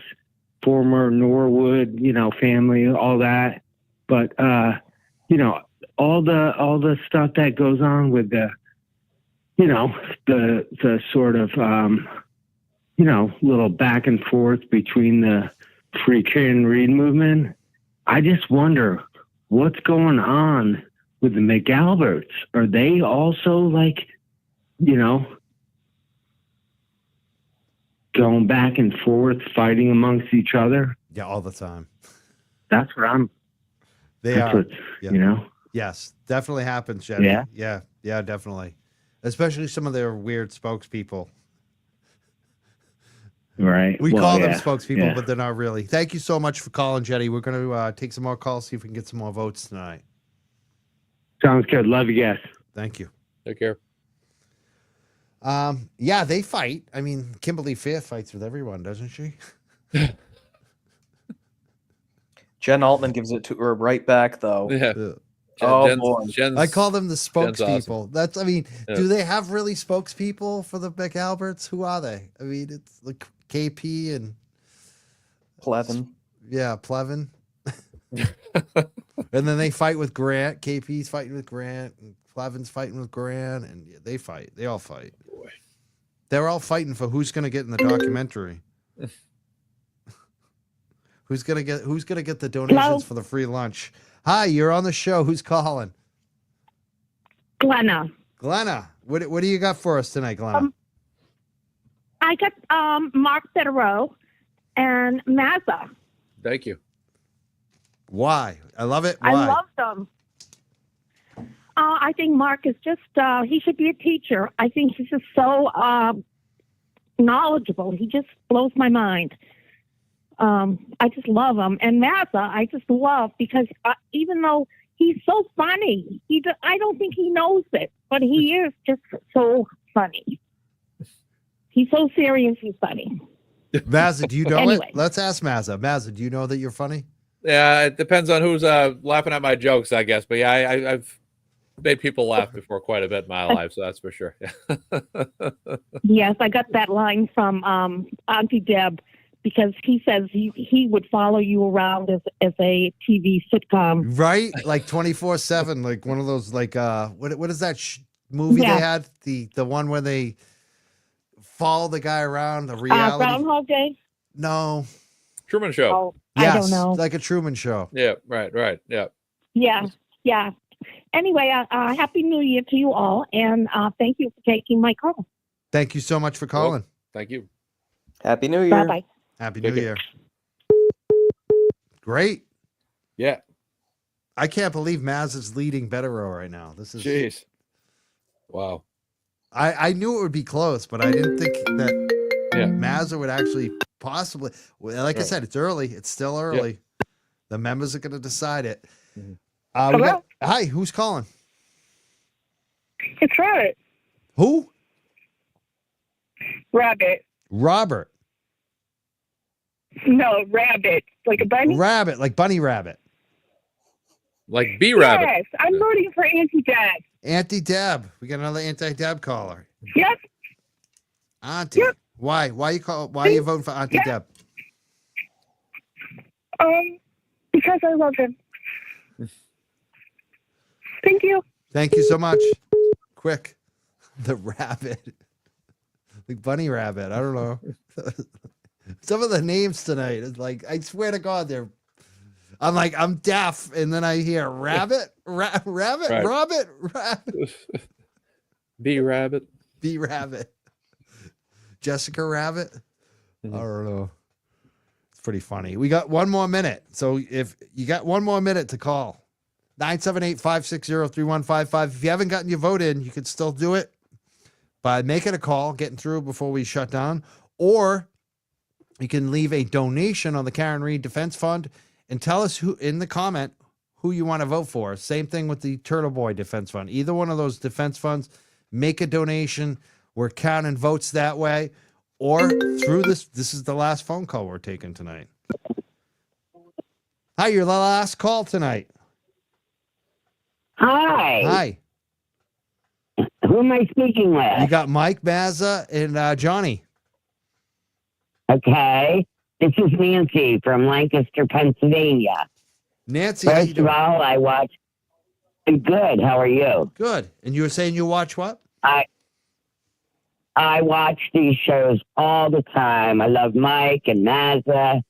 Former Norwood, family, all that. But all the stuff that goes on with the sort of little back and forth between the free Karen Reed movement. I just wonder what's going on with the McAlberts. Are they also going back and forth, fighting amongst each other? Yeah, all the time. That's what I'm. They are. Yeah. Yes, definitely happens, Jenny. Yeah? Yeah, definitely. Especially some of their weird spokespeople. Right. We call them spokespeople, but they're not really. Thank you so much for calling, Jetty. We're going to take some more calls, see if we can get some more votes tonight. Sounds good. Love you guys. Thank you. Take care. Yeah, they fight. I mean, Kimberly Fair fights with everyone, doesn't she? Jen Altman gives it to her right back, though. Yeah. Boy. I call them the spokespeople. awesome. That's, I mean, Yeah. do they have really spokespeople for the McAlberts? Who are they? I mean, it's like KP and Plevin. Yeah, Plevin. And then they fight with Grant. KP's fighting with Grant, and Plevin's fighting with Grant, and they fight. They all fight. Boy. They're all fighting for who's going to get in the documentary. Who's gonna get the donations Hello? for the free lunch? Hi, you're on the show. Who's calling? Glenna. Glenna. What do you got for us tonight, Glenna? I got Mark Federer and Mazza. Thank you. Why? I love it. Why? I love them. I think Mark is just, he should be a teacher. I think he's just so knowledgeable. He just blows my mind. I just love him. And Mazza, I just love because even though he's so funny, I don't think he knows it, but he is just so funny. He's so serious, he's funny. Mazza, do you know Anyway. it? Let's ask Mazza. Mazza, do you know that you're funny? Yeah, it depends on who's laughing at my jokes, I guess. But yeah, I've made people laugh before quite a bit in my life, so that's for sure. Yes, I got that line from Auntie Deb because he says he would follow you around as a TV sitcom. Right? Like 24/7, like one of those, like what is that movie Yeah. they had? The one where they follow the guy around, the reality. Groundhog Day? No. Truman Show. Oh, Yes, I don't know. like a Truman Show. Yeah, right, yeah. Yeah. Anyway, Happy New Year to you all, and thank you for taking my call. Thank you so much for calling. Thank you. Happy New Year. Bye-bye. Happy New Year. Great. Yeah. I can't believe Maz is leading Betero right now. This is Jeez. Wow. I knew it would be close, but I didn't think that Mazza would actually possibly. Well, like I said, it's early. It's still early. The members are going to decide it. Hi, who's calling? It's Rabbit. Who? Rabbit. Robert. No, Rabbit. Like a bunny? Rabbit, like Bunny Rabbit. Like B Rabbit. Yes, I'm voting for Auntie Deb. Auntie Deb. We got another Auntie Deb caller. Yep. Auntie. Yep. Why? Why are you voting for Auntie Deb? Because I love him. Thank you. Thank you so much. Quick. The rabbit. Like Bunny Rabbit. I don't know. Some of the names tonight is like, I swear to God, I'm like, I'm deaf, and then I hear rabbit, rabbit, Right. rabbit, B Rabbit. B Rabbit, Jessica Rabbit. I don't know. It's pretty funny. We got 1 more minute. So if you got 1 more minute to call, 978-560-3155. If you haven't gotten your vote in, you can still do it by making a call, getting through before we shut down, or you can leave a donation on the Karen Reed Defense Fund and tell us who in the comment who you want to vote for. Same thing with the Turtle Boy Defense Fund. Either one of those defense funds, make a donation. We're counting votes that way, or through this. This is the last phone call we're taking tonight. Hi, you're the last call tonight. Hi. Hi. Who am I speaking with? You got Mike, Mazza, and Johnny. Okay. This is Nancy from Lancaster, Pennsylvania. Nancy, how you First of doing? all, I watch. I'm good. How are you? Good. And you were saying you watch what? I watch these shows all the time. I love Mike and Mazza.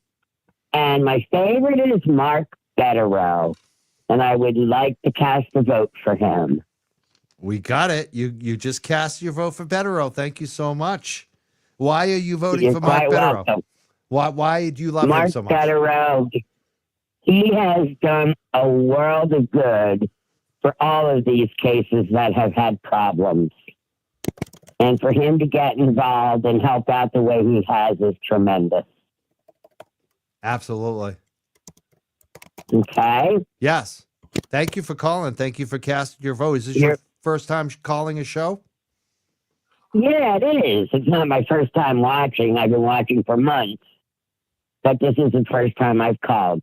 And my favorite is Mark Betterow. And I would like to cast a vote for him. We got it. You just cast your vote for Betterow. Thank you so much. Why are you voting You're for Mark quite Betterow? welcome. Why do you love him Mark so much? Betterow, he has done a world of good for all of these cases that have had problems. And for him to get involved and help out the way he has is tremendous. Absolutely. Okay. Yes. Thank you for calling. Thank you for casting your vote. Is this your first time calling a show? Yeah, it is. It's not my first time watching. I've been watching for months. But this is the first time I've called.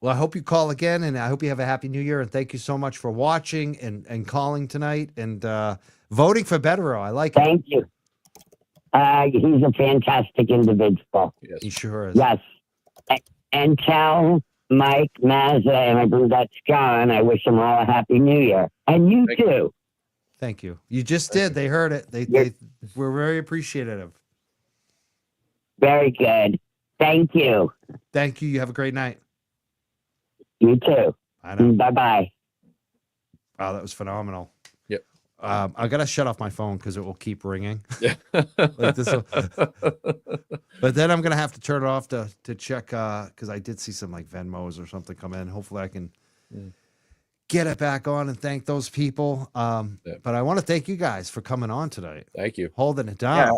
Well, I hope you call again, and I hope you have a happy new year. And thank you so much for watching and calling tonight and voting for Betterow. I like it. Thank you. He's a fantastic individual. Yes. He sure is. Yes. And tell Mike, Mazza, and I believe that's John, I wish them all a happy new year. And you too. Thank you. You just did. They heard it. They were very appreciative. Very good. Thank you. Thank you. You have a great night. You too. I know. Bye-bye. Wow, that was phenomenal. Yep. I gotta shut off my phone because it will keep ringing. Yeah. Like this but then I'm gonna have to turn it off to check because I did see some like Venmos or something come in. Hopefully I can get it back on and thank those people. But I want to thank you guys for coming on tonight. Thank you. Holding it down. Yeah.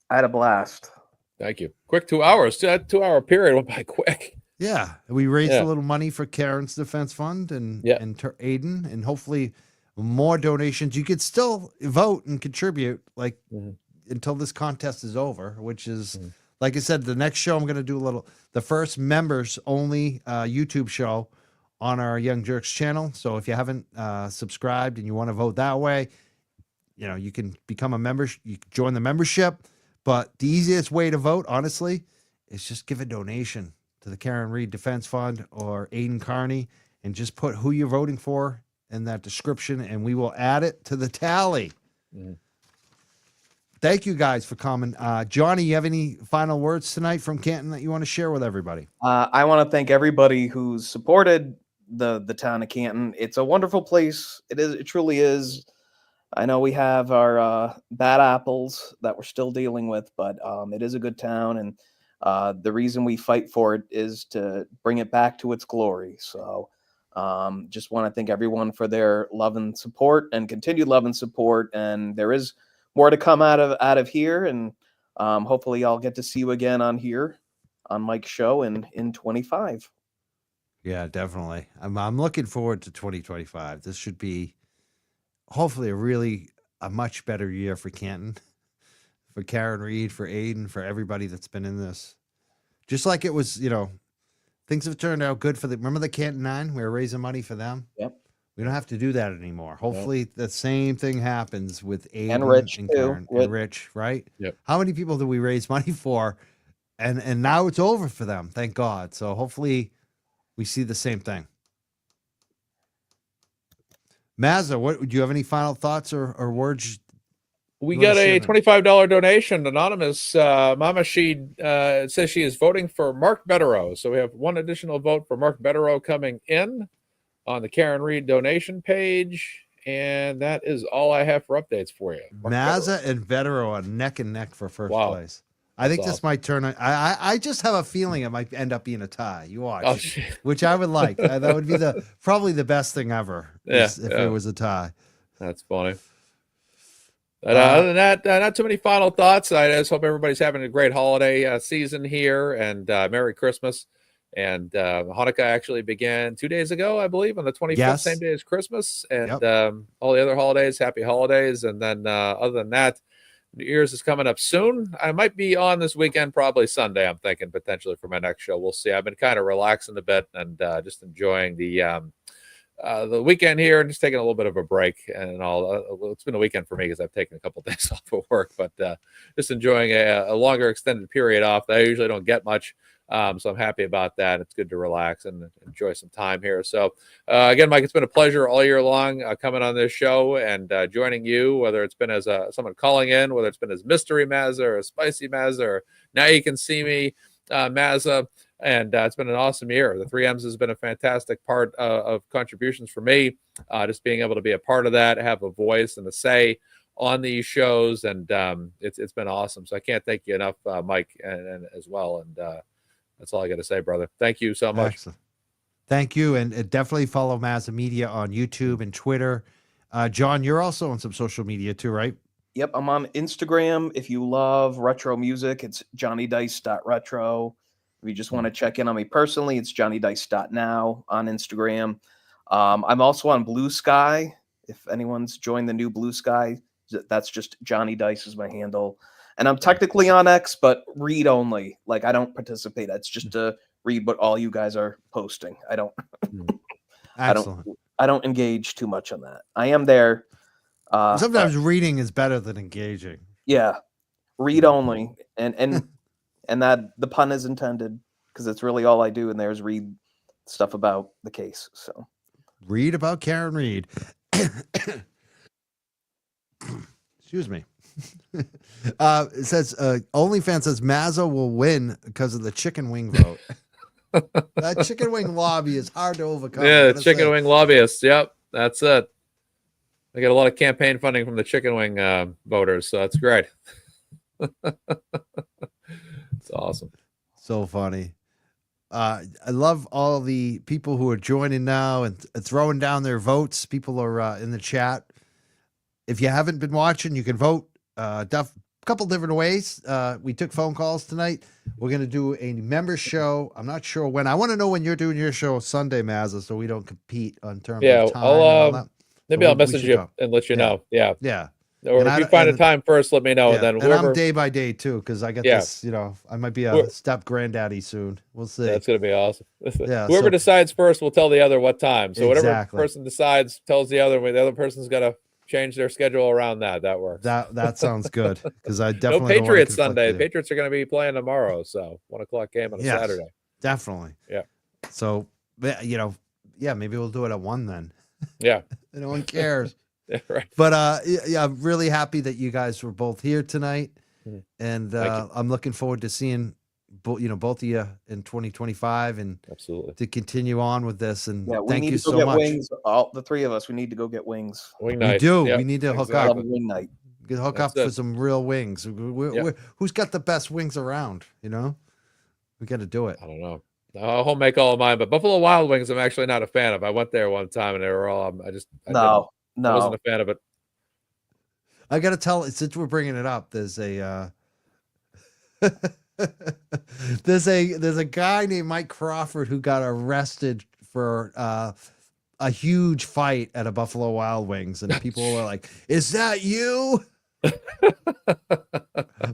I had a blast. Thank you. Quick 2 hours. That 2 hour period went by quick. Yeah, we raised a little money for Karen's Defense Fund and Aiden, and hopefully more donations. You could still vote and contribute like until this contest is over, which is like I said, the next show I'm going to do the first members only YouTube show on our Young Jurks channel. So if you haven't subscribed and you want to vote that way, you can become a member. You can join the membership, but the easiest way to vote, honestly, is just give a donation to the Karen Reed Defense Fund or Aiden Carney and just put who you're voting for in that description and we will add it to the tally. Thank you guys for coming. Johnny, you have any final words tonight from Canton that you want to share with everybody? I want to thank everybody who's supported the town of Canton. It's a wonderful place. It truly is. I know we have our bad apples that we're still dealing with, but it is a good town, and the reason we fight for it is to bring it back to its glory. So just want to thank everyone for their love and support and continued love and support. And there is more to come out of here. And hopefully I'll get to see you again on here on Mike's show in 25. Yeah, definitely. I'm looking forward to 2025. This should be hopefully a much better year for Canton. For Karen Reed, for Aiden, for everybody that's been in this. Just like it was, things have turned out good remember the Canton 9? We were raising money for them. Yep. We don't have to do that anymore. Hopefully the same thing happens with Aiden And Rich, and too. Karen and Rich, right? Yep. How many people did we raise money for? And now it's over for them, thank God. So hopefully we see the same thing. Mazza, do you have any final thoughts or words? We got a $25 donation. Anonymous Mama she says she is voting for Mark Betterow. So we have one additional vote for Mark Betterow coming in on the Karen Reed donation page. And that is all I have for updates for you. Mazza and Betterow are neck and neck for first place. I think That's this might turn. I just have a feeling it might end up being a tie. You watch, Oh, shit. which I would like. That would be probably the best thing ever. If it was a tie. That's funny. But other than that, not too many final thoughts. I just hope everybody's having a great holiday season here, and Merry Christmas. And Hanukkah actually began 2 days ago, I believe, on the 25th, Yes. same day as Christmas. And all the other holidays, happy holidays. And then other than that, New Year's is coming up soon. I might be on this weekend, probably Sunday, I'm thinking, potentially for my next show. We'll see. I've been kind of relaxing a bit and just enjoying the weekend here and just taking a little bit of a break and all. Well, it's been a weekend for me because I've taken a couple of days off of work, but just enjoying a longer extended period off that I usually don't get much. So I'm happy about that. It's good to relax and enjoy some time here. So again, Mike, it's been a pleasure all year long coming on this show and joining you, whether it's been as someone calling in, whether it's been as Mystery Mazza or Spicy Mazza, or Now You Can See Me Mazza. And it's been an awesome year. The 3Ms has been a fantastic part of contributions for me. Just being able to be a part of that, have a voice and a say on these shows, and it's been awesome. So I can't thank you enough, Mike, and as well. And that's all I got to say, brother. Thank you so much. Excellent. Thank you, and definitely follow Mazza Media on YouTube and Twitter. John, you're also on some social media too, right? Yep, I'm on Instagram. If you love retro music, it's johnnydice.retro. If you just want to check in on me personally, it's johnnydice.now on Instagram. I'm also on Blue Sky. If anyone's joined the new Blue Sky, that's just Johnny Dice is my handle. And I'm technically on X, but read only. Like, I don't participate. It's just to read what all you guys are posting. I don't I don't engage too much on that. I am there. Sometimes reading is better than engaging. Yeah. Read only. And that the pun is intended, because it's really all I do in there is read stuff about the case. So read about Karen Reed. Excuse me. It says OnlyFans says Mazza will win because of the chicken wing vote. That chicken wing lobby is hard to overcome. Yeah, chicken wing lobbyists. Yep, that's it. I get a lot of campaign funding from the chicken wing voters, so that's great. It's awesome. So funny. I love all the people who are joining now and throwing down their votes. People are in the chat. If you haven't been watching, you can vote. A couple different ways. We took phone calls tonight. We're going to do a member show. I'm not sure when. I want to know when you're doing your show Sunday, Mazza, so we don't compete on terms of time. Maybe I'll message you and let you know. Yeah. Yeah. Or if you find a time first, let me know. Yeah. And then I'm day by day too, because I got this, I might be a step granddaddy soon. We'll see. That's going to be awesome. Yeah, Whoever decides first will tell the other what time. So whatever Exactly. person decides tells the other, the other person's got to change their schedule around that. That works. That sounds good, because I definitely no don't wanna Patriots conflict Sunday. you. The Patriots are going to be playing tomorrow, so 1 o'clock game on a Saturday. Definitely. Yeah. So maybe we'll do it at 1 then. Yeah. No one cares. Yeah, right. But I'm really happy that you guys were both here tonight, and I'm looking forward to seeing both of you in 2025, and absolutely to continue on with this. And yeah, we thank need you to go so get much. wings. All the three of us, we need to go get wings. Wing We night. do. Yep. We need to hook Love up. a wing night. Get hook up for some real wings. Who's got the best wings around? We got to do it. I don't know. I'll make all of mine, but Buffalo Wild Wings, I'm actually not a fan of. I went there one time and they were all. I wasn't a fan of it. I got to tell, since we're bringing it up, there's a there's a guy named Mike Crawford who got arrested for a huge fight at a Buffalo Wild Wings, and people were like, "Is that you?"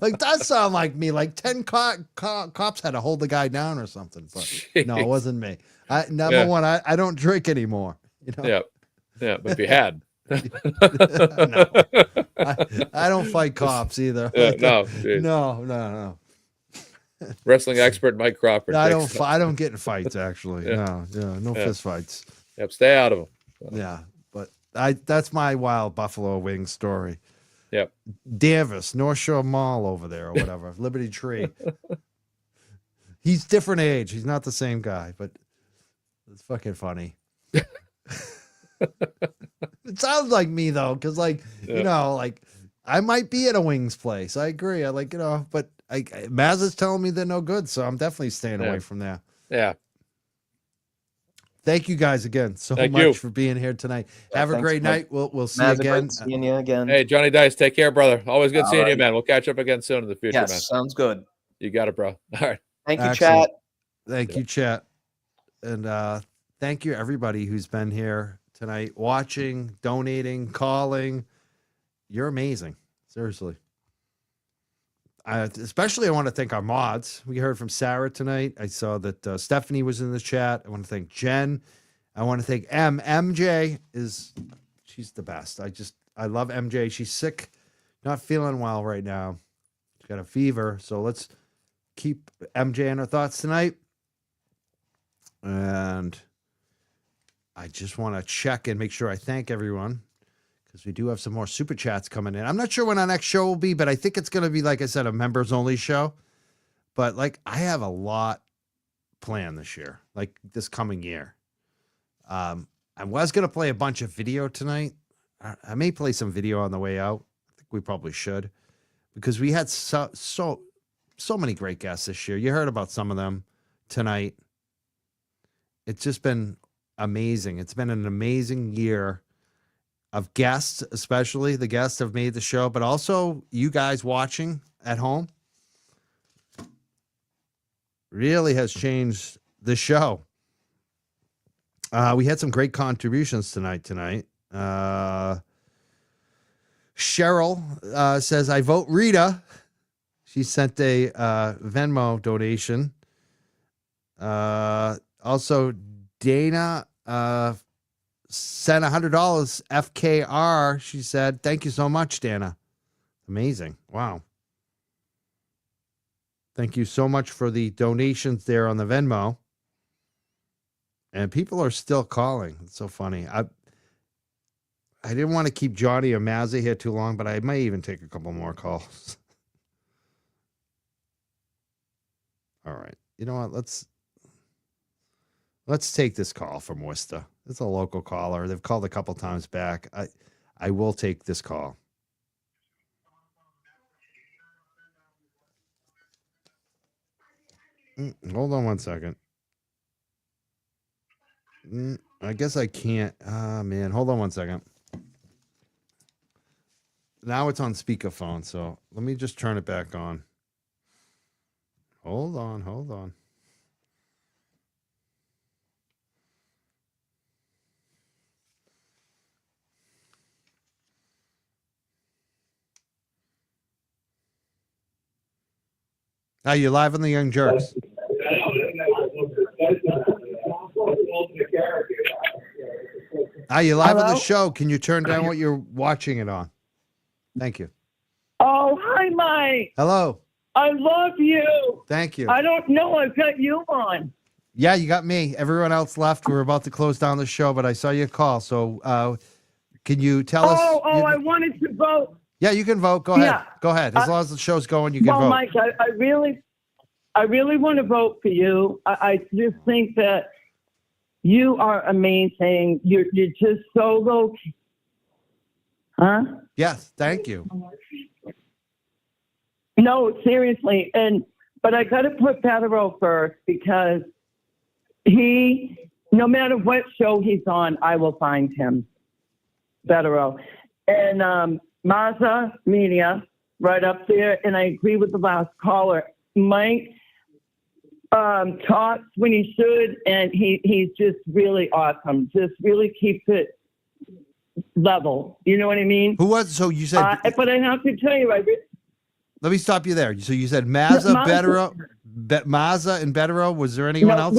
Like, that sound like me. Like 10 cops had to hold the guy down or something. But no, it wasn't me. Number one, I don't drink anymore. Yeah, but if you had. No, I don't fight cops either. No. Wrestling expert Mike Crawford. No, I don't get in fights, actually. Yeah. No fist fights. Yep, stay out of them. Yeah, but that's my wild Buffalo Wings story. Yep. Davis, North Shore Mall over there, or whatever. Liberty Tree. He's different age. He's not the same guy, but it's fucking funny. It sounds like me though, because I might be at a wings place. I agree. But Maz is telling me they're no good, so I'm definitely staying away from there. Yeah. Thank you guys again so Thank much you. for being here tonight. Yeah, Have a thanks, great Mike. night. We'll see you Maz, great again. seeing you again. Hey, Johnny Dice, take care, brother. Always good All seeing you, right. man. We'll catch up again soon in the future, Yes, man. sounds good. You got it, bro. All right. Thank you, Excellent. chat. Thank you, chat. And thank you, everybody who's been here tonight, watching, donating, calling. You're amazing. Seriously. Especially, I want to thank our mods. We heard from Sarah tonight. I saw that Stephanie was in the chat. I want to thank Jen. I want to thank MJ she's the best. I love MJ. She's sick, not feeling well right now. She's got a fever. So let's keep MJ in our thoughts tonight. And I just want to check and make sure I thank everyone, because we do have some more super chats coming in. I'm not sure when our next show will be, but I think it's going to be, like I said, a members only show. But like, I have a lot planned this year, like this coming year. I was going to play a bunch of video tonight. I may play some video on the way out. I think we probably should, because we had so many great guests this year. You heard about some of them tonight. It's just been amazing. It's been an amazing year of guests, especially the guests have made the show, but also you guys watching at home really has changed the show. We had some great contributions tonight. Cheryl says, I vote Rita. She sent a Venmo donation. Also, Dana sent $100 FKR. She said, thank you so much, Dana. Amazing. Wow. Thank you so much for the donations there on the Venmo. And people are still calling. It's so funny. I didn't want to keep Johnny or Mazzy here too long, but I might even take a couple more calls. All right. You know what? Let's take this call from Worcester. It's a local caller. They've called a couple times back. I will take this call. Hold on one second. I guess I can't. Man, hold on one second. Now it's on speakerphone, so let me just turn it back on. Hold on. You're live on the Young Jurks. You're live on the show. Can you turn down what you're watching it on? Thank you. Oh, hi, Mike. Hello. I love you. Thank you. I don't know. I've got you on. Yeah, you got me. Everyone else left. We're about to close down the show, but I saw your call. So can you tell us? I wanted to vote. Yeah, you can vote. Go ahead. Yeah. Go ahead. As long as the show's going, you can vote. Well, Mike, I really want to vote for you. I just think that you are amazing. You're just so low. Huh? Yes, thank you. No, seriously. But I got to put Patero first, because no matter what show he's on, I will find him. Patero. And Mazza Media, right up there. And I agree with the last caller. Mike talks when he should, and he's just really awesome. Just really keeps it level. You know what I mean? Who was? So you said. But I have to tell you, Let me stop you there. So you said Mazza, Betero, Mazza, and Betero. Was there anyone else?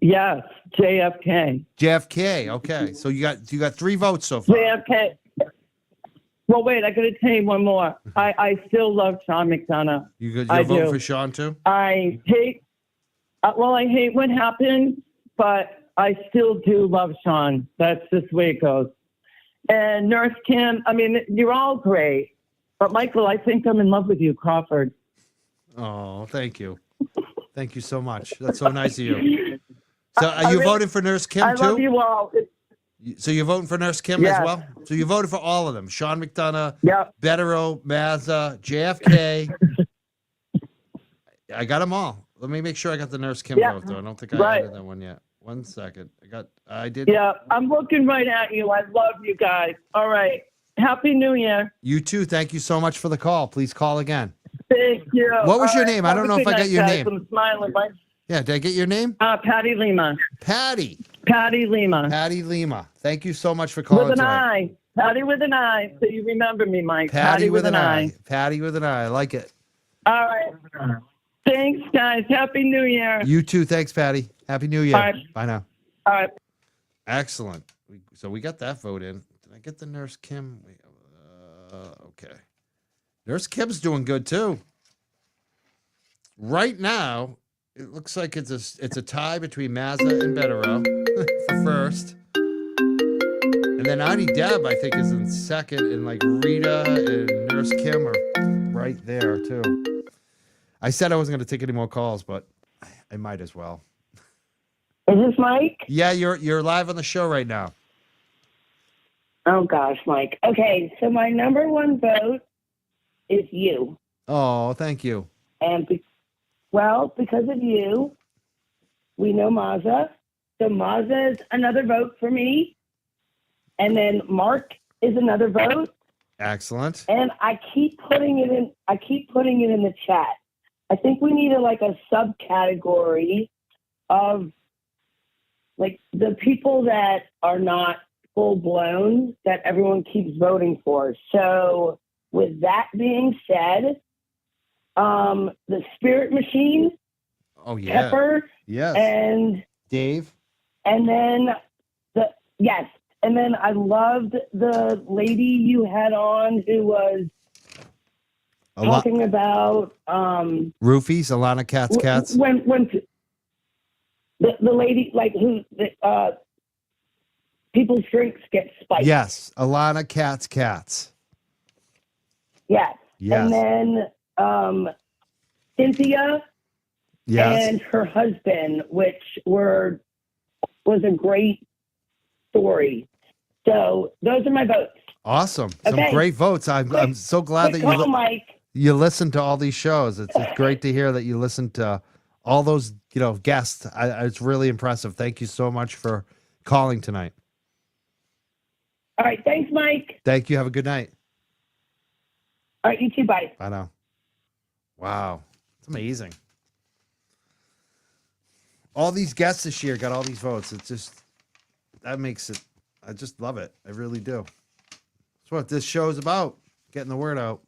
Yes, JFK. JFK. Okay, so you got 3 votes so far. JFK. Well, wait, I got to tell you one more. I still love Sean McDonough. You vote for Sean too? I hate what happened, but I still do love Sean. That's just the way it goes. And Nurse Kim, I mean, you're all great. But Michael, I think I'm in love with you, Crawford. Oh, thank you. Thank you so much. That's so nice of you. So are you voting for Nurse Kim too? I love you all. So you're voting for Nurse Kim Yes. as well? So you voted for all of them. Sean McDonough, Yep. Bettero, Mazza, JFK. I got them all. Let me make sure I got the Nurse Kim vote, though. I don't think I added that one yet. 1 second. I did. Yeah, I'm looking right at you. I love you guys. All right. Happy New Year. You too. Thank you so much for the call. Please call again. Thank you. What was All your right, name? I have don't a know if good I got night, your guys. name. I'm smiling. Right? Yeah, did I get your name? Patty Lima. Patty. Patty Lima. Patty Lima. Thank you so much for calling With an tonight. I. Patty with an I. So you remember me, Mike. Patty with an I. Patty with an I. I like it. All right. Thanks, guys. Happy New Year. You too. Thanks, Patty. Happy New Year. All right. Bye now. All right. Excellent. So we got that vote in. Did I get the Nurse Kim? Okay. Nurse Kim's doing good too. Right now, it looks like it's a tie between Mazza and Bettero for first. And then Ani Deb, I think, is in second, and like Rita and Nurse Kim are right there too. I said I wasn't going to take any more calls, but I might as well. Is this Mike? Yeah, you're live on the show right now. Oh gosh, Mike. Okay, so my number one vote is you. Oh, thank you. And because of you, we know Mazza. So Mazza is another vote for me. And then Mark is another vote. Excellent. And I keep putting it in the chat. I think we need a subcategory of like the people that are not full blown that everyone keeps voting for. So with that being said, the Spirit Machine, oh yeah, Pepper, yes, and Dave, and then and then I loved the lady you had on who was talking about Roofies, Alana Cats. when the lady who people's drinks get spiked. Yes, Alana Cats. Yes. Yes. And then Cynthia Yes. and her husband, which was a great story. So those are my votes. Awesome. Some Okay. great votes. I'm so glad that Quick call, Mike. you listen to all these shows. It's great to hear that you listen to all those guests. It's really impressive. Thank you so much for calling tonight. All right. Thanks, Mike. Thank you. Have a good night. All right. You too. Bye. Bye now. Wow. It's amazing. All these guests this year got all these votes. That makes it, I just love it. I really do. That's what this show's about. Getting the word out.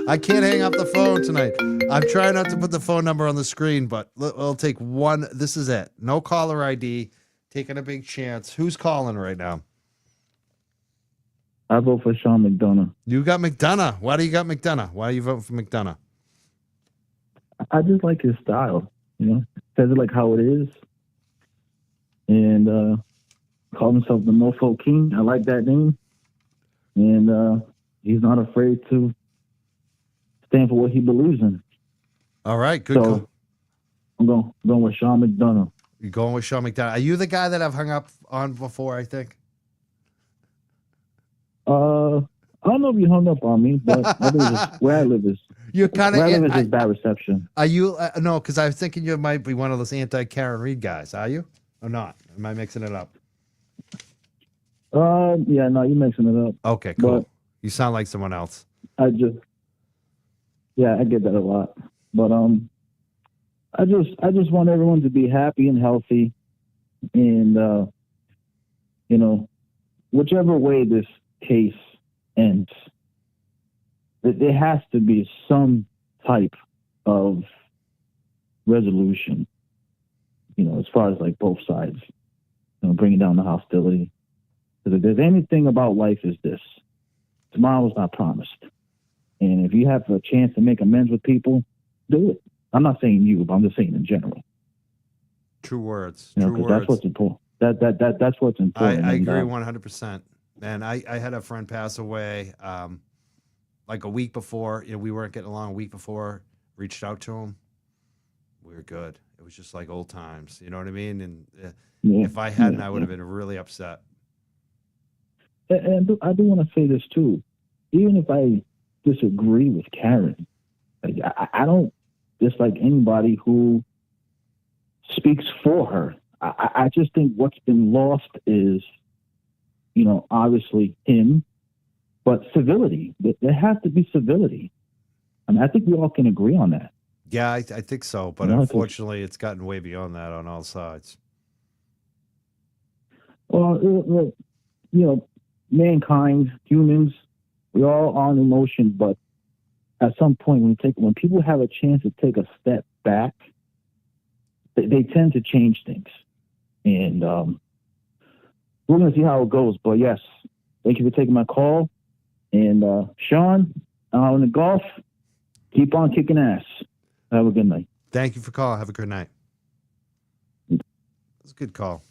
I can't hang up the phone tonight. I'm trying not to put the phone number on the screen, but we'll take one. This is it. No caller ID. Taking a big chance. Who's calling right now? I vote for Sean McDonough. You got McDonough. Why do you got McDonough? Why are you voting for McDonough? I just like his style. Says it like how it is, and call himself the Mofo King. I like that name, and he's not afraid to stand for what he believes in. All right, good call. I'm going with Sean McDonough. You're going with Sean McDonough. Are you the guy that I've hung up on before, I think? I don't know if you hung up on me, but I think it's where I live is. You're kind of. Where I live is bad reception. Are you? No, because I was thinking you might be one of those anti-Karen Reed guys. Are you? Or not? Am I mixing it up? Yeah, no, you're mixing it up. Okay, cool. But you sound like someone else. I get that a lot. But I just want everyone to be happy and healthy, and whichever way this case ends, there has to be some type of resolution. As far as like both sides, bringing down the hostility. Because if there's anything about life, is this: tomorrow's not promised, and if you have a chance to make amends with people, do it. I'm not saying you, but I'm just saying in general. True words. True words. That's what's important. That's what's important. I agree 100%. Man, I had a friend pass away like a week before. We weren't getting along a week before. Reached out to him. We were good. It was just like old times. You know what I mean? And Yeah, if I hadn't, yeah, I would have been really upset. And I do want to say this too. Even if I disagree with Karen, like, I don't dislike anybody who speaks for her. I just think what's been lost is, obviously him, but civility. There has to be civility. I mean, I think we all can agree on that. Yeah, I think so. But No, 'cause- unfortunately, it's gotten way beyond that on all sides. Well, mankind, humans, we all on emotion, but at some point when people have a chance to take a step back, they tend to change things. And we're going to see how it goes. But yes, thank you for taking my call. And Sean, in the golf, keep on kicking ass. Have a good night. Thank you for calling. Have a good night. It's a good call.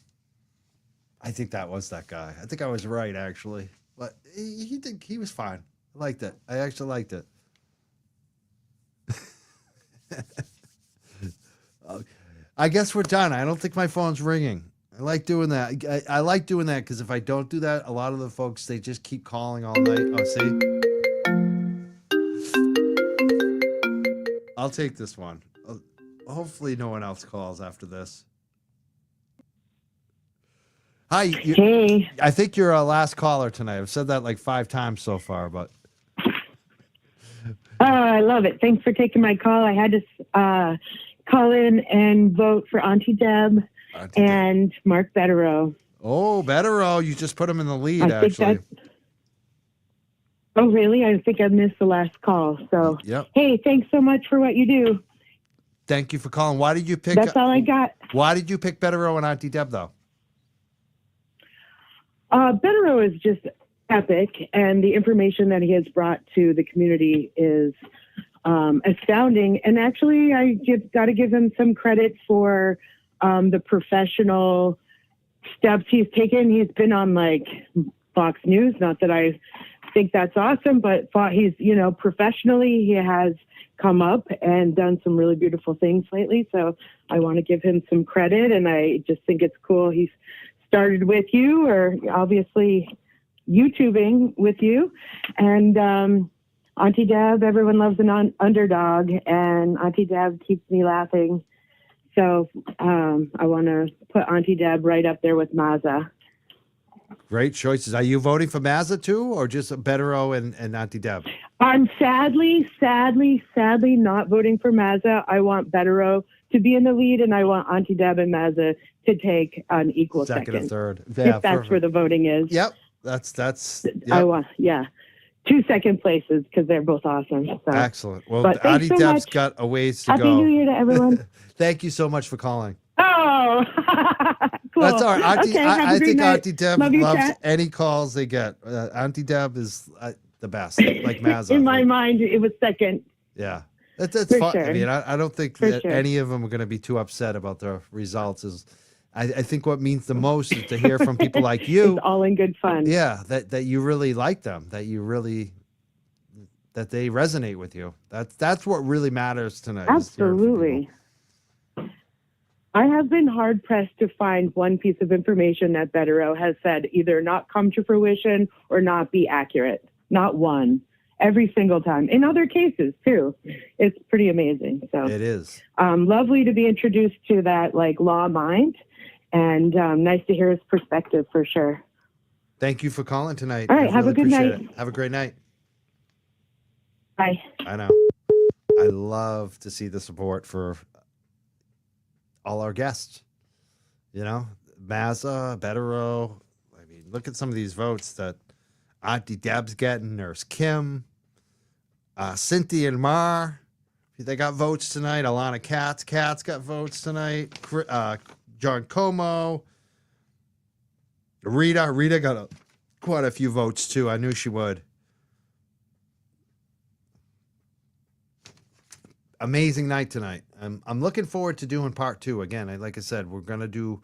I think that was that guy. I think I was right, actually. But he was fine. I liked it. I actually liked it. I guess we're done. I don't think my phone's ringing. I like doing that. I like doing that because if I don't do that, a lot of the folks, they just keep calling all night. Oh, see? I'll take this one. Hopefully no one else calls after this. Hi. Hey. I think you're our last caller tonight. I've said that like 5 times so far, but. Oh, I love it. Thanks for taking my call. I had to call in and vote for Auntie Deb and Mark Betterow. Oh, Betterow. You just put him in the lead, actually. Oh, really? I think I missed the last call. So, Yep. Hey, thanks so much for what you do. Thank you for calling. Why did you pick? That's all I got. Why did you pick Betterow and Auntie Deb, though? Betterow is just epic, and the information that he has brought to the community is astounding. And actually, I got to give him some credit for the professional steps he's taken. He's been on like Fox News. Not that I think that's awesome, but he's, professionally, he has come up and done some really beautiful things lately. So I want to give him some credit, and I just think it's cool. He's started with you, or obviously YouTubing with you. And Auntie Deb, everyone loves an underdog, and Auntie Deb keeps me laughing. So I want to put Auntie Deb right up there with Mazza. Great choices. Are you voting for Mazza too, or just Betterow and Auntie Deb? I'm sadly not voting for Mazza. I want Betterow to be in the lead, and I want Auntie Deb and Mazza to take an equal second and third. Yeah, if that's where the voting is. Yep. That's. Yep. I want, 2 second places because they're both awesome. So. Excellent. Well, But Auntie thanks so Deb's much. got a ways to Happy go. New Year to everyone. Thank you so much for calling. Oh, cool. That's all right. Auntie, Okay, have a I great think night. Auntie Deb Love you, loves chat. any calls they get. Auntie Deb is the best, like Mazza. In my mind, it was second. Yeah. That's For fun. sure. I mean, I don't think For that sure. any of them are going to be too upset about the results. I think what means the most is to hear from people like you. It's all in good fun. Yeah, that you really like them, that they resonate with you. That's what really matters tonight. is hearing from Absolutely. I have been hard pressed to find one piece of information that Betterow has said either not come to fruition or not be accurate. Not one. Every single time. In other cases too. It's pretty amazing. So it is. Lovely to be introduced to that law mind, and nice to hear his perspective for sure. Thank you for calling tonight. All right, I have a really good appreciate night. it. Have a great night. Bye. I know. I love to see the support for all our guests. Mazza, Betterow. I mean, look at some of these votes that Auntie Deb's getting, Nurse Kim, Cynthia and Mar. They got votes tonight. Alana Katz got votes tonight. John Como. Rita got quite a few votes too. I knew she would. Amazing night tonight. I'm looking forward to doing part 2 again. Like I said, we're gonna do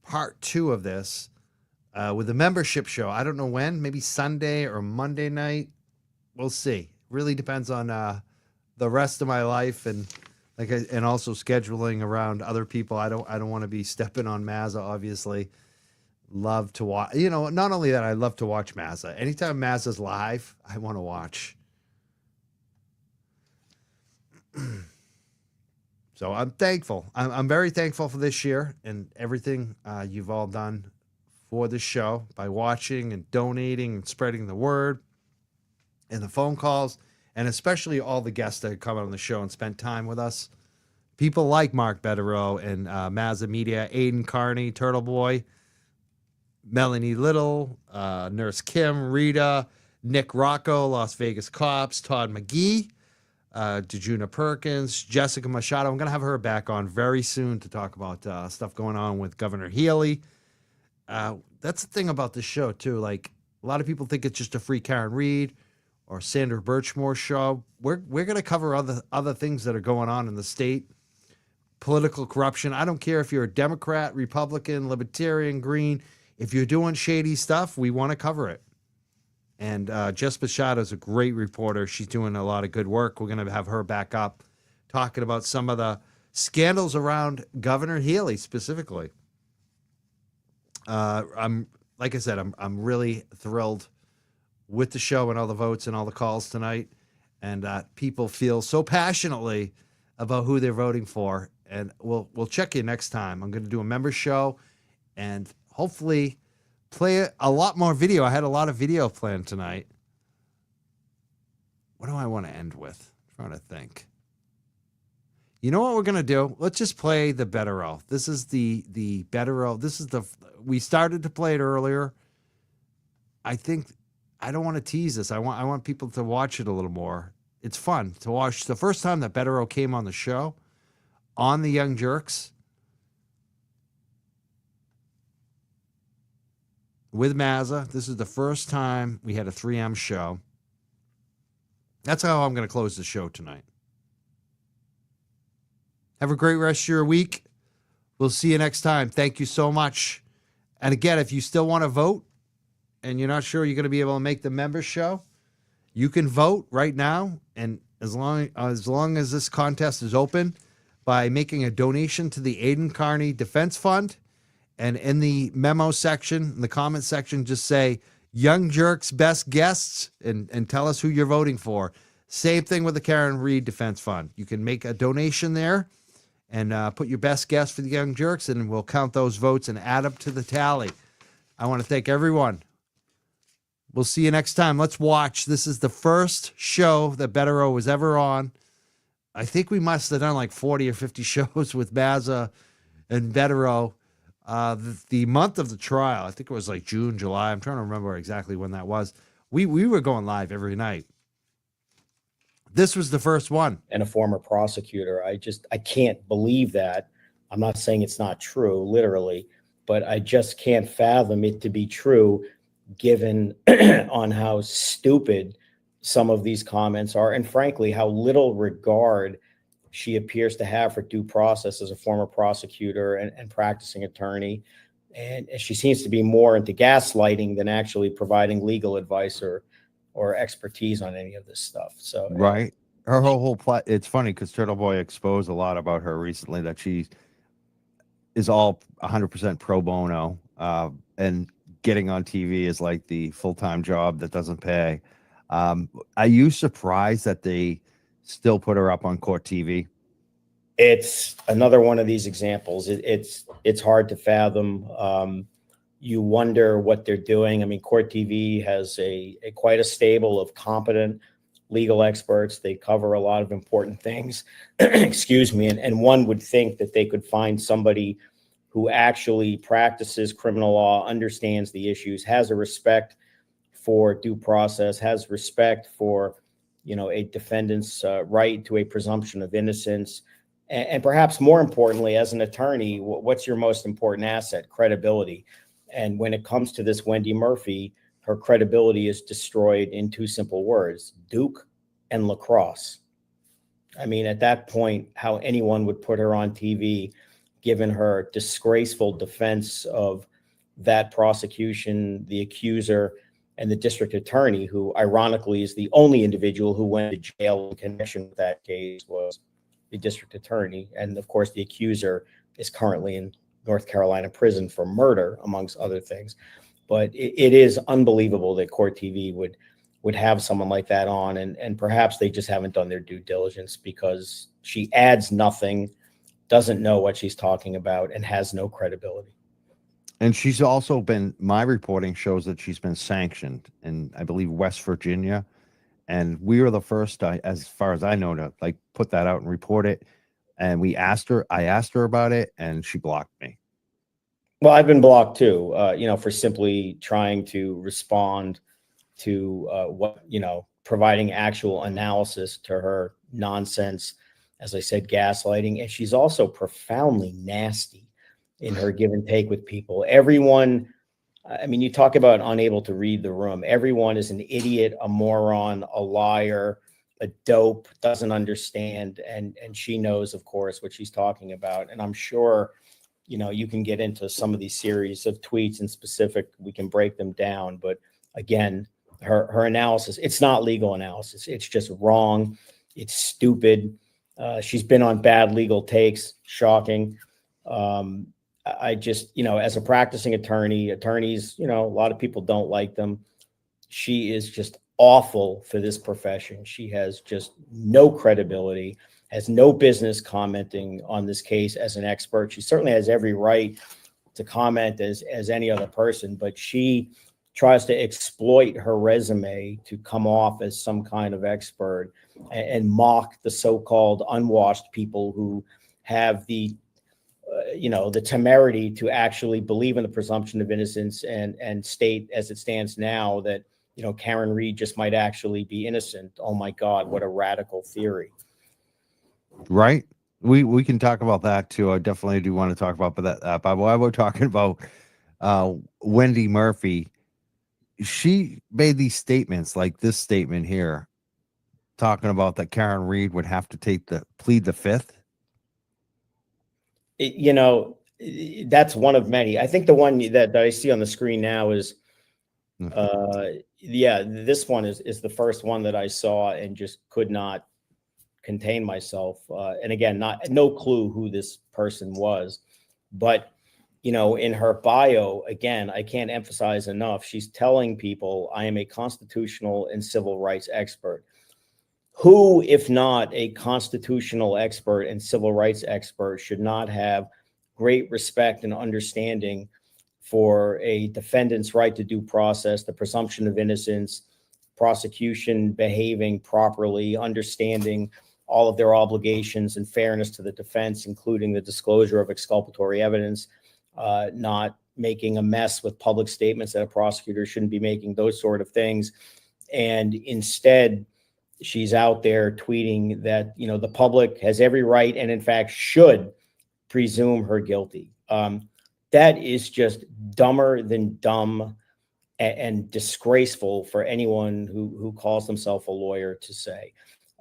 part 2 of this with the membership show. I don't know when. Maybe Sunday or Monday night. We'll see. Really depends on the rest of my life and and also scheduling around other people. I don't want to be stepping on Mazza, obviously. Love to watch, not only that, I love to watch Mazza. Anytime Mazza's live, I want to watch. So I'm thankful. I'm very thankful for this year and everything you've all done for the show by watching and donating and spreading the word and the phone calls, and especially all the guests that come on the show and spent time with us. People like Mark Betterow and Mazza Media, Aiden Carney, Turtle Boy, Melanie Little, Nurse Kim, Rita, Nick Rocco, Las Vegas Cops, Todd McGee, Dejuna Perkins, Jessica Machado. I'm going to have her back on very soon to talk about stuff going on with Governor Healy. That's the thing about this show, too. Like, a lot of people think it's just a free Karen Reed or Sandra Birchmore show. We're going to cover other things that are going on in the state. Political corruption. I don't care if you're a Democrat, Republican, Libertarian, Green. If you're doing shady stuff, we want to cover it. And Jess Machado is a great reporter. She's doing a lot of good work. We're going to have her back up talking about some of the scandals around Governor Healy specifically. Like I said, I'm really thrilled with the show and all the votes and all the calls tonight. And people feel so passionately about who they're voting for. And we'll check you next time. I'm going to do a member show and hopefully play a lot more video. I had a lot of video planned tonight. What do I want to end with? I'm trying to think. You know what we're going to do? Let's just play the Betterow. This is the Betterow. We started to play it earlier. I think I don't want to tease this. I want people to watch it a little more. It's fun to watch. The first time that Betterow came on the show, on the Young Jurks, with Mazza. This is the first time we had a 3M show. That's how I'm going to close the show tonight. Have a great rest of your week. We'll see you next time. Thank you so much. And again, if you still want to vote and you're not sure you're going to be able to make the member show, you can vote right now. And as long as this contest is open, by making a donation to the Aiden Carney Defense Fund. And in the memo section, in the comment section, just say Young Jurks best guests and tell us who you're voting for. Same thing with the Karen Reed Defense Fund. You can make a donation there and put your best guess for the Young Jurks, and we'll count those votes and add them to the tally. I want to thank everyone. We'll see you next time. Let's watch. This is the first show that Betterow was ever on. I think we must have done like 40 or 50 shows with Mazza and Betterow. The month of the trial, I think it was like June, July. I'm trying to remember exactly when that was. We were going live every night. This was the first one. And a former prosecutor. I can't believe that. I'm not saying it's not true, literally, but I just can't fathom it to be true given on how stupid some of these comments are, and frankly, how little regard she appears to have for due process as a former prosecutor and practicing attorney. And she seems to be more into gaslighting than actually providing legal advice or expertise on any of this stuff. So, right. Her whole plot. It's funny because Turtle Boy exposed a lot about her recently, that she is all 100% pro bono, and getting on TV is like the full-time job that doesn't pay. Are you surprised that they still put her up on court TV? It's another one of these examples. It's hard to fathom. You wonder what they're doing. I mean, Court TV has quite a stable of competent legal experts. They cover a lot of important things. Excuse me. And one would think that they could find somebody who actually practices criminal law, understands the issues, has a respect for due process, has respect for, a defendant's right to a presumption of innocence. And perhaps more importantly, as an attorney, what's your most important asset? Credibility. And when it comes to this Wendy Murphy, her credibility is destroyed in two simple words: Duke and lacrosse. I mean, at that point, how anyone would put her on TV, given her disgraceful defense of that prosecution, the accuser, and the district attorney, who ironically is the only individual who went to jail in connection with that case, was the district attorney. And of course, the accuser is currently in North Carolina prison for murder, amongst other things. But it is unbelievable that Court TV would have someone like that on, and perhaps they just haven't done their due diligence, because she adds nothing, doesn't know what she's talking about, and has no credibility. And she's also been, my reporting shows that she's been sanctioned in, I believe, West Virginia. And we were the first, as far as I know, to like put that out and report it. And I asked her about it, and she blocked me. Well, I've been blocked too, for simply trying to respond to providing actual analysis to her nonsense, as I said, gaslighting. And she's also profoundly nasty in her give and take with people. Everyone, I mean, you talk about unable to read the room. Everyone is an idiot, a moron, a liar, a dope, doesn't understand. And she knows, of course, what she's talking about. And I'm sure, you can get into some of these series of tweets in specific. We can break them down. But again, her analysis, it's not legal analysis. It's just wrong. It's stupid. She's been on bad legal takes. Shocking. I just, as a practicing attorneys, a lot of people don't like them. She is just awful for this profession. She has just no credibility, has no business commenting on this case as an expert. She certainly has every right to comment as any other person, but she tries to exploit her resume to come off as some kind of expert and mock the so-called unwashed people who have the temerity to actually believe in the presumption of innocence and state, as it stands now, that, Karen Reed just might actually be innocent. Oh my God, what a radical theory. Right. We can talk about that too. I definitely do want to talk about that. But while we're talking about Wendy Murphy, she made these statements, like this statement here, talking about that Karen Reed would have to plead the fifth. That's one of many. I think the one that I see on the screen now is, this one is the first one that I saw and just could not contain myself. And again, no clue who this person was, but in her bio, again, I can't emphasize enough, she's telling people, I am a constitutional and civil rights expert. Who, if not a constitutional expert and civil rights expert, should not have great respect and understanding for a defendant's right to due process, the presumption of innocence, prosecution behaving properly, understanding all of their obligations and fairness to the defense, including the disclosure of exculpatory evidence, not making a mess with public statements that a prosecutor shouldn't be making, those sort of things. And instead, she's out there tweeting that, the public has every right and in fact should presume her guilty. That is just dumber than dumb and disgraceful for anyone who calls themselves a lawyer to say.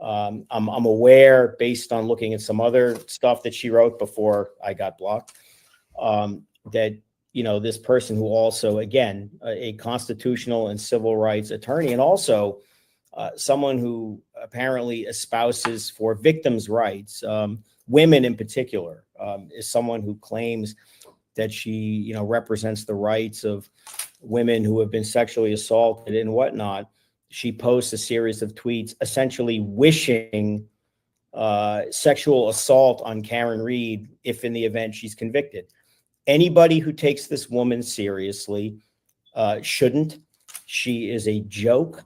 I'm aware, based on looking at some other stuff that she wrote before I got blocked, that, this person who also, again, a constitutional and civil rights attorney, and also someone who apparently espouses for victims' rights, women in particular, is someone who claims that she, represents the rights of women who have been sexually assaulted and whatnot. She posts a series of tweets essentially wishing sexual assault on Karen Reed if in the event she's convicted. Anybody who takes this woman seriously shouldn't. She is a joke.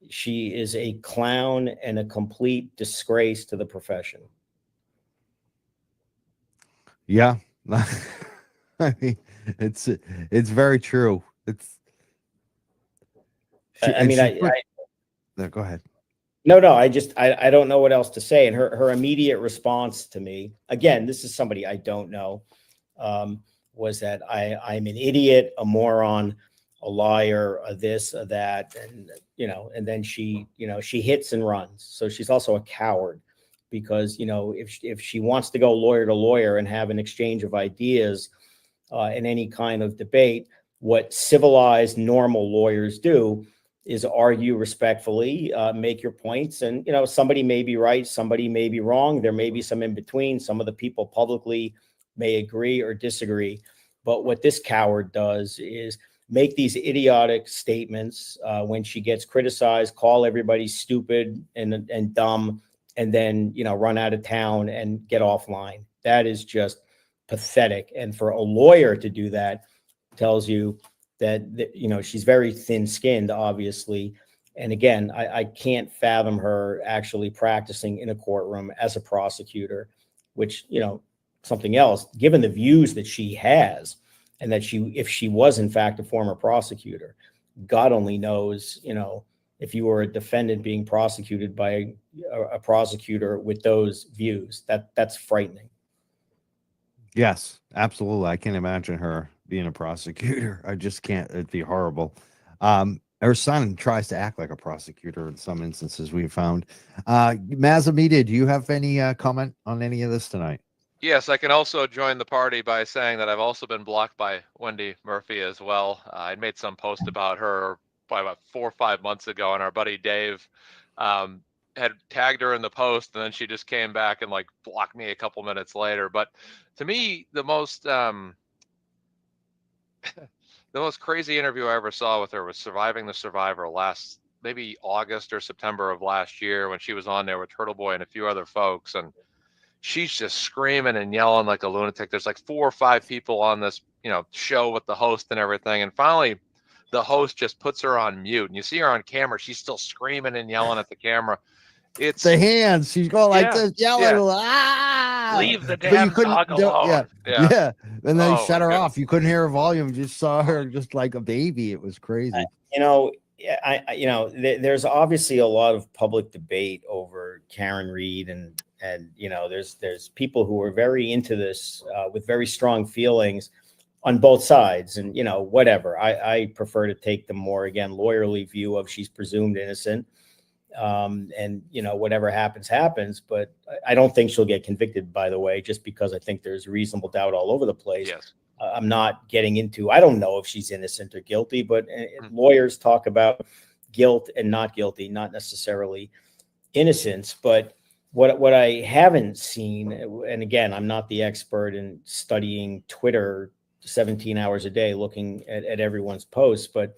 She is a clown and a complete disgrace to the profession. Yeah. I mean, it's very true. No, go ahead. No, I don't know what else to say. And her immediate response to me, again, this is somebody I don't know, was that I'm an idiot, a moron, a liar, a this, a that, and and then she hits and runs. So she's also a coward, because if she wants to go lawyer to lawyer and have an exchange of ideas in any kind of debate, what civilized normal lawyers do argue respectfully, make your points. And, somebody may be right, somebody may be wrong. There may be some in between. Some of the people publicly may agree or disagree. But what this coward does is make these idiotic statements when she gets criticized, call everybody stupid and dumb, and then, run out of town and get offline. That is just pathetic. And for a lawyer to do that tells you that she's very thin-skinned, obviously. And again, I can't fathom her actually practicing in a courtroom as a prosecutor, which, something else, given the views that she has, and that if she was in fact a former prosecutor, God only knows, if you were a defendant being prosecuted by a prosecutor with those views, that's frightening. Yes, absolutely. I can't imagine her being a prosecutor. I just can't. It'd be horrible. Her son tries to act like a prosecutor in some instances we've found. Mazza Media, do you have any comment on any of this tonight? Yes, I can also join the party by saying that I've also been blocked by Wendy Murphy as well. I made some post about her probably about 4 or 5 months ago, and our buddy Dave had tagged her in the post, and then she just came back and blocked me a couple minutes later. But to me, the most the most crazy interview I ever saw with her was Surviving the Survivor last maybe August or September of last year, when she was on there with Turtle Boy and a few other folks, and she's just screaming and yelling like a lunatic. There's 4 or 5 people on this, show with the host and everything. And finally, the host just puts her on mute, and you see her on camera. She's still screaming and yelling at the camera. It's the hands. She's going like this, yelling. Yeah. Ah! Leave the damn dog alone. Yeah. And then Oh, they shut my her goodness. off. You couldn't hear her volume. You just saw her just like a baby. It was crazy. There's obviously a lot of public debate over Karen Reed, and there's people who are very into this with very strong feelings on both sides, and whatever. I prefer to take the more, again, lawyerly view of she's presumed innocent, and whatever happens. But I don't think she'll get convicted, by the way, just because I think there's reasonable doubt all over the place. Yes. I'm not getting into, I don't know if she's innocent or guilty, but lawyers talk about guilt and not guilty, not necessarily innocence. But what I haven't seen, and again, I'm not the expert in studying Twitter 17 hours a day, looking at everyone's posts, but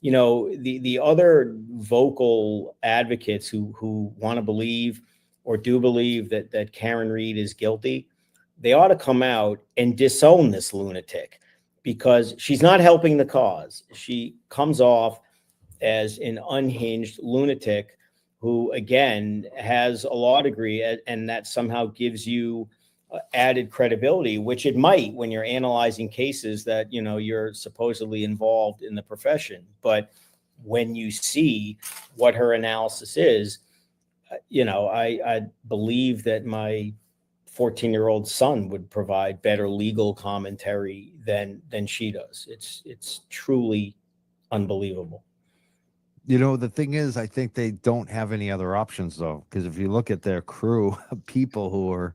the other vocal advocates who want to believe or do believe that Karen Reed is guilty, they ought to come out and disown this lunatic, because she's not helping the cause. She comes off as an unhinged lunatic who, again, has a law degree, and that somehow gives you added credibility, which it might when you're analyzing cases that, you're supposedly involved in the profession. But when you see what her analysis is, I believe that my 14-year-old son would provide better legal commentary than she does. It's truly unbelievable. The thing is, I think they don't have any other options, though, because if you look at their crew of people who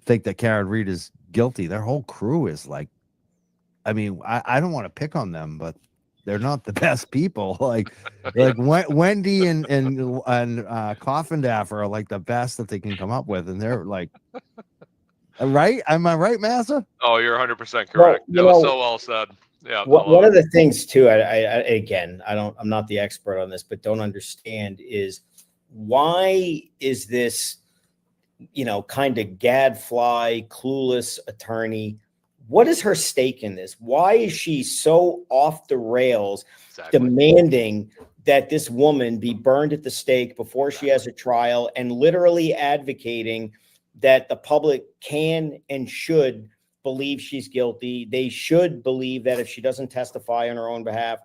think that Karen Reed is guilty, their whole crew is I don't want to pick on them, but they're not the best people. Wendy and Coffindaffer are the best that they can come up with, and they're right? Am I right, Massa? Oh, you're 100% correct. That was so well said. Yeah. One of the things too, I'm not the expert on this, but don't understand is, why is this, kind of gadfly, clueless attorney? What is her stake in this? Why is she so off the rails, demanding that this woman be burned at the stake before she has a trial, and literally advocating that the public can and should believe she's guilty? They should believe that if she doesn't testify on her own behalf,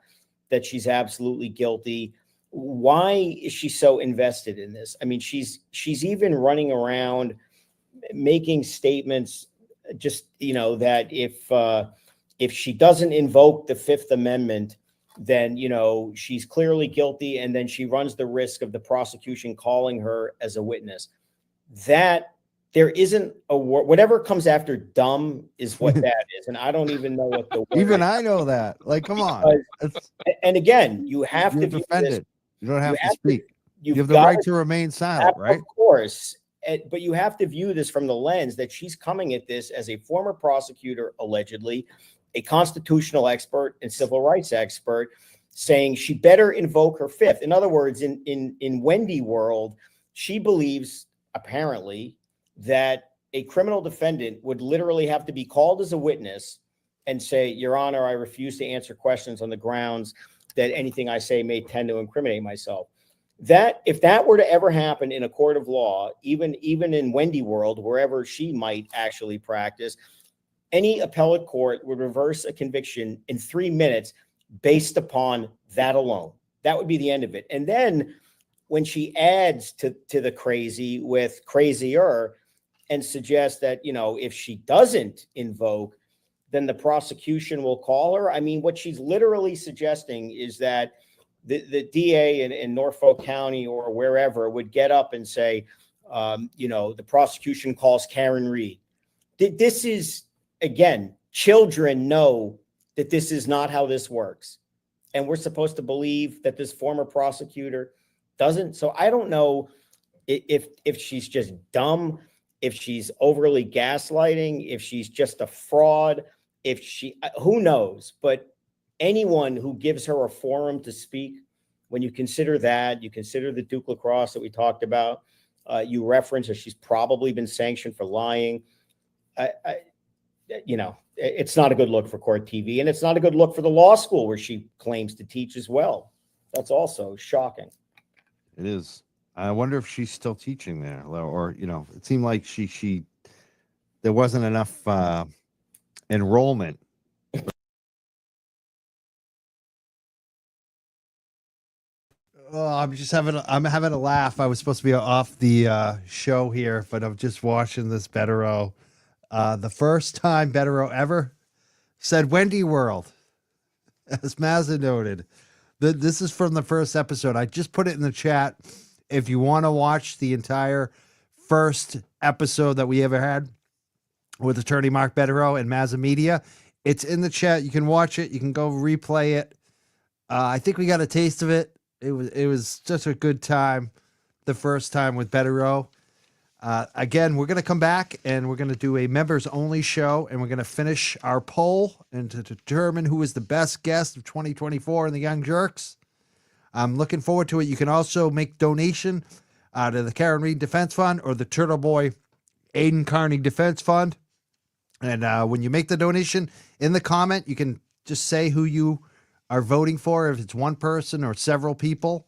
that she's absolutely guilty. Why is she so invested in this? She's even running around making statements, just, that if she doesn't invoke the Fifth Amendment, then, she's clearly guilty. And then she runs the risk of the prosecution calling her as a witness. That, there isn't a word. Whatever comes after dumb is what that is, and I don't even know what the word. Even is. I know that. Like, come on. And again, you have You're to view this. defended. You don't have to speak. You have the got right to remain silent, right? Of course. But you have to view this from the lens that she's coming at this as a former prosecutor, allegedly, a constitutional expert and civil rights expert, saying she better invoke her fifth. In other words, in Wendy world, she believes, apparently, that a criminal defendant would literally have to be called as a witness and say, Your Honor, I refuse to answer questions on the grounds that anything I say may tend to incriminate myself. That if that were to ever happen in a court of law, even in Wendy world, wherever she might actually practice, any appellate court would reverse a conviction in 3 minutes based upon that alone. That would be the end of it. And then when she adds to the crazy with crazier and suggests that, you know, if she doesn't invoke, then the prosecution will call her. I mean, what she's literally suggesting is that the DA in Norfolk County or wherever would get up and say, you know, the prosecution calls Karen Reed. This is, again, children know that this is not how this works. And we're supposed to believe that this former prosecutor doesn't. So I don't know if she's just dumb, if she's overly gaslighting, if she's just a fraud, if she, who knows? But anyone who gives her a forum to speak, when you consider that, you consider the Duke lacrosse that we talked about, you reference that she's probably been sanctioned for lying. You know, it's not a good look for court TV, and it's not a good look for the law school where she claims to teach as well. That's also shocking. It is. I wonder if she's still teaching there, or you know, it seemed like she there wasn't enough enrollment. Oh, I'm having a laugh. I was supposed to be off the show here, but I'm just watching this Betterow. The first time Betterow ever said Wendy World, as Mazza noted. This is from the first episode. I just put it in the chat. If you want to watch the entire first episode that we ever had with attorney Mark Betterow and Mazza Media, it's in the chat. You can watch it. You can go replay it. I think we got a taste of it. It was just a good time the first time with Betterow. Again, we're going to come back and we're going to do a members only show, and we're going to finish our poll and to determine who is the best guest of 2024 in the Young Jurks. I'm looking forward to it. You can also make donation to the Karen Reed Defense Fund or the Turtle Boy Aiden Carney Defense Fund. And when you make the donation, in the comment, you can just say who you are voting for, if it's one person or several people,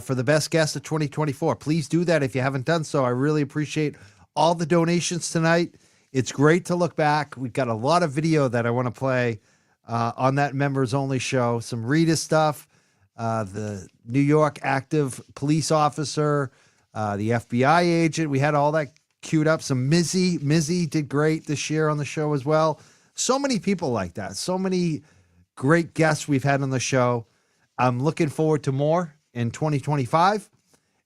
for the best guest of 2024. Please do that if you haven't done so. I really appreciate all the donations tonight. It's great to look back. We've got a lot of video that I want to play on that members only show. Some Rita stuff, the New York active police officer, the FBI agent. We had all that queued up. Some Mizzy did great this year on the show as well. So many people like that. So many great guests we've had on the show. I'm looking forward to more in 2025.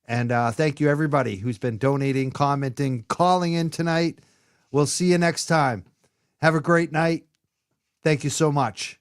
And thank you, everybody who's been donating, commenting, calling in tonight. We'll see you next time. Have a great night. Thank you so much.